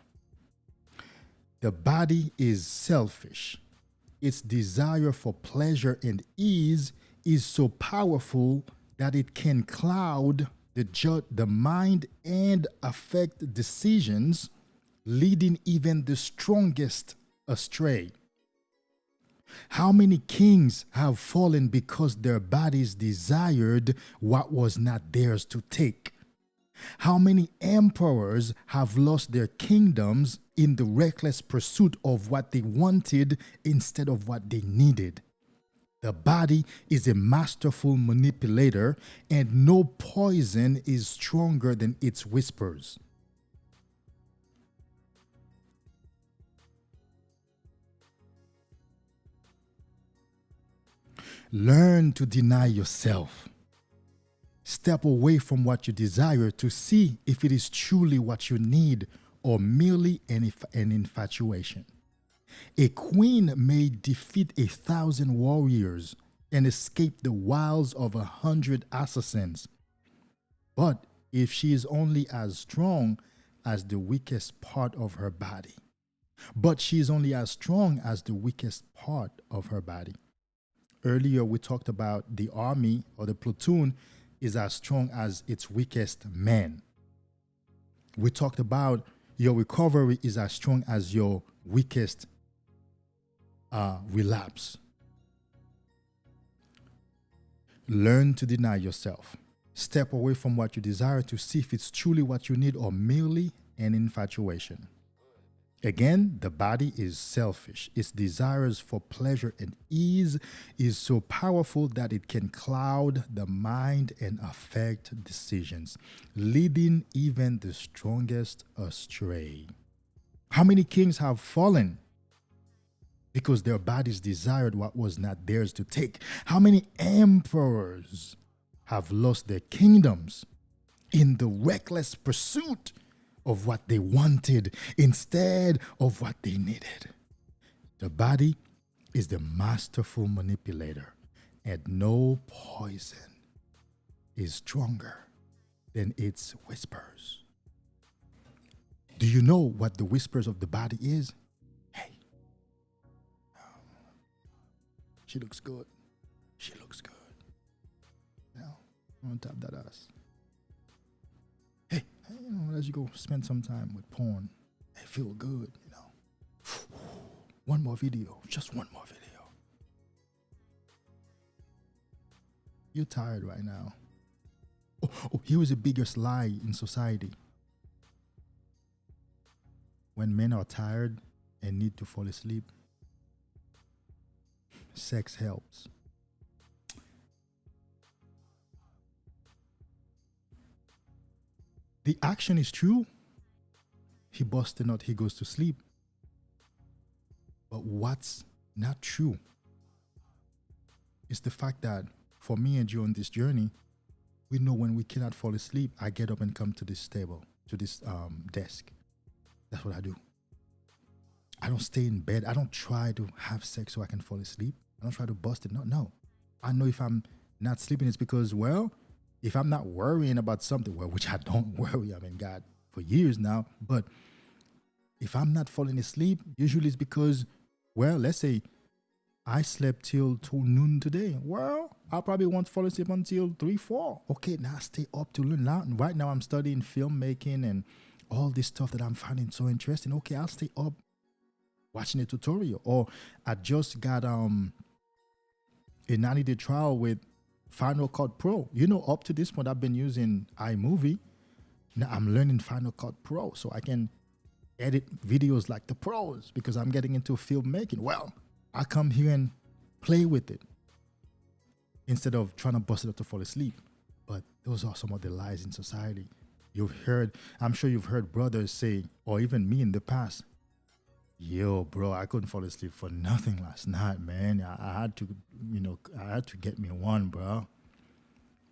The body is selfish. Its desire for pleasure and ease is so powerful that it can cloud the mind and affect decisions, leading even the strongest astray. How many kings have fallen because their bodies desired what was not theirs to take? How many emperors have lost their kingdoms in the reckless pursuit of what they wanted instead of what they needed? The body is a masterful manipulator, and no poison is stronger than its whispers. Learn to deny yourself. Step away from what you desire to see if it is truly what you need or merely an infatuation. A queen may defeat 1,000 warriors and escape the wiles of 100 assassins. But if she is only as strong as the weakest part of her body. Earlier, we talked about the army or the platoon is as strong as its weakest man. We talked about your recovery is as strong as your weakest relapse. Learn to deny yourself. Step away from what you desire to see if it's truly what you need or merely an infatuation. Again, the body is selfish. Its desires for pleasure and ease is so powerful that it can cloud the mind and affect decisions, leading even the strongest astray. How many kings have fallen because their bodies desired what was not theirs to take? How many emperors have lost their kingdoms in the reckless pursuit of what they wanted instead of what they needed? The body is the masterful manipulator, and no poison is stronger than its whispers. Do you know what the whispers of the body is? Hey, she looks good. She looks good. You know, on top of that ass. Hey, you know, as you go spend some time with porn, hey, feel good, you know. One more video, just one more video. You're tired right now. Oh, here is the biggest lie in society. When men are tired and need to fall asleep, sex helps. The action is true. He busts a nut, he goes to sleep. But what's not true is the fact that for me and you on this journey, we know when we cannot fall asleep, I get up and come to this table, to this desk. That's what I do. I don't stay in bed. I don't try to have sex so I can fall asleep. I don't try to bust it. No. I know if I'm not sleeping, it's because, well, if I'm not worrying about something, well, which I don't worry, I mean, God, for years now, but if I'm not falling asleep, usually it's because, well, let's say I slept till noon today. Well, I probably won't fall asleep until 3, 4. Okay, now I stay up till noon. Now, right now I'm studying filmmaking and all this stuff that I'm finding so interesting. Okay, I'll stay up watching a tutorial. Or I just got a 90-day trial with Final Cut Pro. You know, up to this point, I've been using iMovie. Now I'm learning Final Cut Pro so I can edit videos like the pros because I'm getting into filmmaking. Well, I come here and play with it instead of trying to bust it up to fall asleep. But those are some of the lies in society. I'm sure you've heard brothers say, or even me in the past, yo, bro, I couldn't fall asleep for nothing last night, man. I had to, I had to get me one, bro.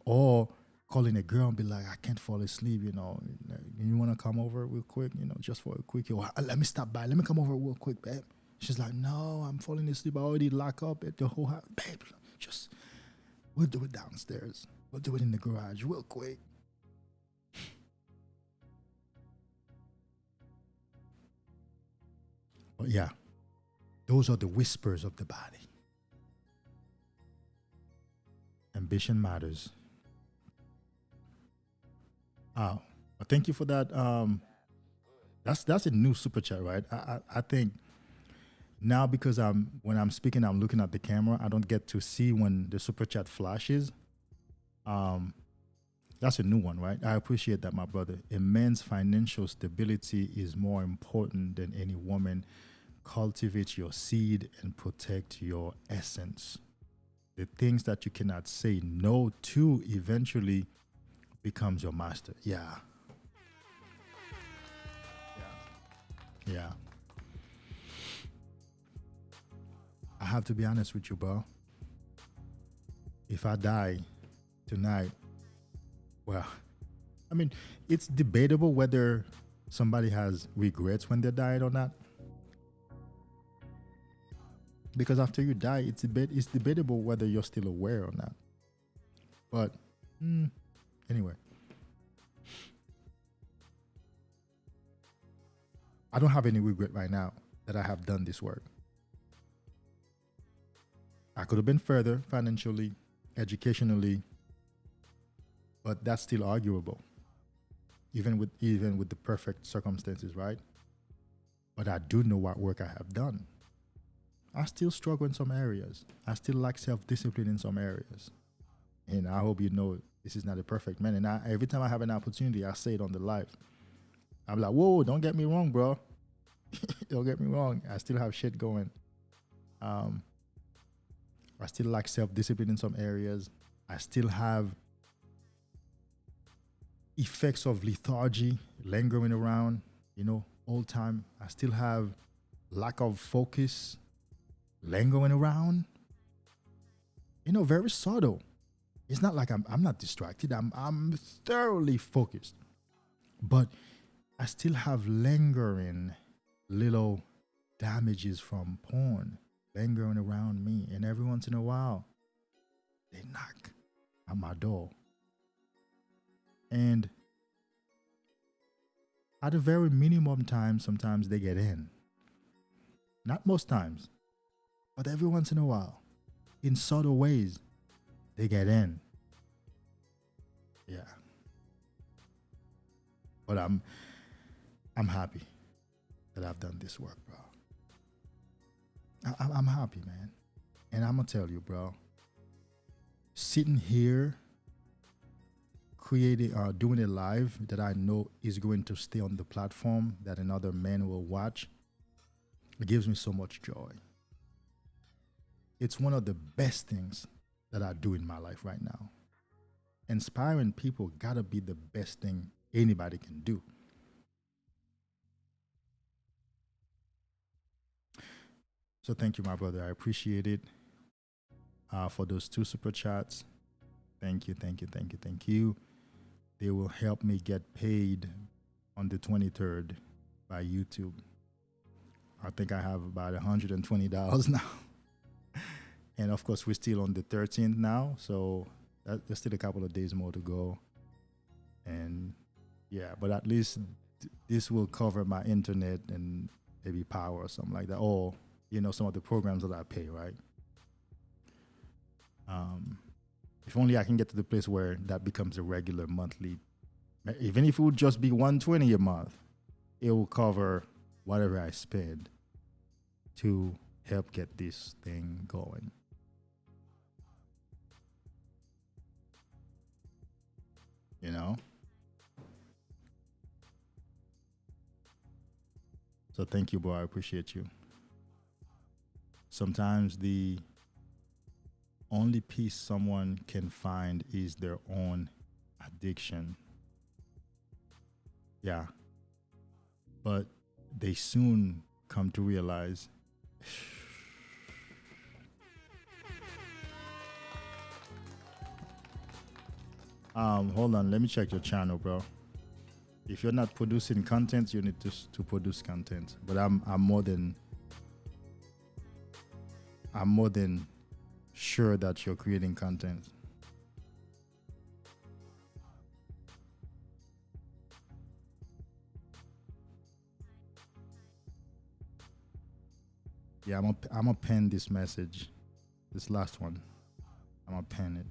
Or calling a girl and be like, I can't fall asleep, you want to come over real quick, just for a quick, let me stop by. Let me come over real quick, babe. She's like, no, I'm falling asleep. I already lock up at the whole house. Babe, we'll do it downstairs. We'll do it in the garage real quick. But yeah, those are the whispers of the body. Ambition matters. Oh, thank you for that. That's a new super chat, right? I think now because when I'm speaking, I'm looking at the camera. I don't get to see when the super chat flashes. That's a new one, right? I appreciate that, my brother. A man's financial stability is more important than any woman. Cultivate your seed and protect your essence. The things that you cannot say no to eventually becomes your master. Yeah. I have to be honest with you, bro. If I die tonight, well, I mean, it's debatable whether somebody has regrets when they died or not. Because after you die, it's debatable whether you're still aware or not. But anyway, I don't have any regret right now that I have done this work. I could have been further financially, educationally, but that's still arguable, even with the perfect circumstances, right? But I do know what work I have done. I still struggle in some areas. I still lack self-discipline in some areas. And I hope you know this is not a perfect man. And every time I have an opportunity, I say it on the live. I'm like, whoa, don't get me wrong, bro. Don't get me wrong. I still have shit going. I still lack self-discipline in some areas. I still have effects of lethargy lingering around, all time. I still have lack of focus lingering around, very subtle. It's not like I'm not distracted. I'm thoroughly focused, but I still have lingering little damages from porn lingering around me. And every once in a while, they knock on my door. And at a very minimum time, sometimes they get in. Not most times. But every once in a while, in subtle ways, they get in. Yeah. But I'm happy that I've done this work, bro. I'm happy, man. And I'm gonna tell you, bro, sitting here, doing a live that I know is going to stay on the platform that another man will watch, it gives me so much joy. It's one of the best things that I do in my life right now. Inspiring people gotta be the best thing anybody can do. So thank you, my brother. I appreciate it. For those 2 super chats. Thank you. They will help me get paid on the 23rd by YouTube. I think I have about $120 now. And of course, we're still on the 13th now. So there's still a couple of days more to go. And yeah, but at least this will cover my internet and maybe power or something like that. Or, some of the programs that I pay, right? If only I can get to the place where that becomes a regular monthly, even if it would just be 120 a month, it will cover whatever I spend to help get this thing going. You know? So thank you, bro. I appreciate you. Sometimes the only peace someone can find is their own addiction. Yeah. But they soon come to realize hold on, let me check your channel, bro. If you're not producing content, you need to produce content. But I'm more than sure that you're creating content. Yeah, I'm gonna pen this message, this last one. I'm gonna pen it.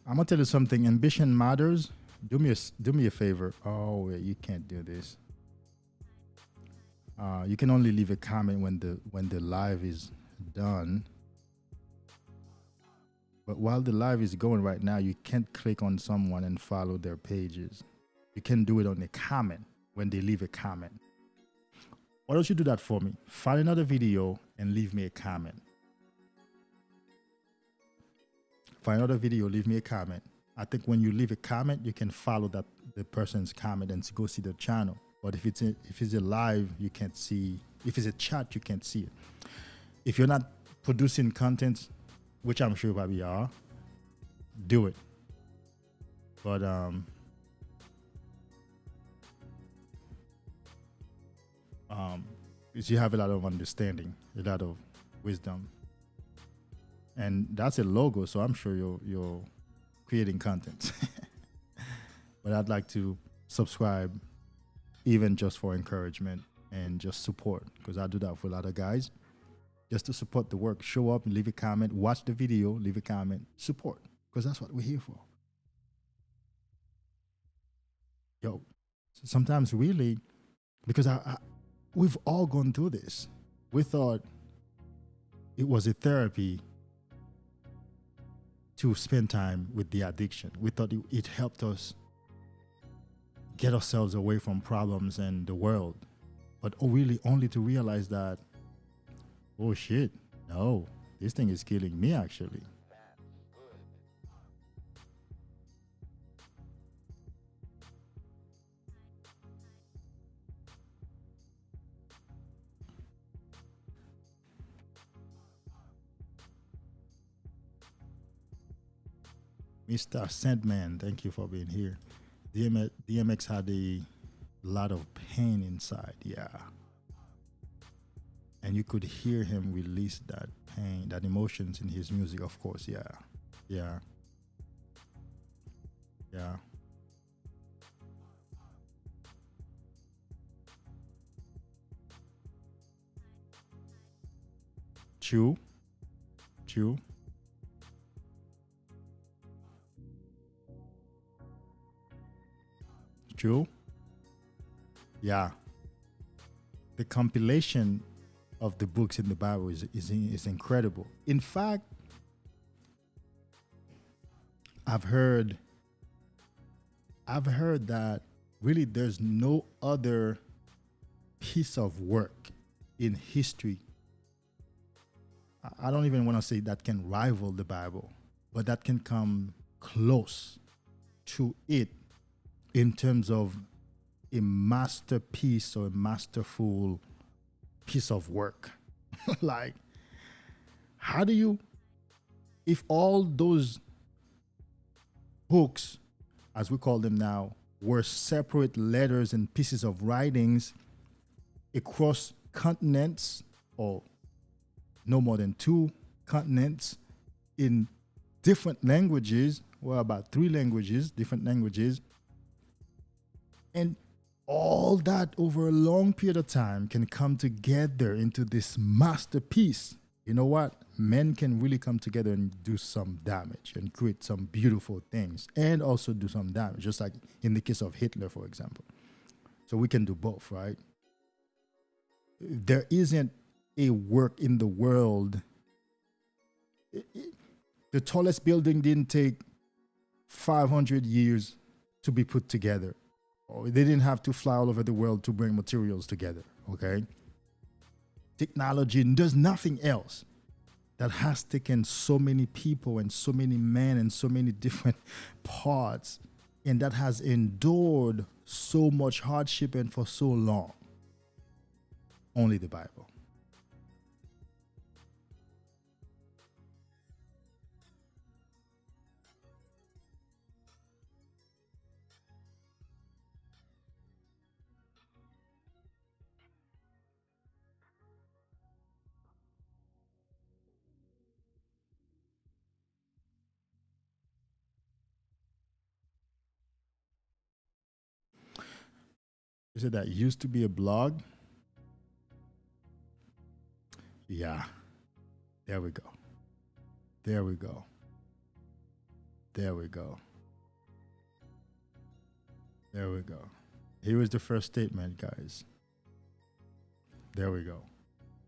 I'm gonna tell you something. Ambition matters. Do me a favor. Oh wait, you can't do this. You can only leave a comment when the live is done. But while the live is going right now, you can't click on someone and follow their pages. You can do it on a comment when they leave a comment. Why don't you do that for me? Find another video and leave me a comment. Find another video, leave me a comment. I think when you leave a comment, you can follow the person's comment and go see their channel. But if it's a live, you can't see. If it's a chat, you can't see it. If you're not producing content, which I'm sure you probably are, do it. But you have a lot of understanding, a lot of wisdom, and that's a logo. So I'm sure you're creating content. But I'd like to subscribe, even just for encouragement and just support, because I do that for a lot of guys, just to support the work. Show up and leave a comment, watch the video, leave a comment, support, because that's what we're here for. Yo, sometimes really, because we've all gone through this. We thought it was a therapy to spend time with the addiction. We thought it helped us get ourselves away from problems and the world, but really only to realize that, oh shit, no, this thing is killing me actually. Mr. Sandman, thank you for being here. DMX had a lot of pain inside, yeah. And you could hear him release that pain, that emotions in his music, of course, yeah. Yeah. Yeah. True. Yeah. The compilation of the books in the Bible is incredible. In fact, I've heard that really there's no other piece of work in history. I don't even want to say that can rival the Bible, but that can come close to it in terms of a masterpiece or a masterful piece of work. Like, how do you, if all those books, as we call them now, were separate letters and pieces of writings across continents or no more than 2 continents in different languages, well, about 3 languages, different languages. And all that over a long period of time can come together into this masterpiece. You know what? Men can really come together and do some damage and create some beautiful things and also do some damage, just like in the case of Hitler, for example. So we can do both, right? There isn't a work in the world. The tallest building didn't take 500 years to be put together. They didn't have to fly all over the world to bring materials together, okay? Technology does nothing else that has taken so many people and so many men and so many different parts, and that has endured so much hardship and for so long. Only the Bible. You said that used to be a blog? Yeah. There we go. There we go. There we go. There we go. Here is the first statement, guys. There we go.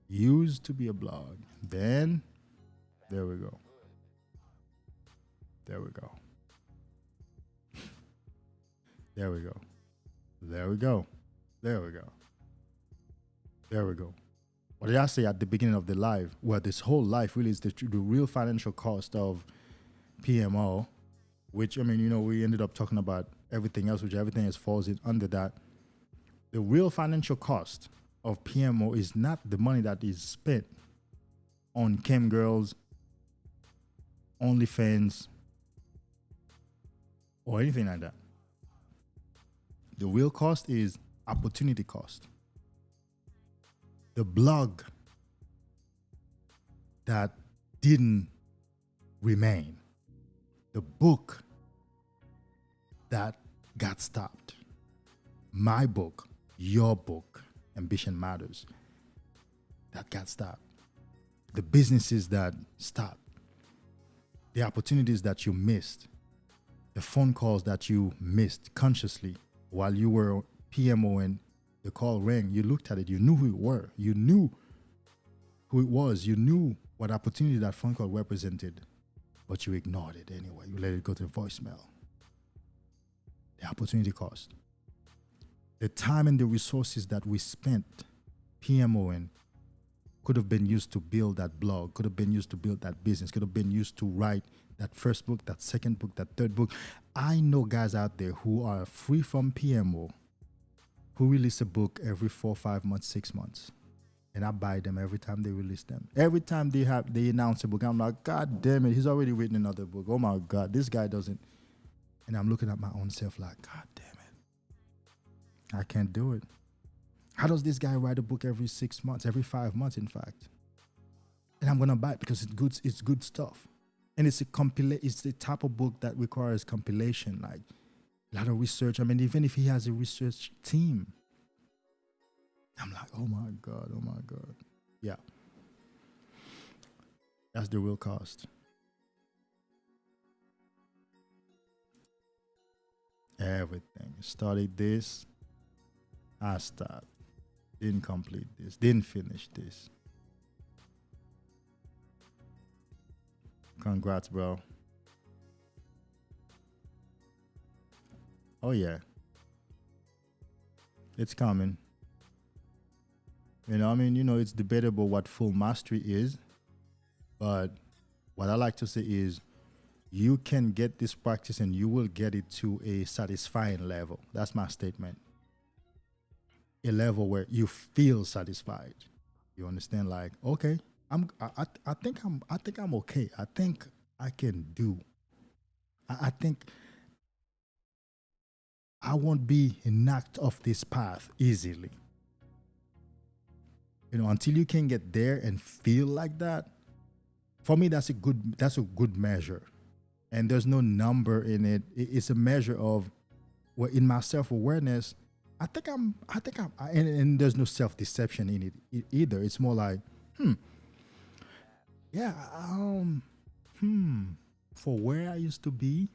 Used to be a blog. Then, there we go. There we go. There we go. There we go. There we go. There we go. What did I say at the beginning of the live? Well, this whole life really is the real financial cost of PMO, which, I mean, you know, we ended up talking about everything else, which everything else falls in under that. The real financial cost of PMO is not the money that is spent on cam girls, Onlyfans, or anything like that. The real cost is opportunity cost. The blog that didn't remain. The book that got stopped. My book, your book, Ambition Matters, that got stopped. The businesses that stopped. The opportunities that you missed. The phone calls that you missed consciously while you were PMO and the call rang. You looked at it. You knew who you were. You knew who it was. You knew what opportunity that phone call represented, but you ignored it anyway. You let it go to the voicemail. The opportunity cost. The time and the resources that we spent PMOing could have been used to build that blog, could have been used to build that business, could have been used to write that first book, that second book, that third book. I know guys out there who are free from PMO, who release a book every 4, 5 months, 6 months. And I buy them every time they release them. Every time they announce a book, I'm like, God damn it, he's already written another book. Oh my God, this guy doesn't. And I'm looking at my own self like, God damn it, I can't do it. How does this guy write a book every 6 months, every 5 months, in fact? And I'm gonna buy it because it's good stuff. And it's the type of book that requires compilation, like a lot of research. I mean, even if he has a research team, I'm like, oh my God. Yeah. That's the real cost. Everything. Started this, I stopped. Didn't complete this, didn't finish this. Congrats, bro. Oh yeah. It's coming. You know, I mean, you know, it's debatable what full mastery is, but what I like to say is you can get this practice and you will get it to a satisfying level. That's my statement. A level where you feel satisfied. You understand? Like, okay, I think I'm okay. I think I can do. I think I won't be knocked off this path easily. until you can get there and feel like that, for me, that's a good measure. And there's no number in it. It's a measure of, well, in my self-awareness, I think I'm, and there's no self-deception in it either. It's more like, yeah, for where I used to be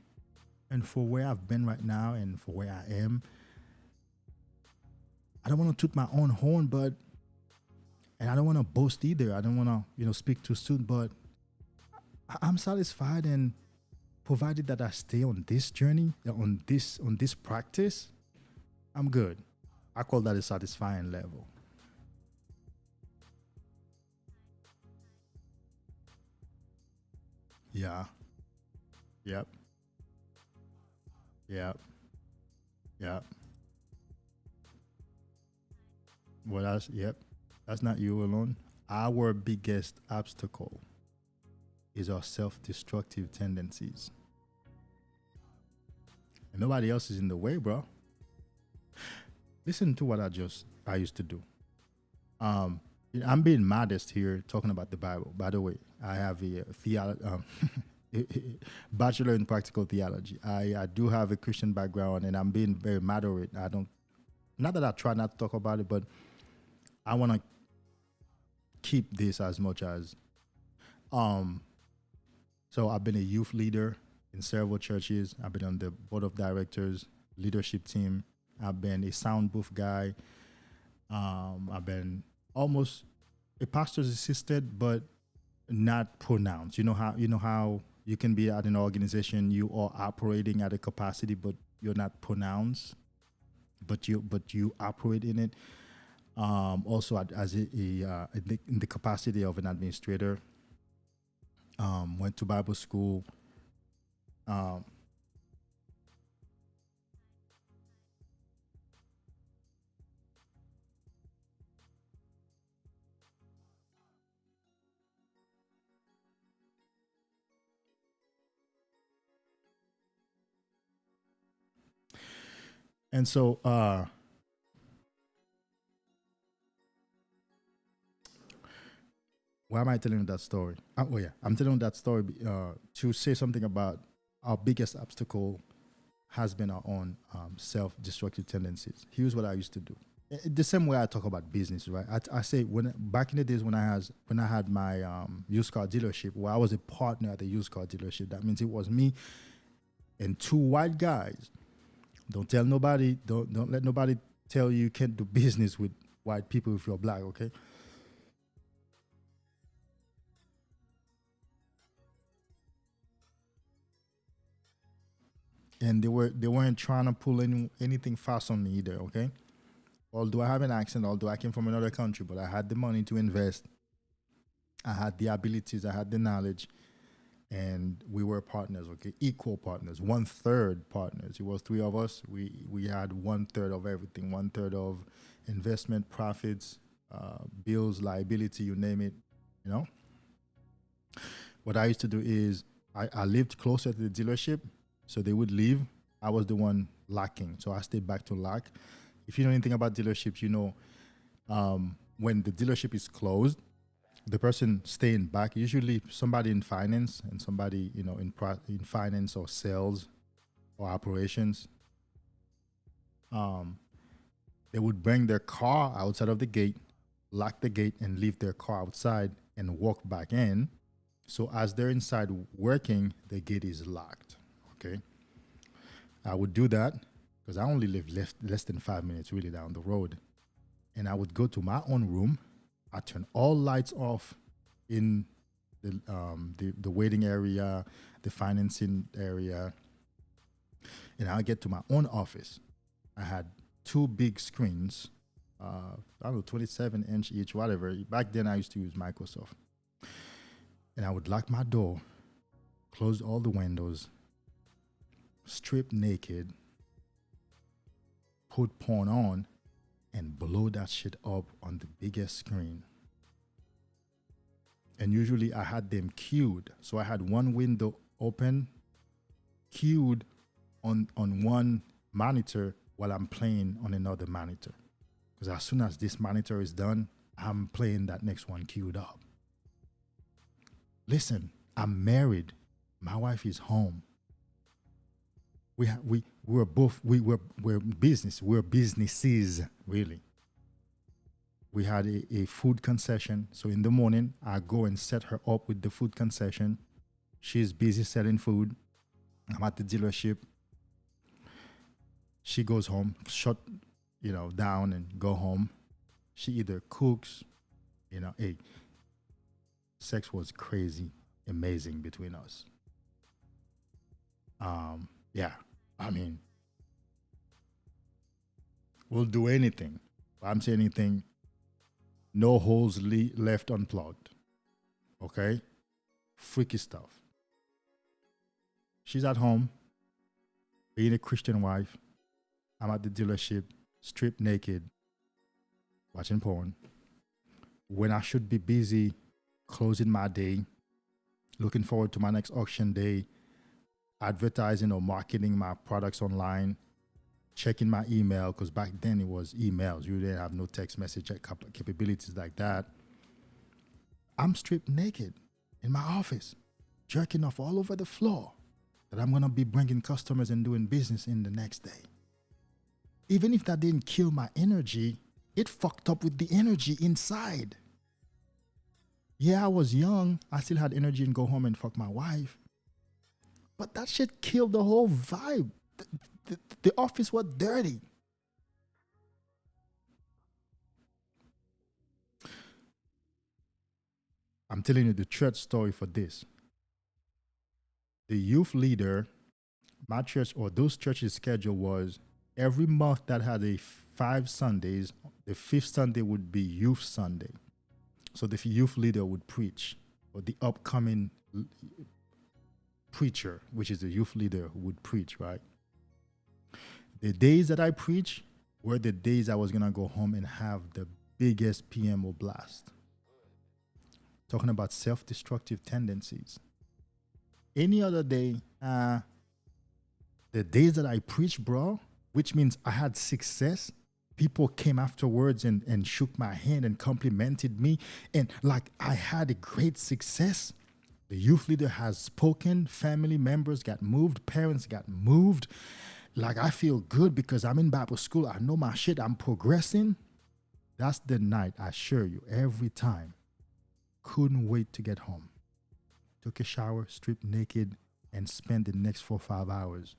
and for where I've been right now and for where I am, I don't want to toot my own horn, and I don't want to boast either. I don't want to, speak too soon, but I'm satisfied, and provided that I stay on this journey, on this practice, I'm good. I call that a satisfying level. Yeah. Yep. Yep. Yep. Well, that's not you alone. Our biggest obstacle is our self-destructive tendencies. And nobody else is in the way, bro. Listen to what I used to do. I'm being modest here talking about the Bible. By the way, I have a bachelor in practical theology. I do have a Christian background, and I'm being very moderate. Not that I try not to talk about it, but I want to keep this as much as, so I've been a youth leader in several churches. I've been on the board of directors, leadership team. I've been a sound booth guy. I've been almost a pastor's assistant, but not pronounced. You know how you can be at an organization, you are operating at a capacity, but you're not pronounced, but you operate in it. Also as in the capacity of an administrator. Went to Bible school. And so, why am I telling you that story? Oh yeah, I'm telling you that story to say something about our biggest obstacle has been our own self-destructive tendencies. Here's what I used to do. The same way I talk about business, right? I say back in the days when I had my used car dealership, where I was a partner at the used car dealership. That means it was me and two white guys. Don't tell nobody. Don't let nobody tell you can't do business with white people if you're black. Okay. And they weren't trying to pull anything fast on me either. Okay. Although I have an accent, although I came from another country, but I had the money to invest. I had the abilities. I had the knowledge. And we were partners, okay, equal partners, 1/3 partners. It was three of us. We had 1/3 of everything, 1/3 of investment, profits, bills, liability, you name it. What I used to do is I lived closer to the dealership, so they would leave. I was the one locking, so I stayed back to lock. If you know anything about dealerships, when the dealership is closed, the person staying back, usually somebody in finance and somebody, in finance or sales or operations, they would bring their car outside of the gate, lock the gate, and leave their car outside and walk back in. So as they're inside working, the gate is locked, okay? I would do that because I only live less than 5 minutes really down the road. And I would go to my own room. I turn all lights off in the waiting area, the financing area, and I get to my own office. I had 2 big screens, I don't know, 27-inch each, whatever. Back then, I used to use Microsoft. And I would lock my door, close all the windows, strip naked, put porn on, and blow that shit up on the biggest screen. And usually I had them queued. So I had one window open, queued on one monitor while I'm playing on another monitor. Because as soon as this monitor is done, I'm playing that next one queued up. Listen, I'm married. My wife is home. We're business. We're businesses, really. We had a food concession. So in the morning, I go and set her up with the food concession. She's busy selling food. I'm at the dealership. She goes home, shut, down and go home. She either cooks, hey, sex was crazy, amazing between us. Yeah, I mean, we'll do anything. If I'm saying anything, no holes left unplugged. Okay? Freaky stuff. She's at home, being a Christian wife. I'm at the dealership, stripped naked, watching porn. When I should be busy closing my day, looking forward to my next auction day, advertising or marketing my products online, checking my email, because back then it was emails. You didn't have no text message capabilities like that. I'm stripped naked in my office, jerking off all over the floor that I'm going to be bringing customers and doing business in the next day. Even if that didn't kill my energy, it fucked up with the energy inside. Yeah, I was young. I still had energy and go home and fuck my wife. But that shit killed the whole vibe. The office was dirty. I'm telling you the church story for this. The youth leader, my church or those churches' schedule was every month that had 5 Sundays, the 5th Sunday would be Youth Sunday. So the youth leader would preach, or the upcoming preacher, which is the youth leader, who would preach, right? The days that I preach were the days I was going to go home and have the biggest PMO blast. Talking about self-destructive tendencies. Any other day, the days that I preach, bro, which means I had success, people came afterwards and shook my hand and complimented me. And like I had a great success. The youth leader has spoken, family members got moved, parents got moved. Like I feel good because I'm in Bible school. I know my shit. I'm progressing. That's the night, I assure you, every time. Couldn't wait to get home. Took a shower, stripped naked, and spent the next 4 or 5 hours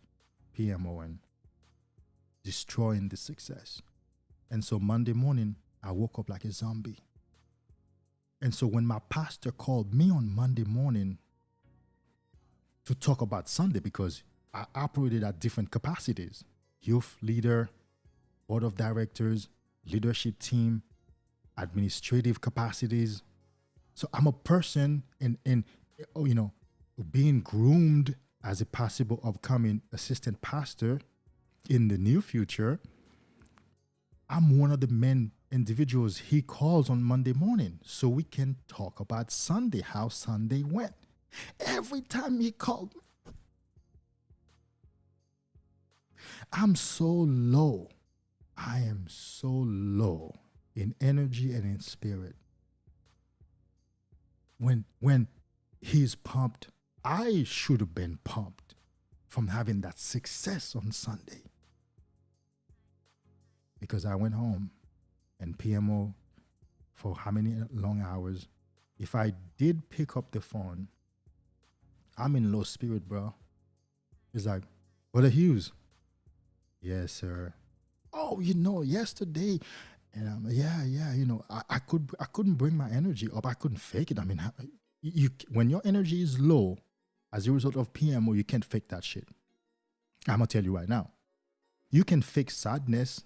PMOing, destroying the success. And so Monday morning, I woke up like a zombie. And so when my pastor called me on Monday morning to talk about Sunday, because I operated at different capacities, youth leader, board of directors, leadership team, administrative capacities. So I'm a person in being groomed as a possible upcoming assistant pastor in the near future. I'm one of the individuals he calls on Monday morning so we can talk about Sunday, how Sunday went. Every time he called me, I'm so low. I am so low in energy and in spirit. When he's pumped, I should have been pumped from having that success on Sunday. Because I went home and PMO for how many long hours. If I did pick up the phone, I'm in low spirit, bro. It's like, Brother Hughes. Yes, sir. Oh, yesterday. And I'm I couldn't bring my energy up. I couldn't fake it. I mean, when your energy is low as a result of PMO, you can't fake that shit. I'm going to tell you right now. You can fake sadness.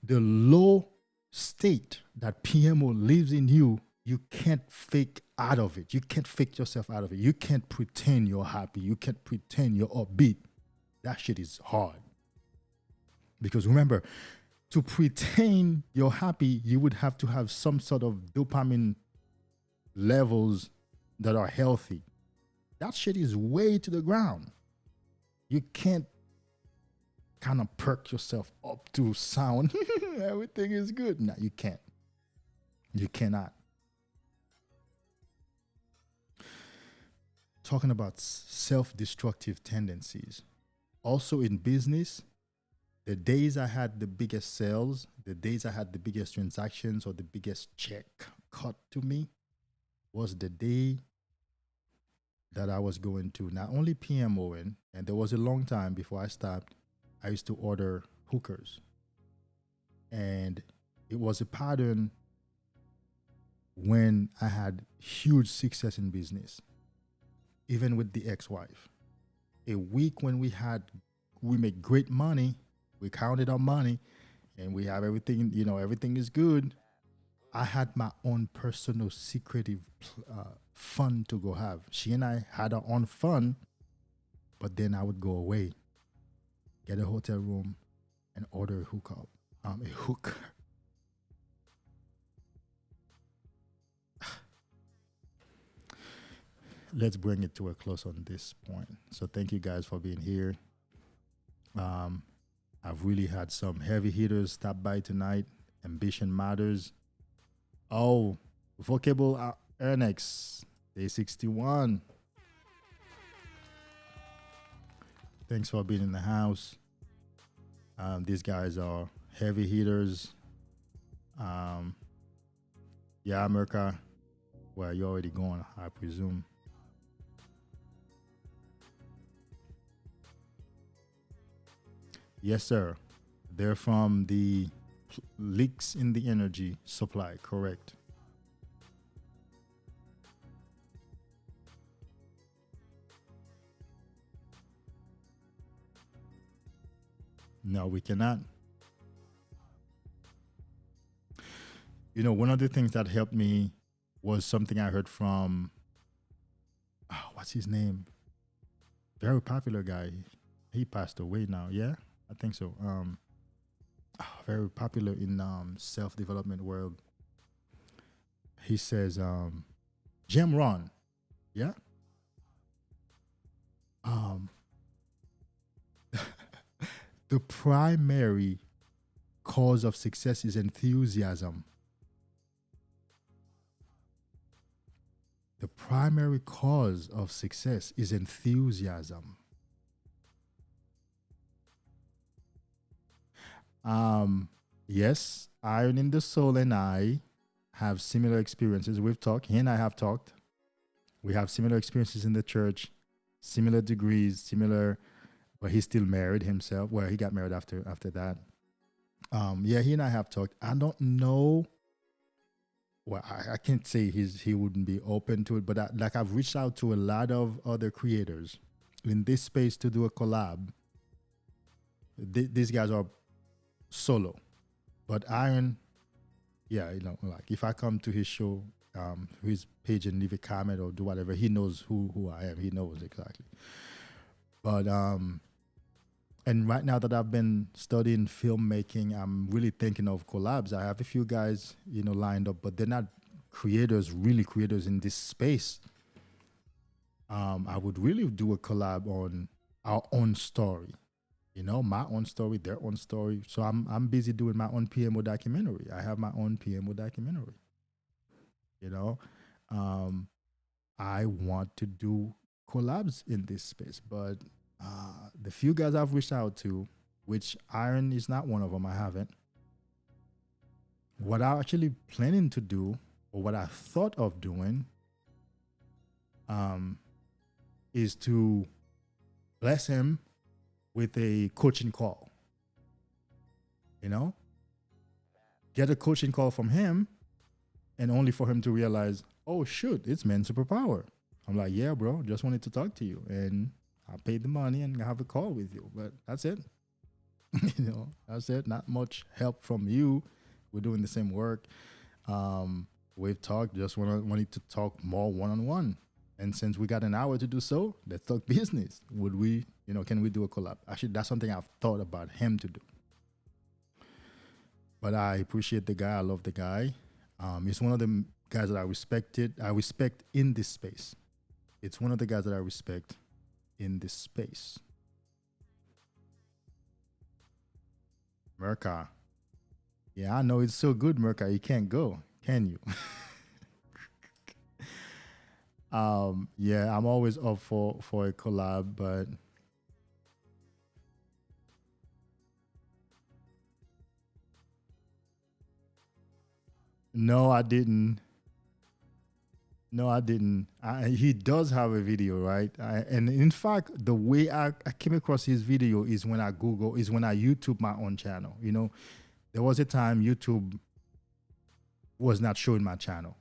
The low state that PMO lives in you, you can't fake out of it. You can't fake yourself out of it. You can't pretend you're happy. You can't pretend you're upbeat. That shit is hard. Because remember, to pretend you're happy, you would have to have some sort of dopamine levels that are healthy. That shit is way to the ground. You can't kind of perk yourself up to sound everything is good. No, you can't. You cannot. Talking about self-destructive tendencies. Also in business, the days I had the biggest sales, the days I had the biggest transactions or the biggest check cut to me was the day that I was going to not only PMOing, and there was a long time before I stopped, I used to order hookers. And it was a pattern when I had huge success in business, even with the ex-wife. A week when we make great money, we counted our money, and we have everything, everything is good. I had my own personal secretive fun to go have. She and I had our own fun, but then I would go away, get a hotel room, and order a hookup, a hooker. Let's bring it to a close on this point. So thank you guys for being here. I've really had some heavy hitters stop by tonight. Ambition matters. Oh, vocable Ernex, day 61. Thanks for being in the house. These guys are heavy hitters. Yeah, America. Well, you're already gone, I presume. Yes, sir. They're from the leaks in the energy supply, correct? No, we cannot. One of the things that helped me was something I heard from, what's his name? Very popular guy. He passed away now, yeah? I think so. Very popular in self-development world. He says, Jim Ron, yeah? The primary cause of success is enthusiasm. The primary cause of success is enthusiasm. Yes, Iron in the Soul and I have similar experiences. We've talked, he and I have talked. We have similar experiences in the church, similar degrees, similar, but he still married himself. Well, he got married after that. Yeah, he and I have talked. I don't know. Well, I can't say he wouldn't be open to it, but I've reached out to a lot of other creators in this space to do a collab. These guys are solo, but Iron, yeah, like if I come to his show, his page and leave a comment or do whatever, he knows who I am. He knows exactly. But and right now that I've been studying filmmaking, I'm really thinking of collabs. I have a few guys, lined up, but they're not really creators in this space. I would really do a collab on our own story. My own story, their own story. So I'm busy doing my own PMO documentary. I have my own PMO documentary. I want to do collabs in this space, but the few guys I've reached out to, which Iron is not one of them, I haven't. What I'm actually planning to do, or what I thought of doing, is to bless him with a coaching call. Get a coaching call from him, and only for him to realize, oh shoot, it's Men Superpower. I'm like, yeah, bro, just wanted to talk to you, and I paid the money and have a call with you, but that's it. That's it. Not much help from you. We're doing the same work. We've talked, just wanted to talk more one-on-one. And since we got an hour to do so, let's talk business. Would we, can we do a collab? Actually, that's something I've thought about him to do. But I appreciate the guy. I love the guy. He's one of the guys that I respect in this space. It's one of the guys that I respect in this space. Merca. Yeah, I know it's so good, Merca. You can't go. Can you? Yeah, I'm always up for a collab, but no, I didn't. No, I didn't. He does have a video, right? And in fact, the way I came across his video is when I YouTube my own channel. You know, there was a time YouTube was not showing my channel.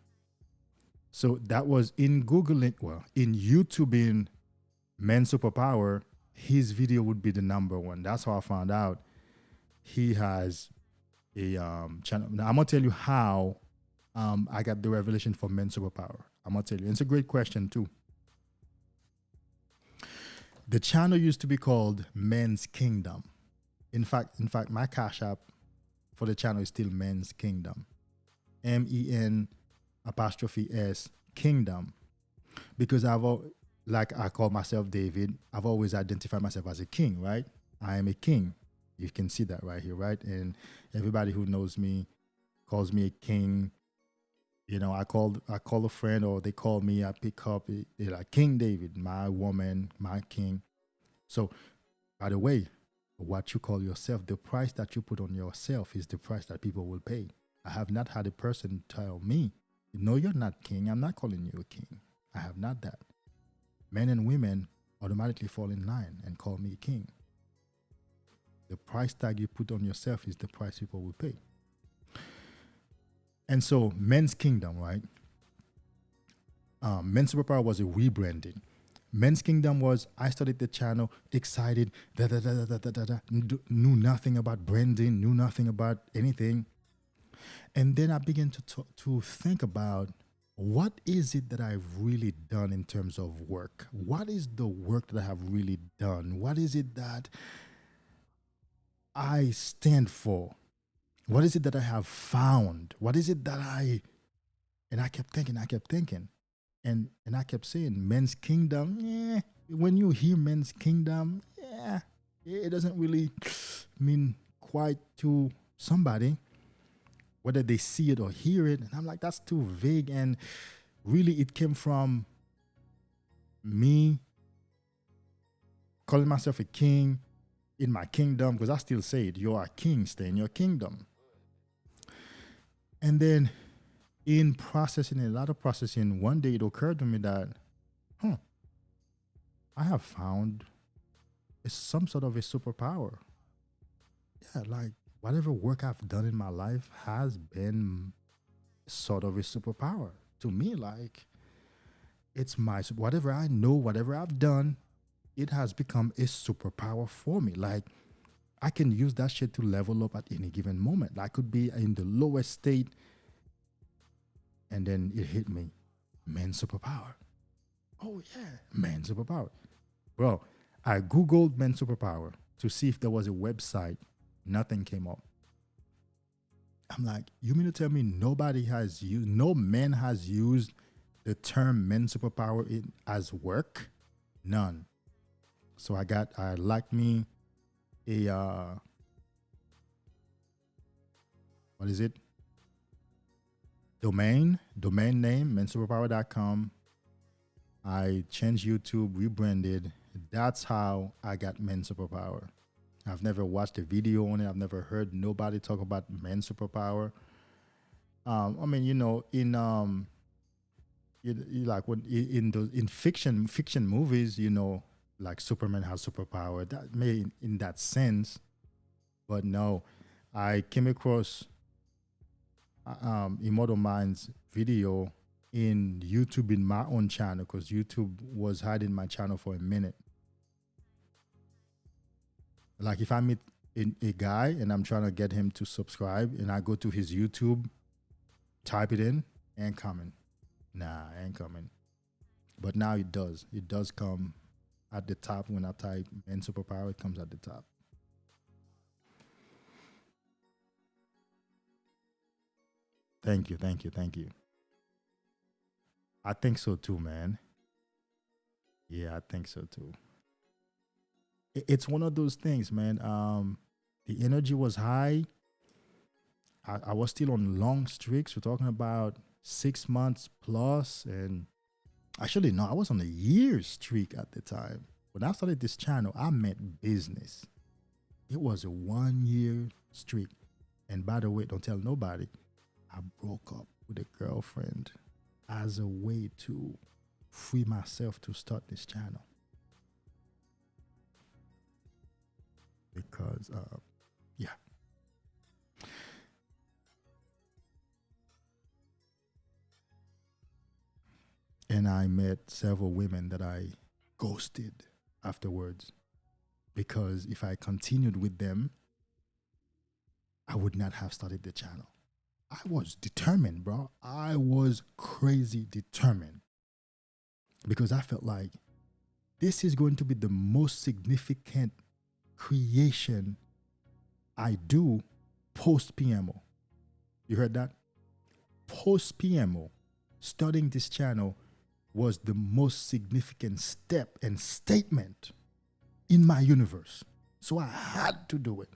So that was in Googling, well, in YouTubing Men Superpower, his video would be the number one. That's how I found out he has a channel. Now I'm gonna tell you how I got the revelation for Men Superpower. I'm gonna tell you. It's a great question too. The channel used to be called Menskindgom. In fact, my cash app for the channel is still Menskindgom. MEN''S Kingdom. Because like I call myself David, I've always identified myself as a king, right? I am a king. You can see that right here, right? And everybody who knows me calls me a king. You know, I call a friend or they call me, I pick up, they're like, King David, my woman, my king. So, by the way, what you call yourself, the price that you put on yourself is the price that people will pay. I have not had a person tell me, no, you're not king. I'm not calling you a king. I have not that. Men and women automatically fall in line and call me king. The price tag you put on yourself is the price people will pay. And so Menskindgom, right? Men Superpower was a rebranding. Menskindgom was, I started the channel excited, knew nothing about branding, knew nothing about anything. And then I began to think about, what is it that I've really done in terms of work? What is the work that I have really done? What is it that I stand for? What is it that I have found? What is it that and I kept thinking, and I kept saying, Menskindgom, when you hear Menskindgom, it doesn't really mean quite to somebody, whether they see it or hear it. And I'm like, that's too vague. And really it came from me calling myself a king in my kingdom, because I still say it, you're a king, stay in your kingdom. And then in processing, a lot of processing, one day it occurred to me that, I have found some sort of a superpower. Yeah, like whatever work I've done in my life has been sort of a superpower to me. Like, it's whatever I know, whatever I've done, it has become a superpower for me. Like, I can use that shit to level up at any given moment. I could be in the lowest state, and then it hit me, Men Superpower. Oh yeah, Men Superpower. Bro, I Googled Men Superpower to see if there was a website. Nothing came up. I'm like, you mean to tell me no man has used the term Men Superpower as work? None. So I like me a, what is it? Domain name, mensuperpower.com. I changed YouTube, rebranded. That's how I got Men Superpower. I've never watched a video on it. I've never heard nobody talk about Men Superpower. I mean, you know, in like when in fiction movies, you know, like Superman has superpower. That may in that sense, but no, I came across Immortal Mind's video in YouTube in my own channel, because YouTube was hiding my channel for a minute. Like if I meet a guy and I'm trying to get him to subscribe and I go to his YouTube, type it in, ain't coming. Nah, ain't coming. But now it does. It does come at the top. When I type Men Superpower, it comes at the top. Thank you. I think so too, man. Yeah, I think so too. It's one of those things, man. The energy was high. I was still on long streaks. We're talking about 6 months plus, and actually no, I was on a year streak at the time. When I started this channel, I meant business. It was a 1 year streak. And by the way, don't tell nobody, I broke up with a girlfriend as a way to free myself to start this channel. Because, yeah. And I met several women that I ghosted afterwards. Because if I continued with them, I would not have started the channel. I was determined, bro. I was crazy determined. Because I felt like this is going to be the most significant creation I do post PMO. You heard that? Post PMO, starting this channel was the most significant step and statement in my universe. So I had to do it.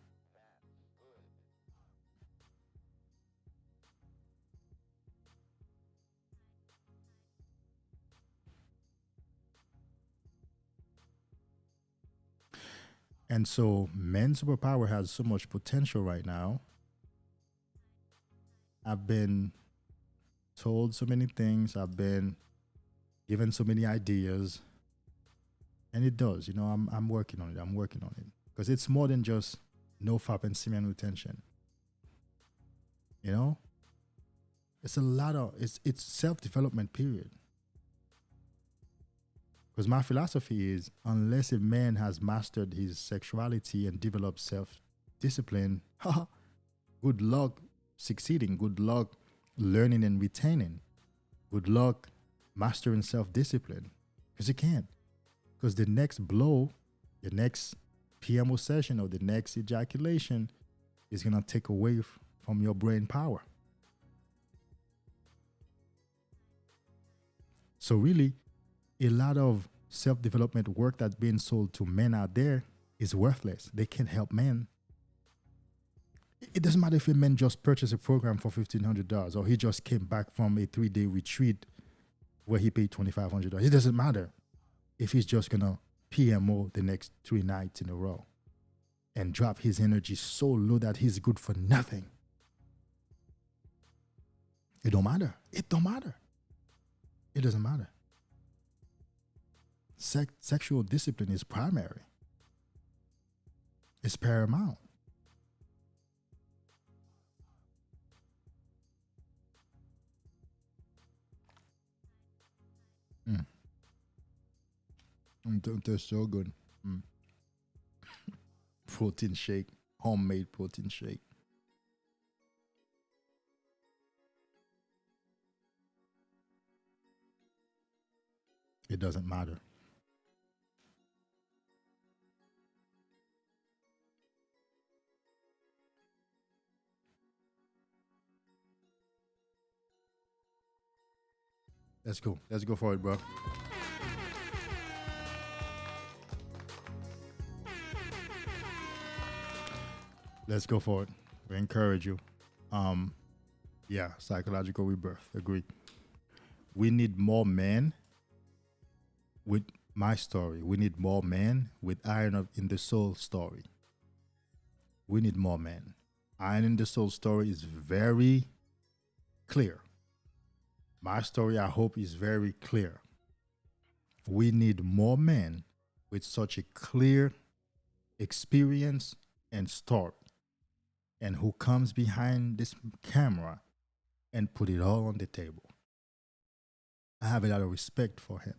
And so Men's Superpower has so much potential right now. I've been told so many things. I've been given so many ideas. And it does, you know, I'm working on it. I'm working on it. Because it's more than just no FAP and semen retention. You know? It's a lot of, it's self-development period. Because my philosophy is, unless a man has mastered his sexuality and developed self-discipline, good luck succeeding. Good luck learning and retaining. Good luck mastering self-discipline. Because you can't. Because the next blow, the next PMO session or the next ejaculation is going to take away from your brain power. So really, a lot of self-development work that's being sold to men out there is worthless. They can't help men. It doesn't matter if a man just purchased a program for $1,500 or he just came back from a 3-day retreat where he paid $2,500. It doesn't matter if he's just going to PMO the next 3 nights in a row and drop his energy so low that he's good for nothing. It don't matter. It don't matter. It doesn't matter. Sexual discipline is primary. It's paramount. They're so good. Protein shake, homemade protein shake. It doesn't matter. Let's go. Let's go for it, bro. Let's go for it. We encourage you. Yeah, psychological rebirth. Agree. We need more men with my story. We need more men with Iron in the Soul story. We need more men. Iron in the Soul story is very clear. My story, I hope, is very clear. We need more men with such a clear experience and story, and who comes behind this camera and put it all on the table. I have a lot of respect for him.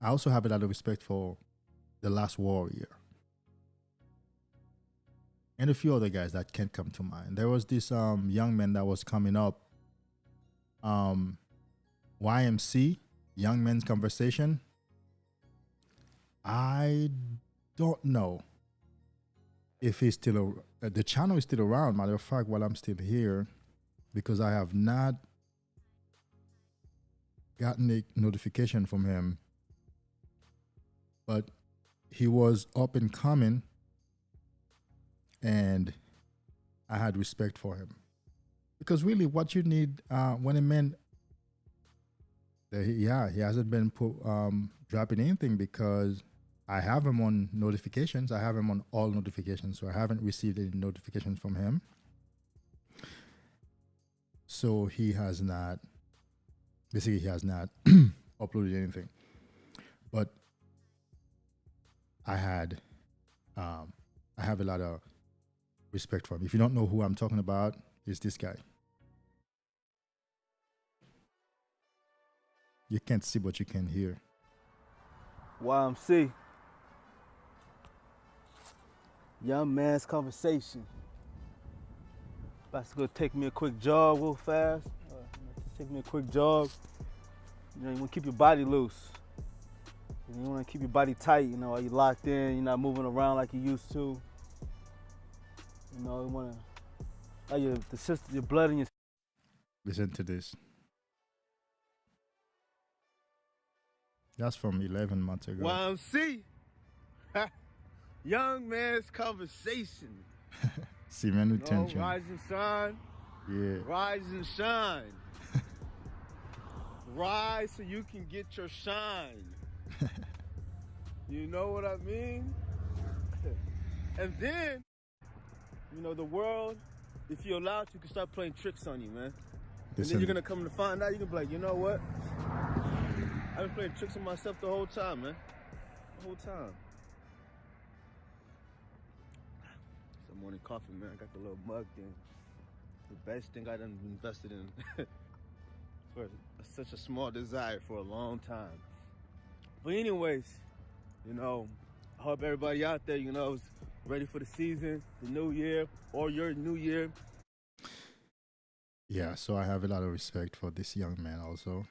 I also have a lot of respect for The Last Warrior and a few other guys that can't come to mind. There was this young man that was coming up, YMC, Young Men's Conversation. I don't know if he's still, the channel is still around, matter of fact, while I'm still here, because I have not gotten a notification from him. But he was up and coming, and I had respect for him. Because really, what you need when a man, he hasn't been dropping anything because I have him on notifications. I have him on all notifications, so I haven't received any notifications from him. So he has not, basically, he has not uploaded anything. But I have a lot of respect for him. If you don't know who I'm talking about, it's this guy. You can't see, but you can hear. YMC. Young man's conversation. About to go take me a quick jog real fast. Take me a quick jog. You know, you want to keep your body loose. You want to keep your body tight, you know, while you're locked in, you're not moving around like you used to. You know, you want to, like your blood in your... Listen to this. That's from 11 months ago. YMC. Young man's conversation. Semen Retention. Rise and shine. Yeah. Rise and shine. Rise so you can get your shine. You know what I mean? And then, you know, the world, if you're allowed to, can start playing tricks on you, man. And then you're gonna come to find out, you're gonna be like, you know what? I've been playing tricks on myself the whole time, man. The whole time. Some morning coffee, man. I got the little mug thing. The best thing I done invested in for such a small desire for a long time. But anyways, you know, I hope everybody out there, you know, is ready for the season, the new year, or your new year. Yeah, so I have a lot of respect for this young man also.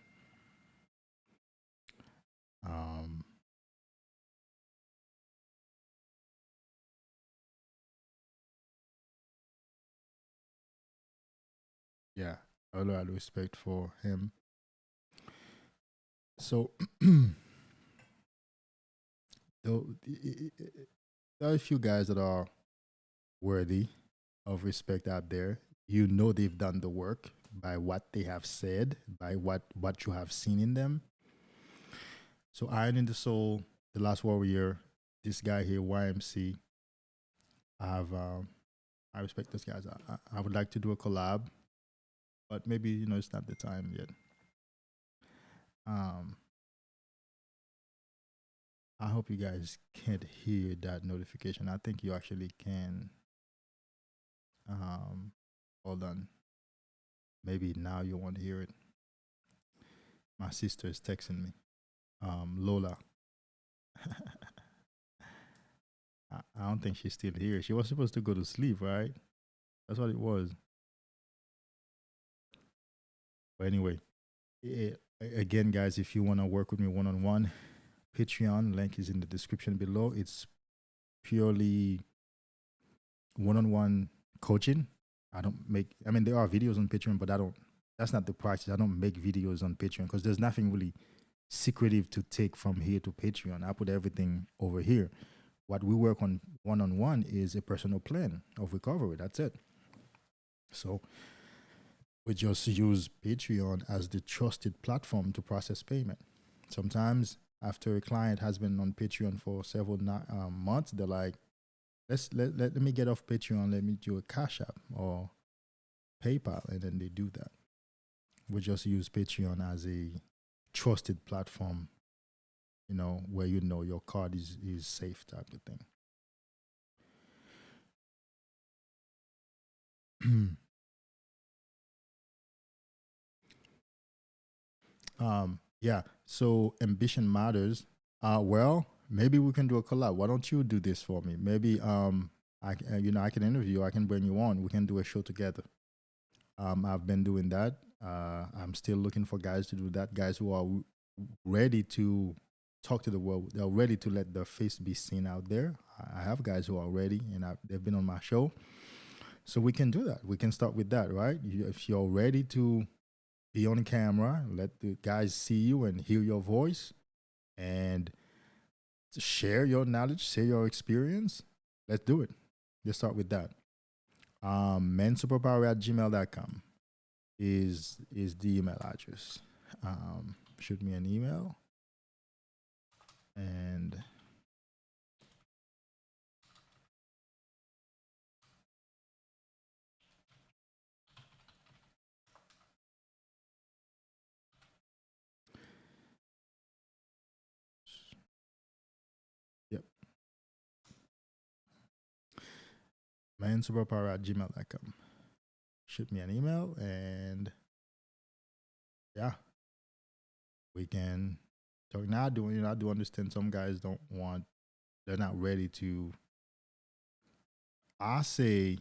Yeah, a lot of respect for him. So, there are a few guys that are worthy of respect out there. You know they've done the work by what they have said, by what you have seen in them. So Iron in the Soul, The Last Warrior, this guy here, YMC, I respect those guys. I would like to do a collab, but maybe, you know, it's not the time yet. I hope you guys can't hear that notification. I think you actually can. Hold on. Maybe now you won't hear it. My sister is texting me. Lola. I don't think she's still here. She was supposed to go to sleep, right? That's what it was. But anyway, again, guys, if you want to work with me one-on-one, Patreon link is in the description below. It's purely one-on-one coaching. There are videos on Patreon, but that's not the practice. I don't make videos on Patreon because there's nothing really secretive to take from here to Patreon. I put everything over here. What we work on one-on-one is a personal plan of recovery. That's it. So we just use Patreon as the trusted platform to process payment. Sometimes after a client has been on Patreon for several months, they're like, let me get off Patreon. Let me do a Cash App or PayPal. And then they do that. We just use Patreon as a trusted platform, you know, where you know your card is safe type of thing. Yeah, so ambition matters. Well, maybe we can do a collab. Why don't you do this for me? Maybe I can interview you. I can bring you on. We can do a show together. I've been doing that. I'm still looking for guys to do that. Guys who are ready to talk to the world. They're ready to let their face be seen out there. I have guys who are ready, and they've been on my show. So we can do that. We can start with that, right? If you're ready to be on camera, let the guys see you and hear your voice, and share your knowledge, share your experience. Let's do it. Let's start with that. Manssuperpower@gmail.com. is the email address. Shoot me an email, and yep, manssuperpower@gmail.com. Shoot me an email, and yeah, we can talk. Now, I do understand some guys don't want, they're not ready to. I say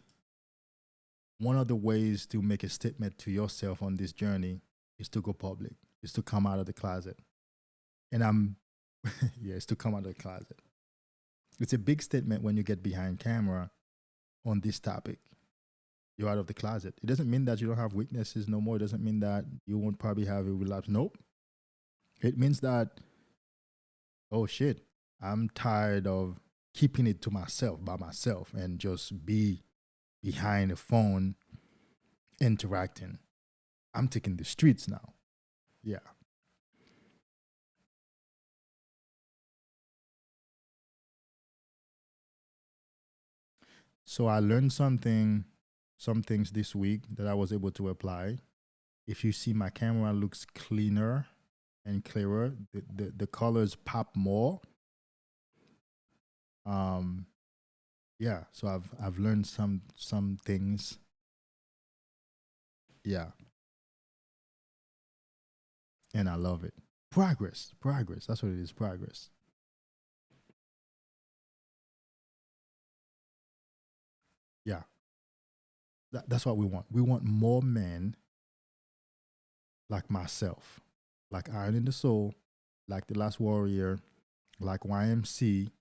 one of the ways to make a statement to yourself on this journey is to go public, is to come out of the closet. And yeah, it's to come out of the closet. It's a big statement when you get behind camera on this topic. You're out of the closet. It doesn't mean that you don't have weaknesses no more. It doesn't mean that you won't probably have a relapse. Nope. It means that, oh shit, I'm tired of keeping it to myself, by myself, and just be behind a phone interacting. I'm taking the streets now. Yeah. So I learned some things this week that I was able to apply. If you see, my camera looks cleaner and clearer. The colors pop more. Yeah, so I've learned some things. Yeah. And I love it. Progress. That's what it is, progress. Yeah. That's what we want. We want more men like myself, like Iron in the Soul, like The Last Warrior, like YMC,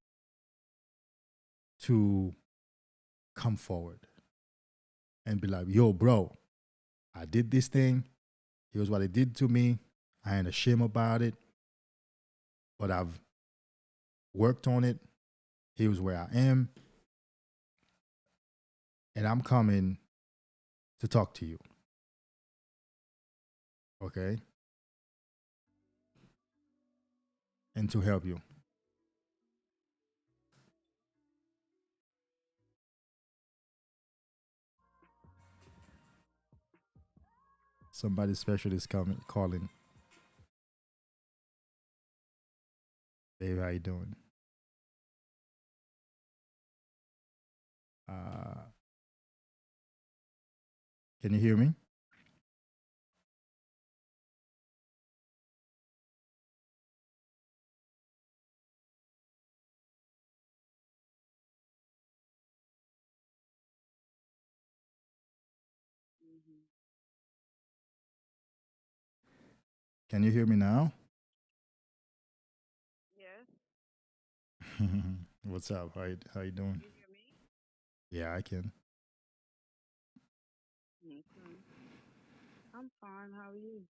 to come forward and be like, yo, bro, I did this thing. Here's what it did to me. I ain't ashamed about it, but I've worked on it. Here's where I am. And I'm coming to talk to you. Okay? And to help you. Somebody special is calling. Babe, how you doing? Can you hear me? Can you hear me now? Yes. What's up? How you doing? You hear me? Yeah, I can. Okay. I'm fine. How are you?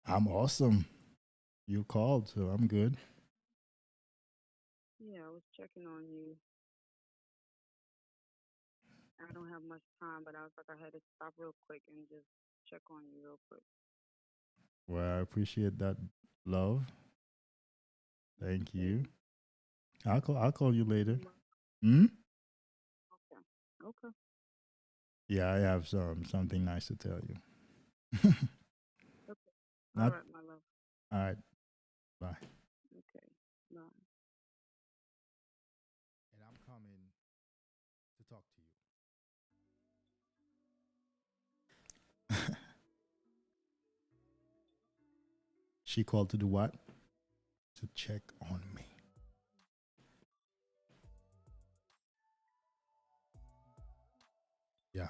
I'm awesome. You called, so I'm good. Yeah, I was checking on you. I don't have much time, but I was like, I had to stop real quick and just check on you real quick. Well, I appreciate that love. Thank you. I'll call you later. Hmm? Okay. Okay. Yeah, I have something nice to tell you. Okay. All Not right, my love. all right. Bye. Okay. Bye. And I'm coming to talk to you. She called to do what? To check on me. Yeah.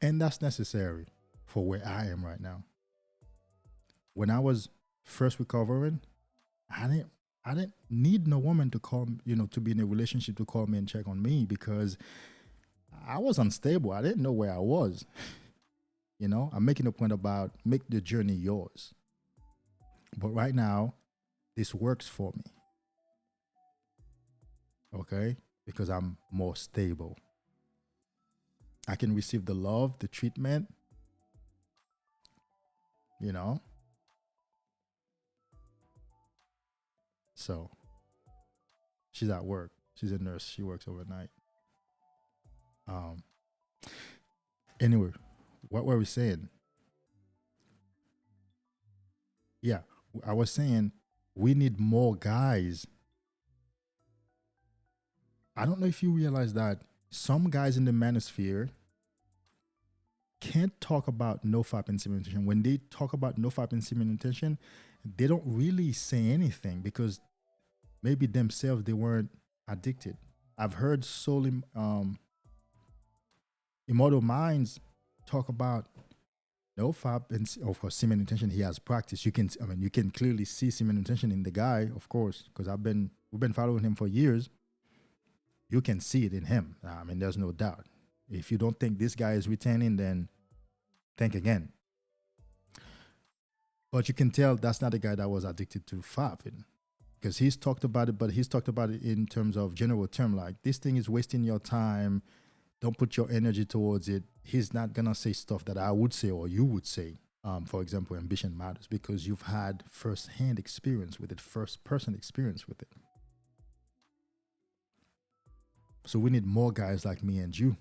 And that's necessary for where I am right now. When I was first recovering, I didn't need no woman to call, to be in a relationship to call me and check on me, because I was unstable. I didn't know where I was. I'm making a point about make the journey yours. But right now, this works for me. Okay? Because I'm more stable. I can receive the love, the treatment, So she's at work. She's a nurse. She works overnight. Anyway, what were we saying? Yeah, I was saying we need more guys. I don't know if you realize that some guys in the manosphere can't talk about nofap and semen retention. When they talk about nofap and semen retention, they don't really say anything because maybe themselves they weren't addicted. I've heard Soul Immortal Minds talk about nofap and of course semen retention. He has practice. You can clearly see semen retention in the guy, of course, because we've been following him for years. You can see it in him. There's no doubt. If you don't think this guy is retaining, then think again. But you can tell that's not the guy that was addicted to fapping, because he's talked about it, but he's talked about it in terms of general term, like this thing is wasting your time. Don't put your energy towards it. He's not gonna say stuff that I would say or you would say. For example, ambition matters, because you've had first-hand experience with it, first-person experience with it. So we need more guys like me and you,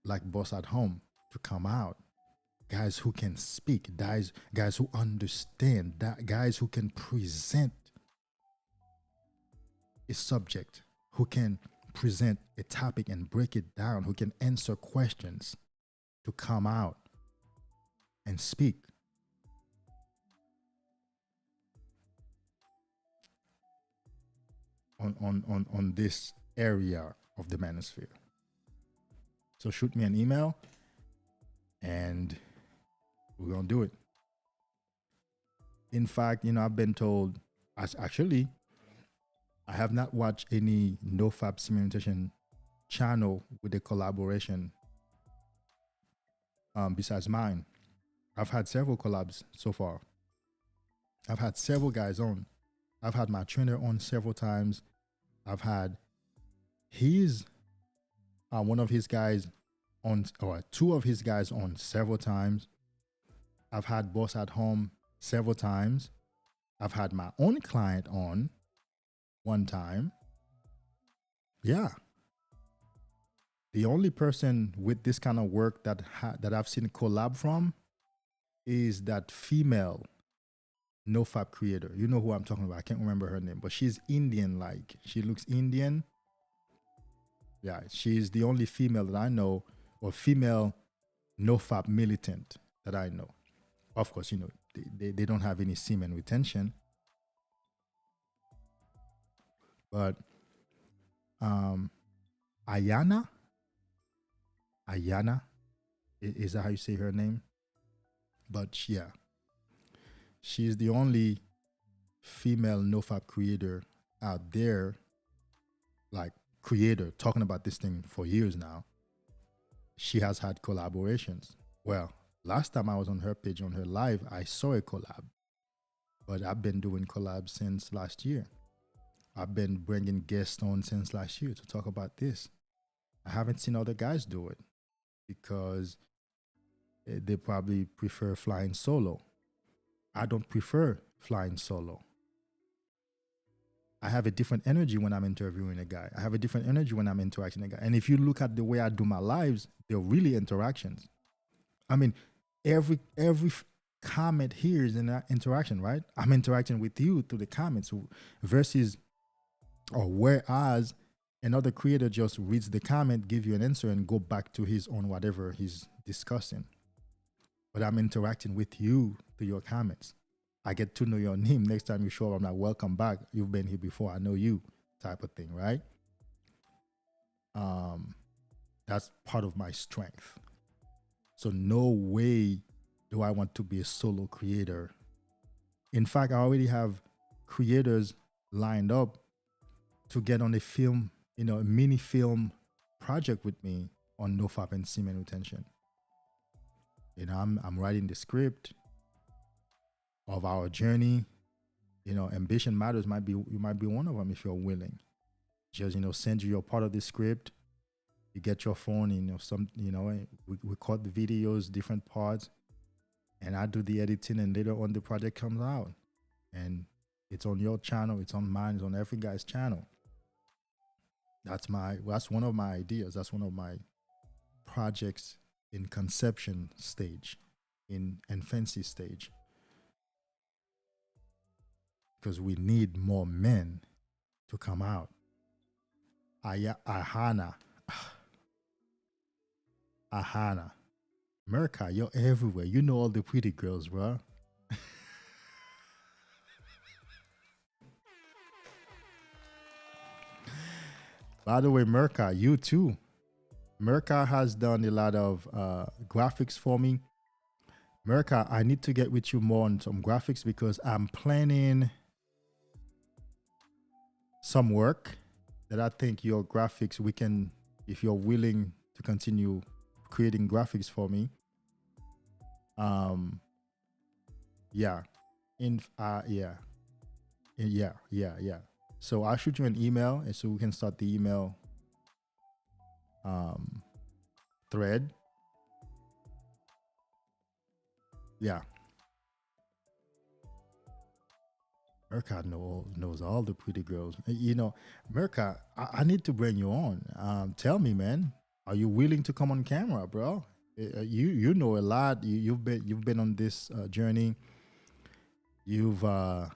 like Boss at Home, to come out. Guys who can speak, guys who understand, guys who can present a subject, who can present a topic and break it down, who can answer questions, to come out and speak. On this area of the manosphere. So shoot me an email and we're gonna do it. In fact, I've been told, I have not watched any nofap semen retention channel with a collaboration besides mine. I've had several collabs so far. I've had several guys on. I've had my trainer on several times. I've had one of his guys on, or two of his guys on several times. I've had Boss at Home several times. I've had my own client on one time. Yeah. The only person with this kind of work that I've seen collab from is that female nofap creator. You know who I'm talking about. I can't remember her name, but she's Indian, like she looks Indian. Yeah, she's the only female that I know, or female nofap militant that I know. Of course, they don't have any semen retention. But Ayana, is that how you say her name? But yeah, she's the only female nofap creator out there, like creator, talking about this thing for years now. She has had collaborations. Well, last time I was on her page, on her live, I saw a collab. But I've been doing collabs since last year. I've been bringing guests on since last year to talk about this. I haven't seen other guys do it because they probably prefer flying solo. I don't prefer flying solo. I have a different energy when I'm interviewing a guy. I have a different energy when I'm interacting with a guy. And if you look at the way I do my lives, they're really interactions. Every comment here is an interaction, right? I'm interacting with you through the comments versus, or whereas another creator just reads the comment, give you an answer, and go back to his own whatever he's discussing. But I'm interacting with you through your comments. I get to know your name. Next time you show up, I'm like, welcome back. You've been here before. I know you, type of thing, right? That's part of my strength. So no way do I want to be a solo creator. In fact, I already have creators lined up to get on a film, a mini film project with me on nofap and semen retention. I'm writing the script of our journey. Ambition Matters you might be one of them if you're willing. Just, send you your part of the script. You get your phone, we record the videos, different parts, and I do the editing, and later on the project comes out. And it's on your channel, it's on mine, it's on every guy's channel. That's one of my ideas. That's one of my projects in conception stage, in infancy stage. Because we need more men to come out. Ahana. America, you're everywhere. You know all the pretty girls, bro. By the way, America, you too. America has done a lot of graphics for me. America, I need to get with you more on some graphics because I'm planning some work that I think your graphics, we can, if you're willing to continue creating graphics for me. Yeah. So I'll shoot you an email, and so we can start the email thread. Yeah. America knows all the pretty girls. America, I need to bring you on. Tell me, man, are you willing to come on camera, bro? You know a lot. You've been on this journey. Yeah.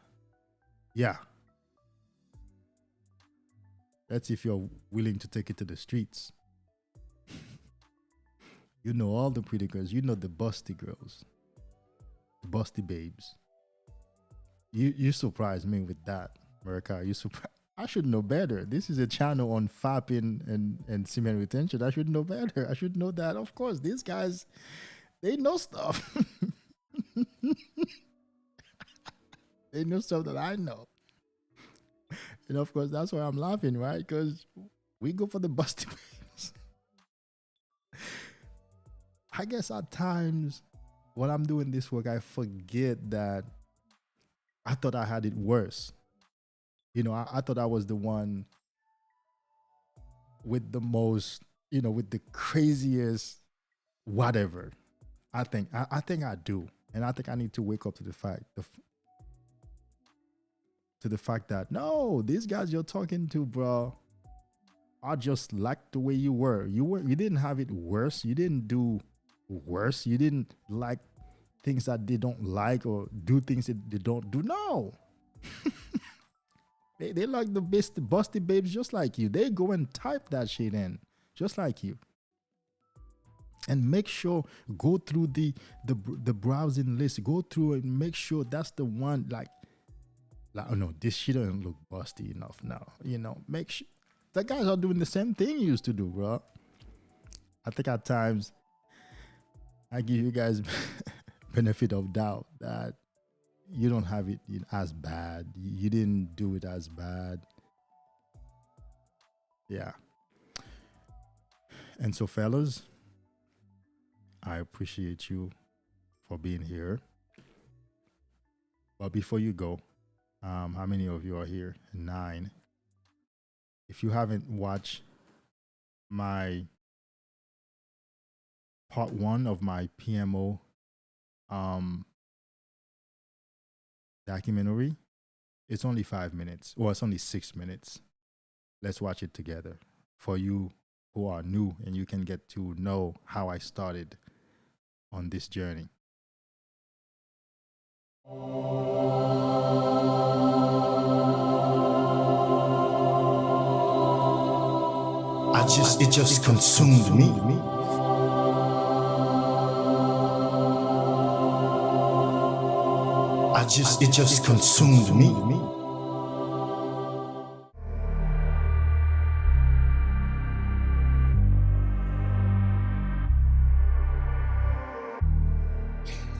That's if you're willing to take it to the streets. You know all the pretty girls. You know the busty girls, the busty babes. You surprised me with that, America. I should know better. This is a channel on fapping and semen retention. I should know better. I should know that. Of course, these guys, they know stuff. They know stuff that I know. And of course, that's why I'm laughing, right? Because we go for the busty babes. I guess at times when I'm doing this work, I forget that I thought I had it worse. I thought I was the one with the most, with the craziest whatever. I think I do. And I think I need to wake up to the fact that no, these guys you're talking to, bro, are just like the way you were. You didn't have it worse. You didn't do worse. You didn't like things that they don't like or do things that they don't do. No. they like the best busty babes just like you. They go and type that shit in just like you. And make sure, go through the browsing list. Go through and make sure that's the one like oh no, this shit doesn't look busty enough now. Make sure the guys are doing the same thing you used to do, bro. I think at times I give you guys benefit of doubt that you don't have it as bad. You didn't do it as bad. Yeah. And so, fellas, I appreciate you for being here. But before you go, how many of you are here? 9. If you haven't watched my part 1 of my PMO documentary, it's only 5 minutes. Well, it's only 6 minutes. Let's watch it together for you who are new, and you can get to know how I started on this journey. It just consumed me. It just consumed me.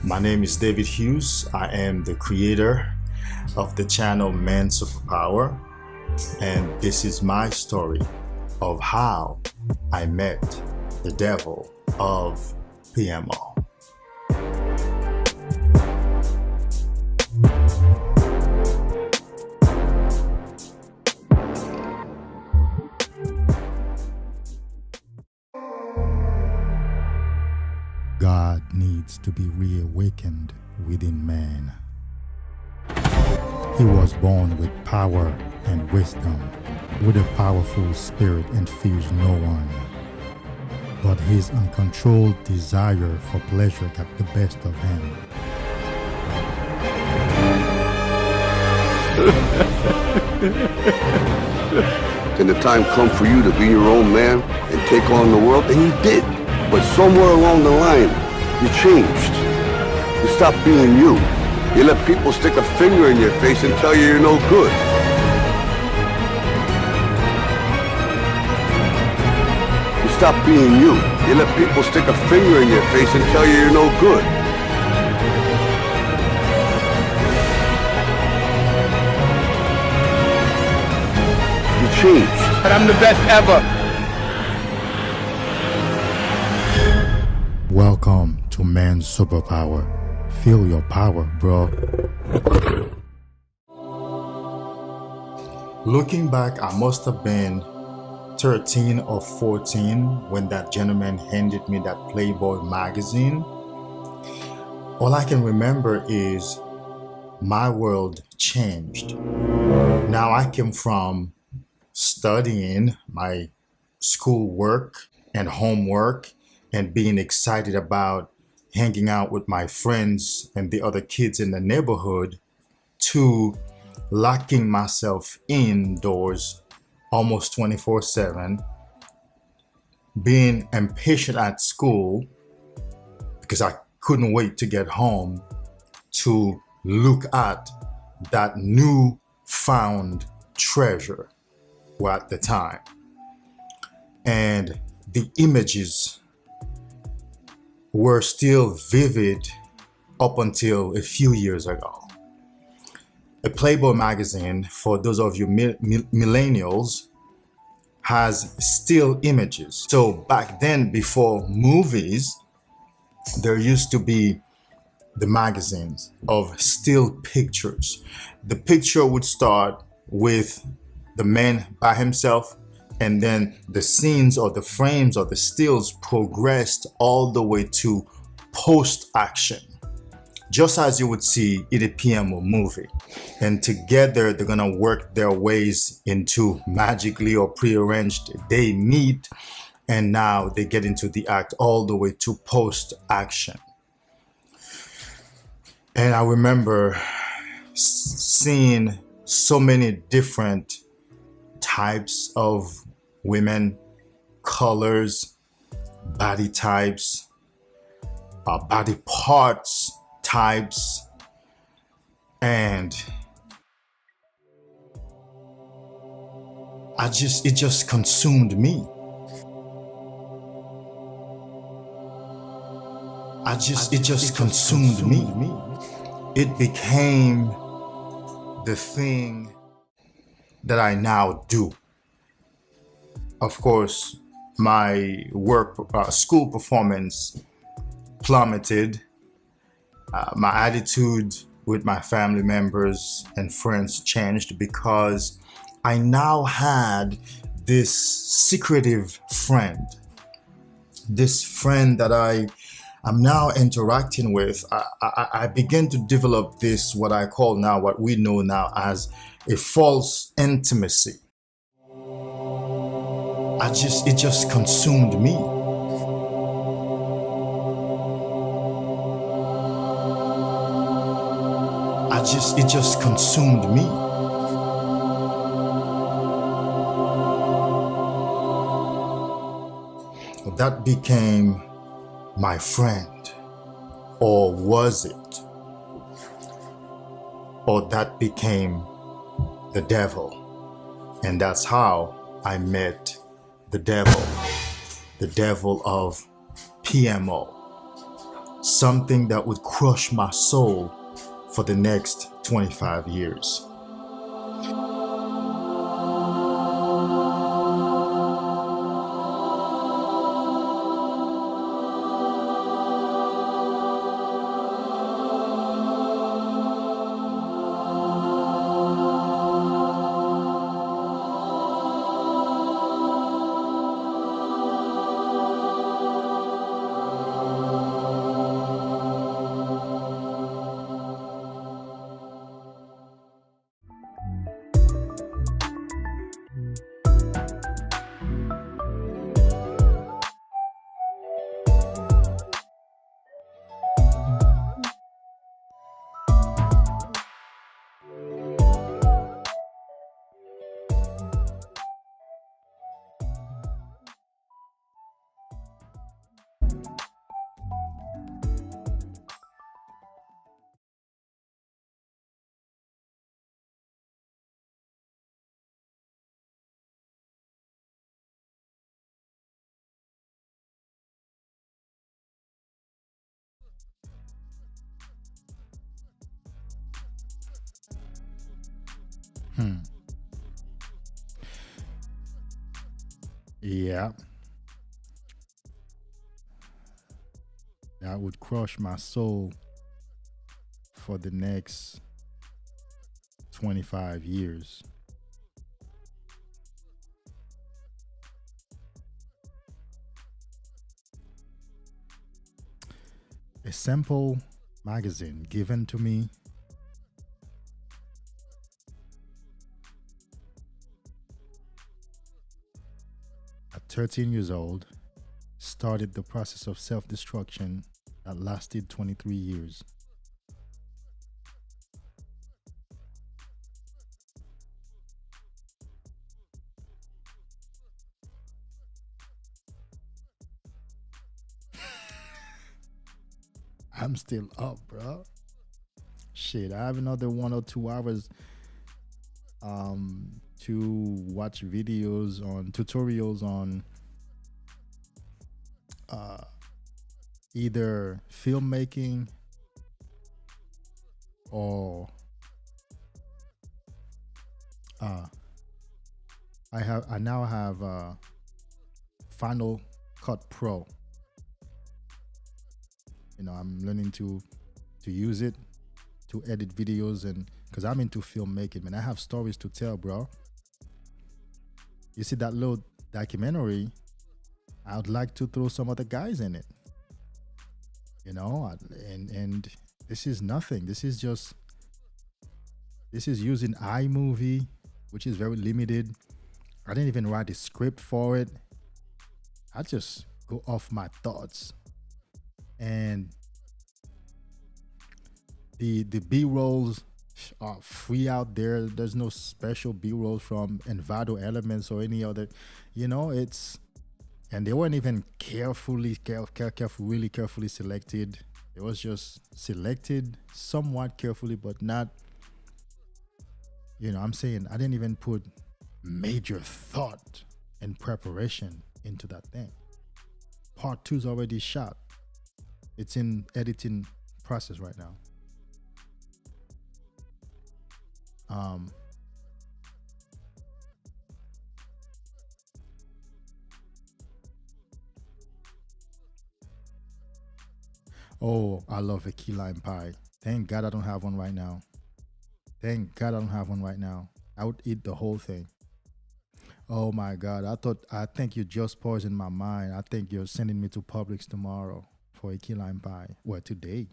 My name is David Hughes. I am the creator of the channel Superpower, and this is my story of how I met the devil of PMO. God needs to be reawakened within man. He was born with power and wisdom. With a powerful spirit infused no one. But his uncontrolled desire for pleasure got the best of him. Then the time come for you to be your own man and take on the world, and you did. But somewhere along the line, you changed. You stopped being you. You let people stick a finger in your face and tell you you're no good. You stopped being you. You let people stick a finger in your face and tell you you're no good. You changed. But I'm the best ever. Welcome to Man's Superpower. Feel your power, bro. Looking back, I must have been 13 or 14 when that gentleman handed me that Playboy magazine. All I can remember is my world changed. Now I came from studying my schoolwork and homework and being excited about hanging out with my friends and the other kids in the neighborhood to locking myself indoors almost 24/7, being impatient at school because I couldn't wait to get home to look at that new found treasure at the time. And the images were still vivid up until a few years ago. A Playboy magazine, for those of you millennials, has still images. So back then, before movies, there used to be the magazines of still pictures. The picture would start with the man by himself, and then the scenes or the frames or the stills progressed all the way to post-action, just as you would see in a PMO movie. And together they're gonna work their ways into magically or prearranged. They meet and now they get into the act all the way to post-action. And I remember seeing so many different types of women, colors, body types, body parts types, and it just consumed me. It just consumed me. It became the thing that I now do. Of course, my school performance plummeted. My attitude with my family members and friends changed because I now had this secretive friend. This friend that I'm now interacting with. I began to develop this, what we know now as a false intimacy. It just consumed me. It just consumed me. That became my friend, or was it? Or that became the devil. And that's how I met the devil of PMO, something that would crush my soul for the next 25 years. Yeah. That would crush my soul for the next 25 years. A simple magazine given to me at 13 years old started the process of self-destruction that lasted 23 years. I'm still up, bro. Shit, I have another 1 or 2 hours to watch videos on tutorials on either filmmaking or I now have Final Cut Pro. You know, I'm learning to use it to edit videos, and because I'm into filmmaking, man. I have stories to tell, bro. You see that little documentary, I would like to throw some other guys in it. You know, and this is nothing. This is using iMovie, which is very limited. I didn't even write a script for it. I just go off my thoughts. And the B-rolls are free out there. There's no special B-rolls from Envato Elements or any other, you know, and they weren't even really carefully selected. It was just selected somewhat carefully, but not, you know, I'm saying I didn't even put major thought and preparation into that thing. Part 2 is already shot. It's in editing process right now. Oh, I love a key lime pie. Thank God I don't have one right now. Thank God I don't have one right now. I would eat the whole thing. Oh my God, I think you just poisoned my mind. I think you're sending me to Publix tomorrow for a key lime pie. Well, today.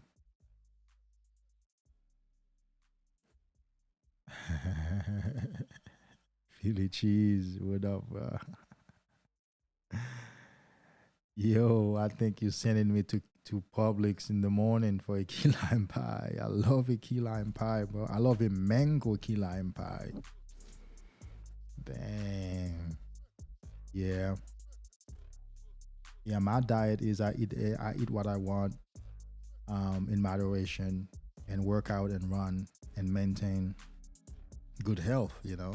Philly cheese, what up, bro? Yo, I think you're sending me to Publix in the morning for a key lime pie. I love a key lime pie, bro. I love a mango key lime pie. Dang. Yeah. Yeah, my diet is I eat what I want in moderation, and work out and run and maintain good health, you know.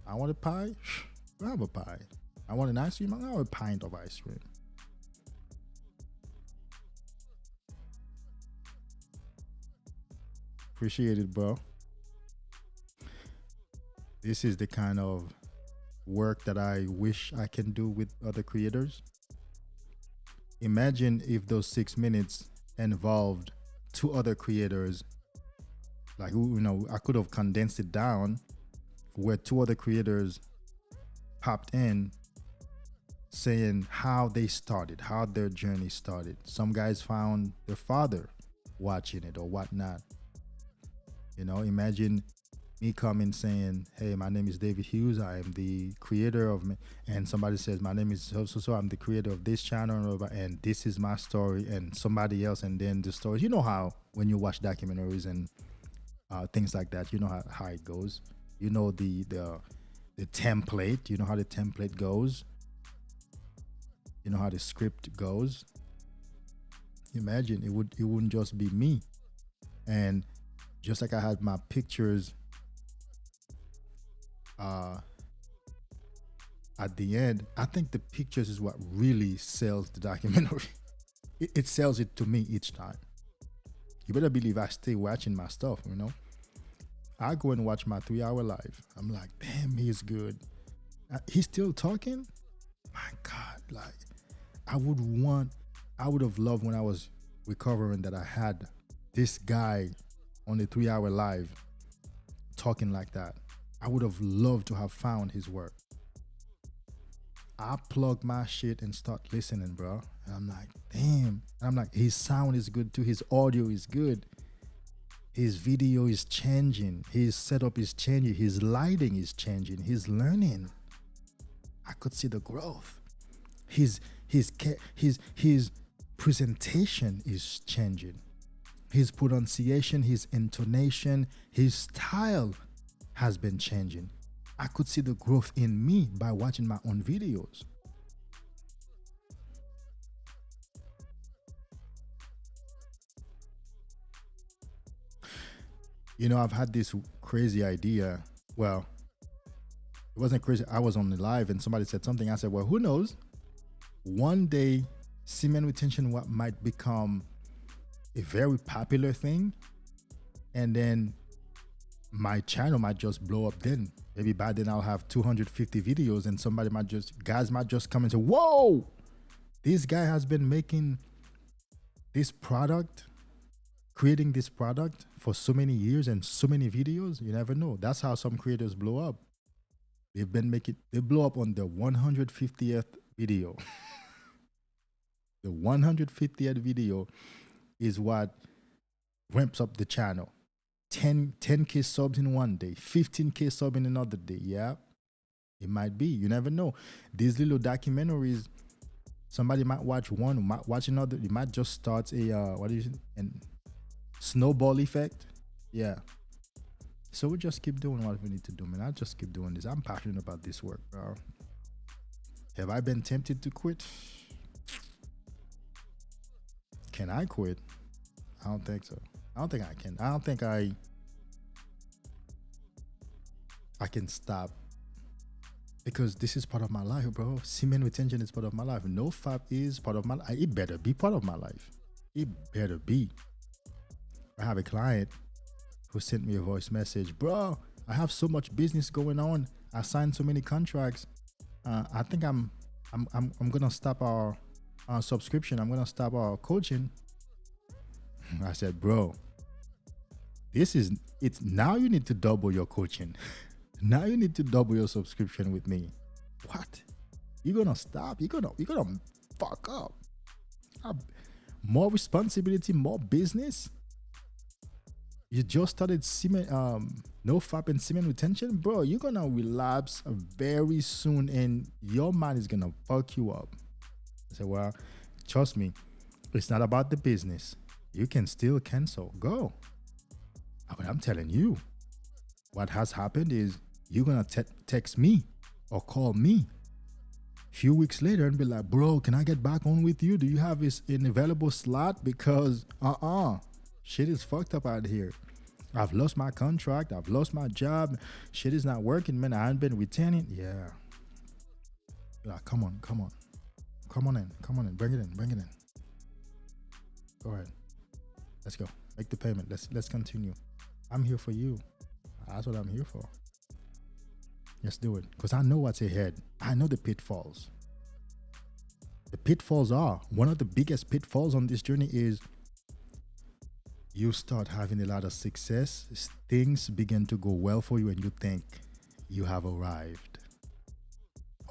I want a pie? I have a pie. I want an ice cream? I have a pint of ice cream. Appreciate it, bro. This is the kind of work that I wish I can do with other creators. Imagine if those 6 minutes involved 2 other creators. Like, you know, I could have condensed it down where 2 other creators popped in saying how they started, how their journey started. Some guys found their father watching it or whatnot. You know, imagine me coming saying, hey, my name is David Hughes. I am the creator of, and somebody says, my name is so, I'm the creator of this channel, and this is my story, and somebody else, and then the stories. You know how when you watch documentaries and things like that, you know how it goes. You know the template. You know how the template goes. You know how the script goes. Imagine it wouldn't just be me, and just like I had my pictures at the end, I think the pictures is what really sells the documentary. It sells it to me each time. You better believe I stay watching my stuff, you know. I go and watch my 3-hour live. I'm like, damn, he's good. He's still talking? My God, like I would have loved when I was recovering that I had this guy on the 3-hour live talking like that. I would have loved to have found his work. I plug my shit and start listening, bro. And I'm like, damn. And I'm like, his sound is good too. His audio is good. His video is changing. His setup is changing. His lighting is changing. He's learning. I could see the growth. His presentation is changing. His pronunciation, his intonation, his style has been changing. I could see the growth in me by watching my own videos. You know, I've had this crazy idea. Well, it wasn't crazy. I was on the live and somebody said something. I said, well, who knows? One day, semen retention might become a very popular thing. And then my channel might just blow up then. Maybe by then I'll have 250 videos and guys might just come and say, whoa, this guy has been making this product, creating this product for so many years and so many videos. You never know. That's how some creators blow up. They blow up on the 150th video. The 150th video is what ramps up the channel. 10K subs in one day, 15K subs in another day. Yeah, it might be. You never know. These little documentaries, somebody might watch one, might watch another. You might just start a snowball effect. Yeah. So we just keep doing what we need to do, man. I just keep doing this. I'm passionate about this work, bro. Have I been tempted to quit? Can I quit? I don't think so. I don't think I can. I don't think I can stop, because this is part of my life, bro. Semen retention is part of my life. No fap is part of my life. It better be part of my life. It better be. I have a client who sent me a voice message. Bro, I have so much business going on. I signed so many contracts. I think I'm gonna stop our subscription. I'm gonna stop our coaching. I said, bro, it's now you need to double your coaching. Now you need to double your subscription with me. What? You're gonna stop? You're gonna fuck up? More responsibility, more business? You just started semen, no fap and semen retention? Bro, you're gonna relapse very soon and your mind is gonna fuck you up. I said, well, trust me, it's not about the business. You can still cancel. Go. But I'm telling you, what has happened is you're going to text me or call me a few weeks later and be like, bro, can I get back on with you? Do you have an available slot? Because shit is fucked up out here. I've lost my contract. I've lost my job. Shit is not working, man. I haven't been retaining. Yeah. Like, come on in. Bring it in. Go ahead. Let's go. Make the payment. Let's continue. I'm here for you. That's what I'm here for. Let's do it. Because I know what's ahead. I know the pitfalls. The pitfalls are, one of the biggest pitfalls on this journey is you start having a lot of success. Things begin to go well for you and you think you have arrived.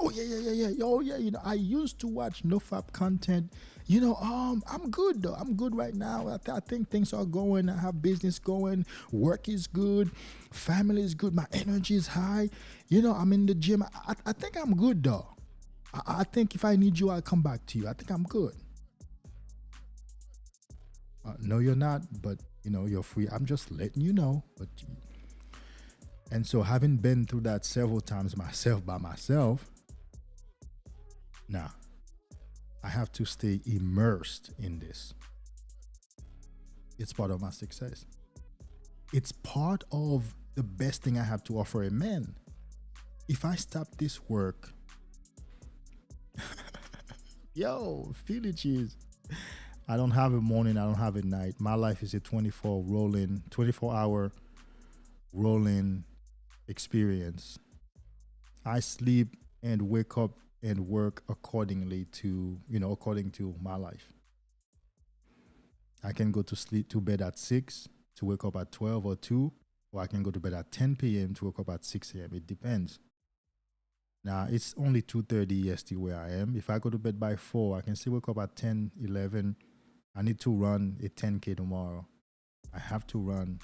Oh yeah. Oh yeah, you know, I used to watch nofap content. You know, I'm good though. I'm good right now. I think things are going. I have business going. Work is good. Family is good. My energy is high. You know, I'm in the gym. I think I'm good though. I think if I need you, I'll come back to you. I think I'm good. No, you're not. But you know, you're free. I'm just letting you know. And so, having been through that several times by myself. Now, I have to stay immersed in this. It's part of my success. It's part of the best thing I have to offer a man. If I stop this work, yo, feel it, cheese. I don't have a morning, I don't have a night. My life is a 24 hour rolling experience. I sleep and wake up and work accordingly to, according to my life. I can go to bed at 6 to wake up at 12 or 2, or I can go to bed at 10 p.m. to wake up at 6 a.m. It depends. Now, it's only 2:30 EST where I am. If I go to bed by 4, I can still wake up at 10, 11. I need to run a 10K tomorrow. I have to run.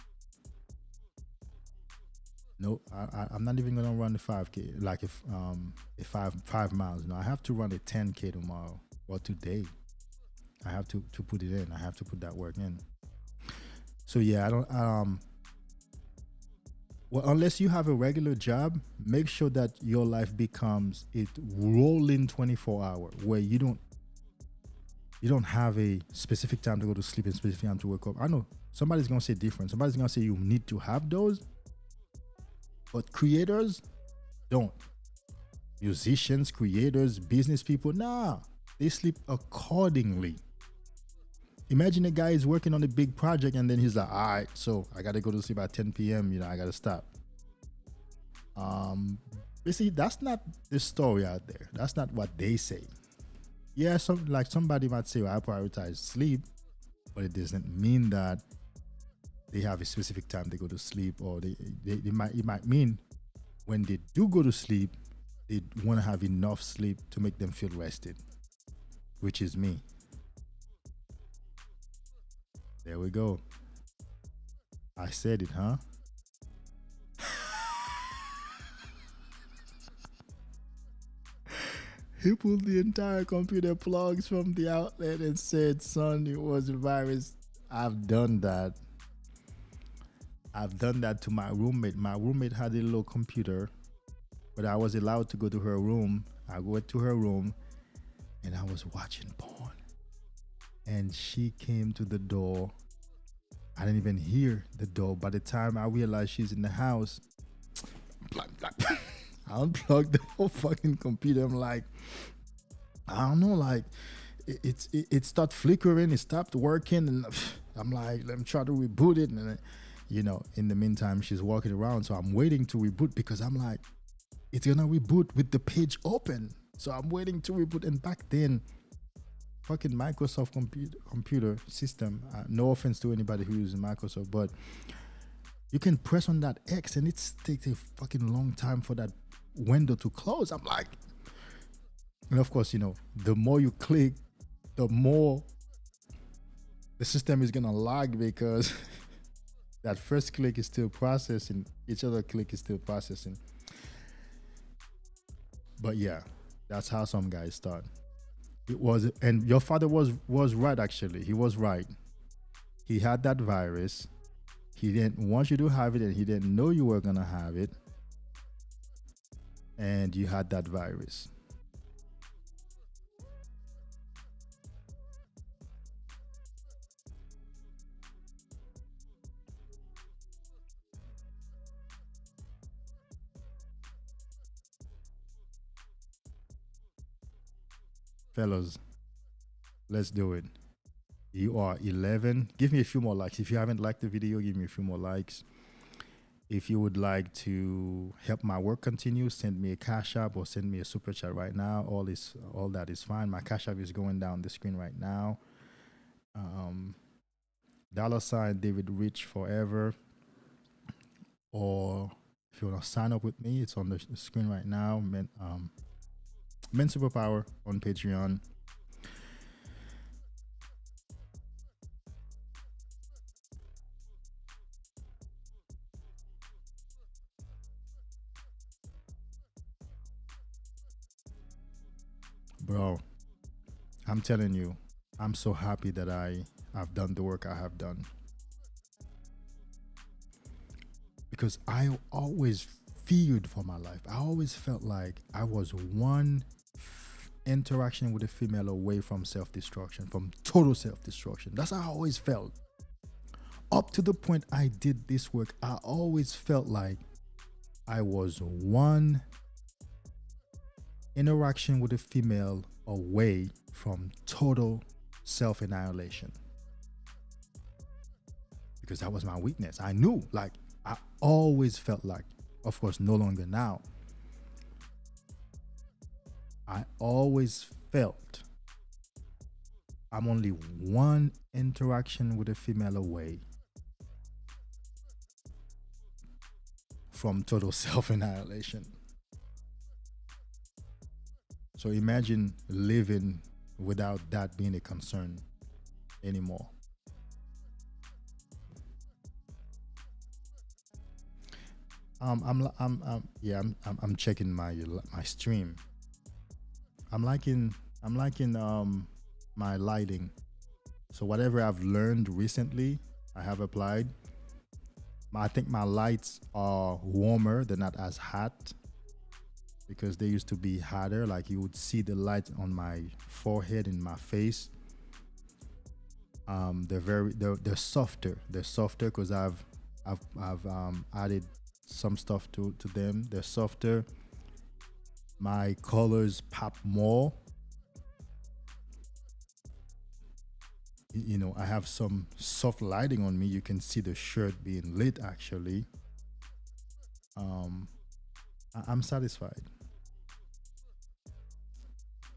No, I'm not even gonna run the 5K, like if 5 miles. No, I have to run a 10K tomorrow or today. I have to put it in. I have to put that work in. So yeah, I don't well, unless you have a regular job, make sure that your life becomes a rolling 24-hour where you don't have a specific time to go to sleep and specific time to wake up. I know somebody's gonna say different. Somebody's gonna say you need to have those, but creators don't. Musicians, creators, business people, nah, they sleep accordingly. Imagine a guy is working on a big project and then he's like, all right, so I gotta go to sleep at 10 p.m. I gotta stop. You see, that's not the story out there. That's not what they say. Yeah, somebody might say, well, I prioritize sleep, but it doesn't mean that they have a specific time to go to sleep, or it might mean when they do go to sleep, they want to have enough sleep to make them feel rested, which is me. There we go. I said it, huh? He pulled the entire computer plugs from the outlet and said, son, it was a virus. I've done that. I've done that to my roommate. My roommate had a little computer, but I was allowed to go to her room. I went to her room and I was watching porn. And she came to the door. I didn't even hear the door. By the time I realized she's in the house, I unplugged the whole fucking computer. I'm like, I don't know, like it started flickering, it stopped working, and I'm like, let me try to reboot it. And in the meantime, she's walking around, so I'm waiting to reboot because I'm like, it's gonna reboot with the page open. So I'm waiting to reboot. And back then, fucking Microsoft computer system, no offense to anybody who uses Microsoft, but you can press on that X and it takes a fucking long time for that window to close. I'm like, and of course, the more you click, the more the system is gonna lag, because that first click is still processing, each other click is still processing. But yeah, that's how some guys start. It was, and your father was right, actually. He was right. He had that virus. He didn't want you to have it, and he didn't know you were gonna have it. And you had that virus. Fellas, let's do it. You are 11. Give me a few more likes. If you haven't liked the video, give me a few more likes. If you would like to help my work continue, send me a Cash App or send me a Super Chat right now. All that is fine. My Cash App is going down the screen right now. $ David Rich Forever. Or if you want to sign up with me, it's on the screen right now. Men Superpower on Patreon. Bro, I'm telling you, I'm so happy that I've done the work I have done. Because I always feared for my life. I always felt like I was one interaction with a female away from self-destruction, from total self-destruction. That's how I always felt. Up to the point I did this work, I always felt like I was one interaction with a female away from total self-annihilation. Because that was my weakness. I knew, like, I always felt like, of course, no longer now. I always felt I'm only one interaction with a female away from total self-annihilation. So imagine living without that being a concern anymore. I'm checking my stream. I'm liking my lighting. So whatever I've learned recently, I have applied. I think my lights are warmer. They're not as hot because they used to be hotter. Like you would see the light on my forehead and my face. They're softer. They're softer because I've added some stuff to them. They're softer. My colors pop more. You know, I have some soft lighting on me. You can see the shirt being lit actually. I'm satisfied.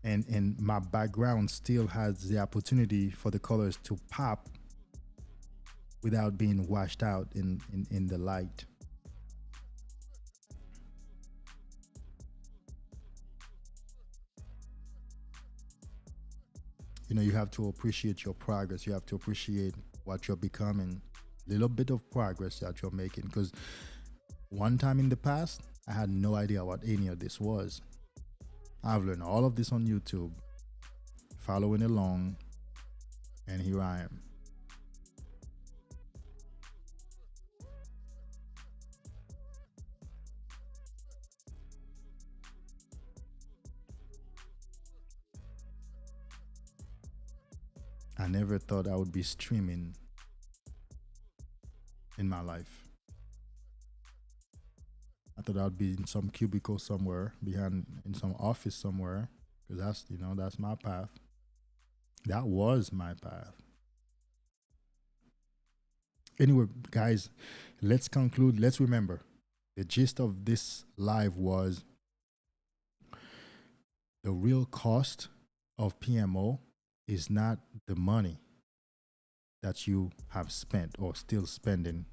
And my background still has the opportunity for the colors to pop without being washed out in the light. You know, you have to appreciate your progress. You have to appreciate what you're becoming. Little bit of progress that you're making. Because one time in the past, I had no idea what any of this was. I've learned all of this on YouTube, following along, and here I am. I never thought I would be streaming in my life. I thought I'd be in some cubicle somewhere, behind in some office somewhere, because that's my path. That was my path. Anyway, guys, let's conclude. Let's remember the gist of this live was the real cost of PMO is not the money that you have spent or still spending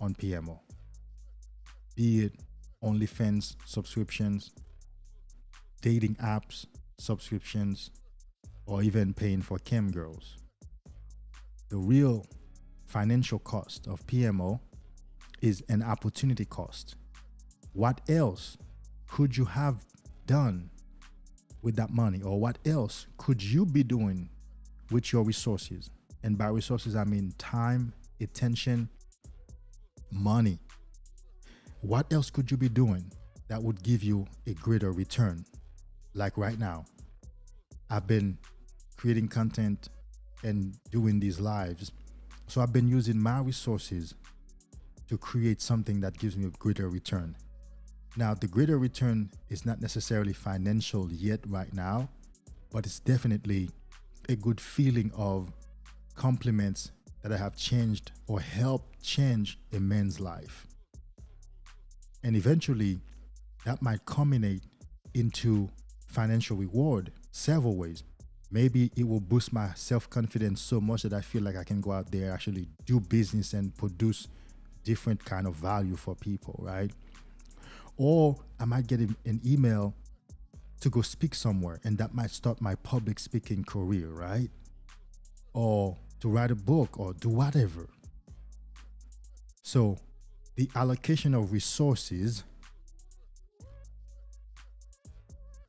on PMO. Be it Onlyfans subscriptions, dating apps subscriptions, or even paying for cam girls. The real financial cost of PMO is an opportunity cost. What else could you have done with that money, or what else could you be doing with your resources? And by resources, I mean time, attention, money. What else could you be doing that would give you a greater return? Like right now, I've been creating content and doing these lives. So I've been using my resources to create something that gives me a greater return. Now, the greater return is not necessarily financial yet right now, but it's definitely a good feeling of compliments that I have changed or helped change a man's life. And eventually, that might culminate into financial reward several ways. Maybe it will boost my self-confidence so much that I feel like I can go out there, actually do business and produce different kind of value for people, right? Or I might get an email to go speak somewhere, and that might start my public speaking career, right? Or to write a book or do whatever. So the allocation of resources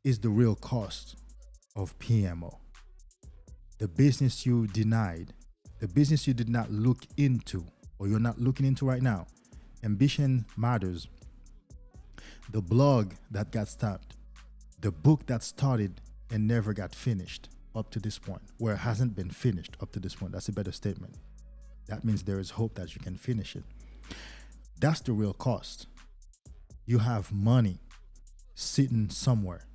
is the real cost of PMO. The business you denied, the business you did not look into, or you're not looking into right now. Ambition matters. The blog that got stopped, the book that started and never got finished up to this point, where it hasn't been finished up to this point. That's a better statement. That means there is hope that you can finish it. That's the real cost. You have money sitting somewhere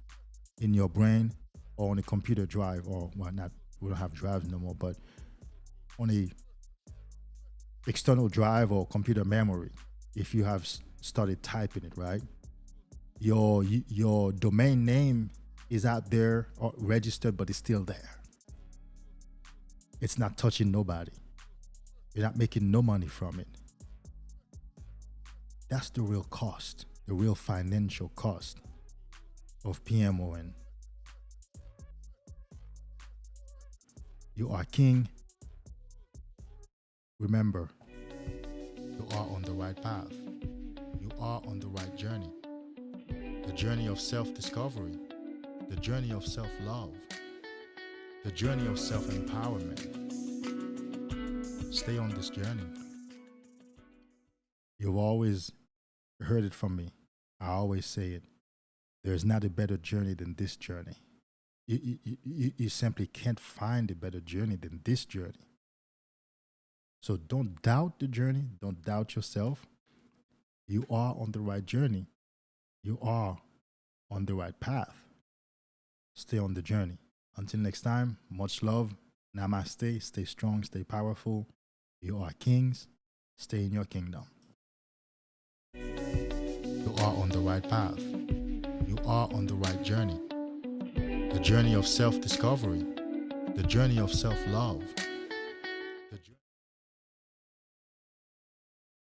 in your brain or on a computer drive, or well, not, we don't have drives no more, but on a external drive or computer memory. If you have started typing it, right? Your domain name is out there or registered, but it's still there. It's not touching nobody. You're not making no money from it. That's the real cost, the real financial cost of PMOing. You are king. Remember, you are on the right path. You are on the right journey. The journey of self-discovery, the journey of self-love, the journey of self-empowerment. Stay on this journey. You've always heard it from me. I always say it. There's not a better journey than this journey. You simply can't find a better journey than this journey. So don't doubt the journey. Don't doubt yourself. You are on the right journey. You are on the right path. Stay on the journey. Until next time, much love. Namaste. Stay strong. Stay powerful. You are kings. Stay in your kingdom. You are on the right path. You are on the right journey. The journey of self-discovery. The journey of self-love.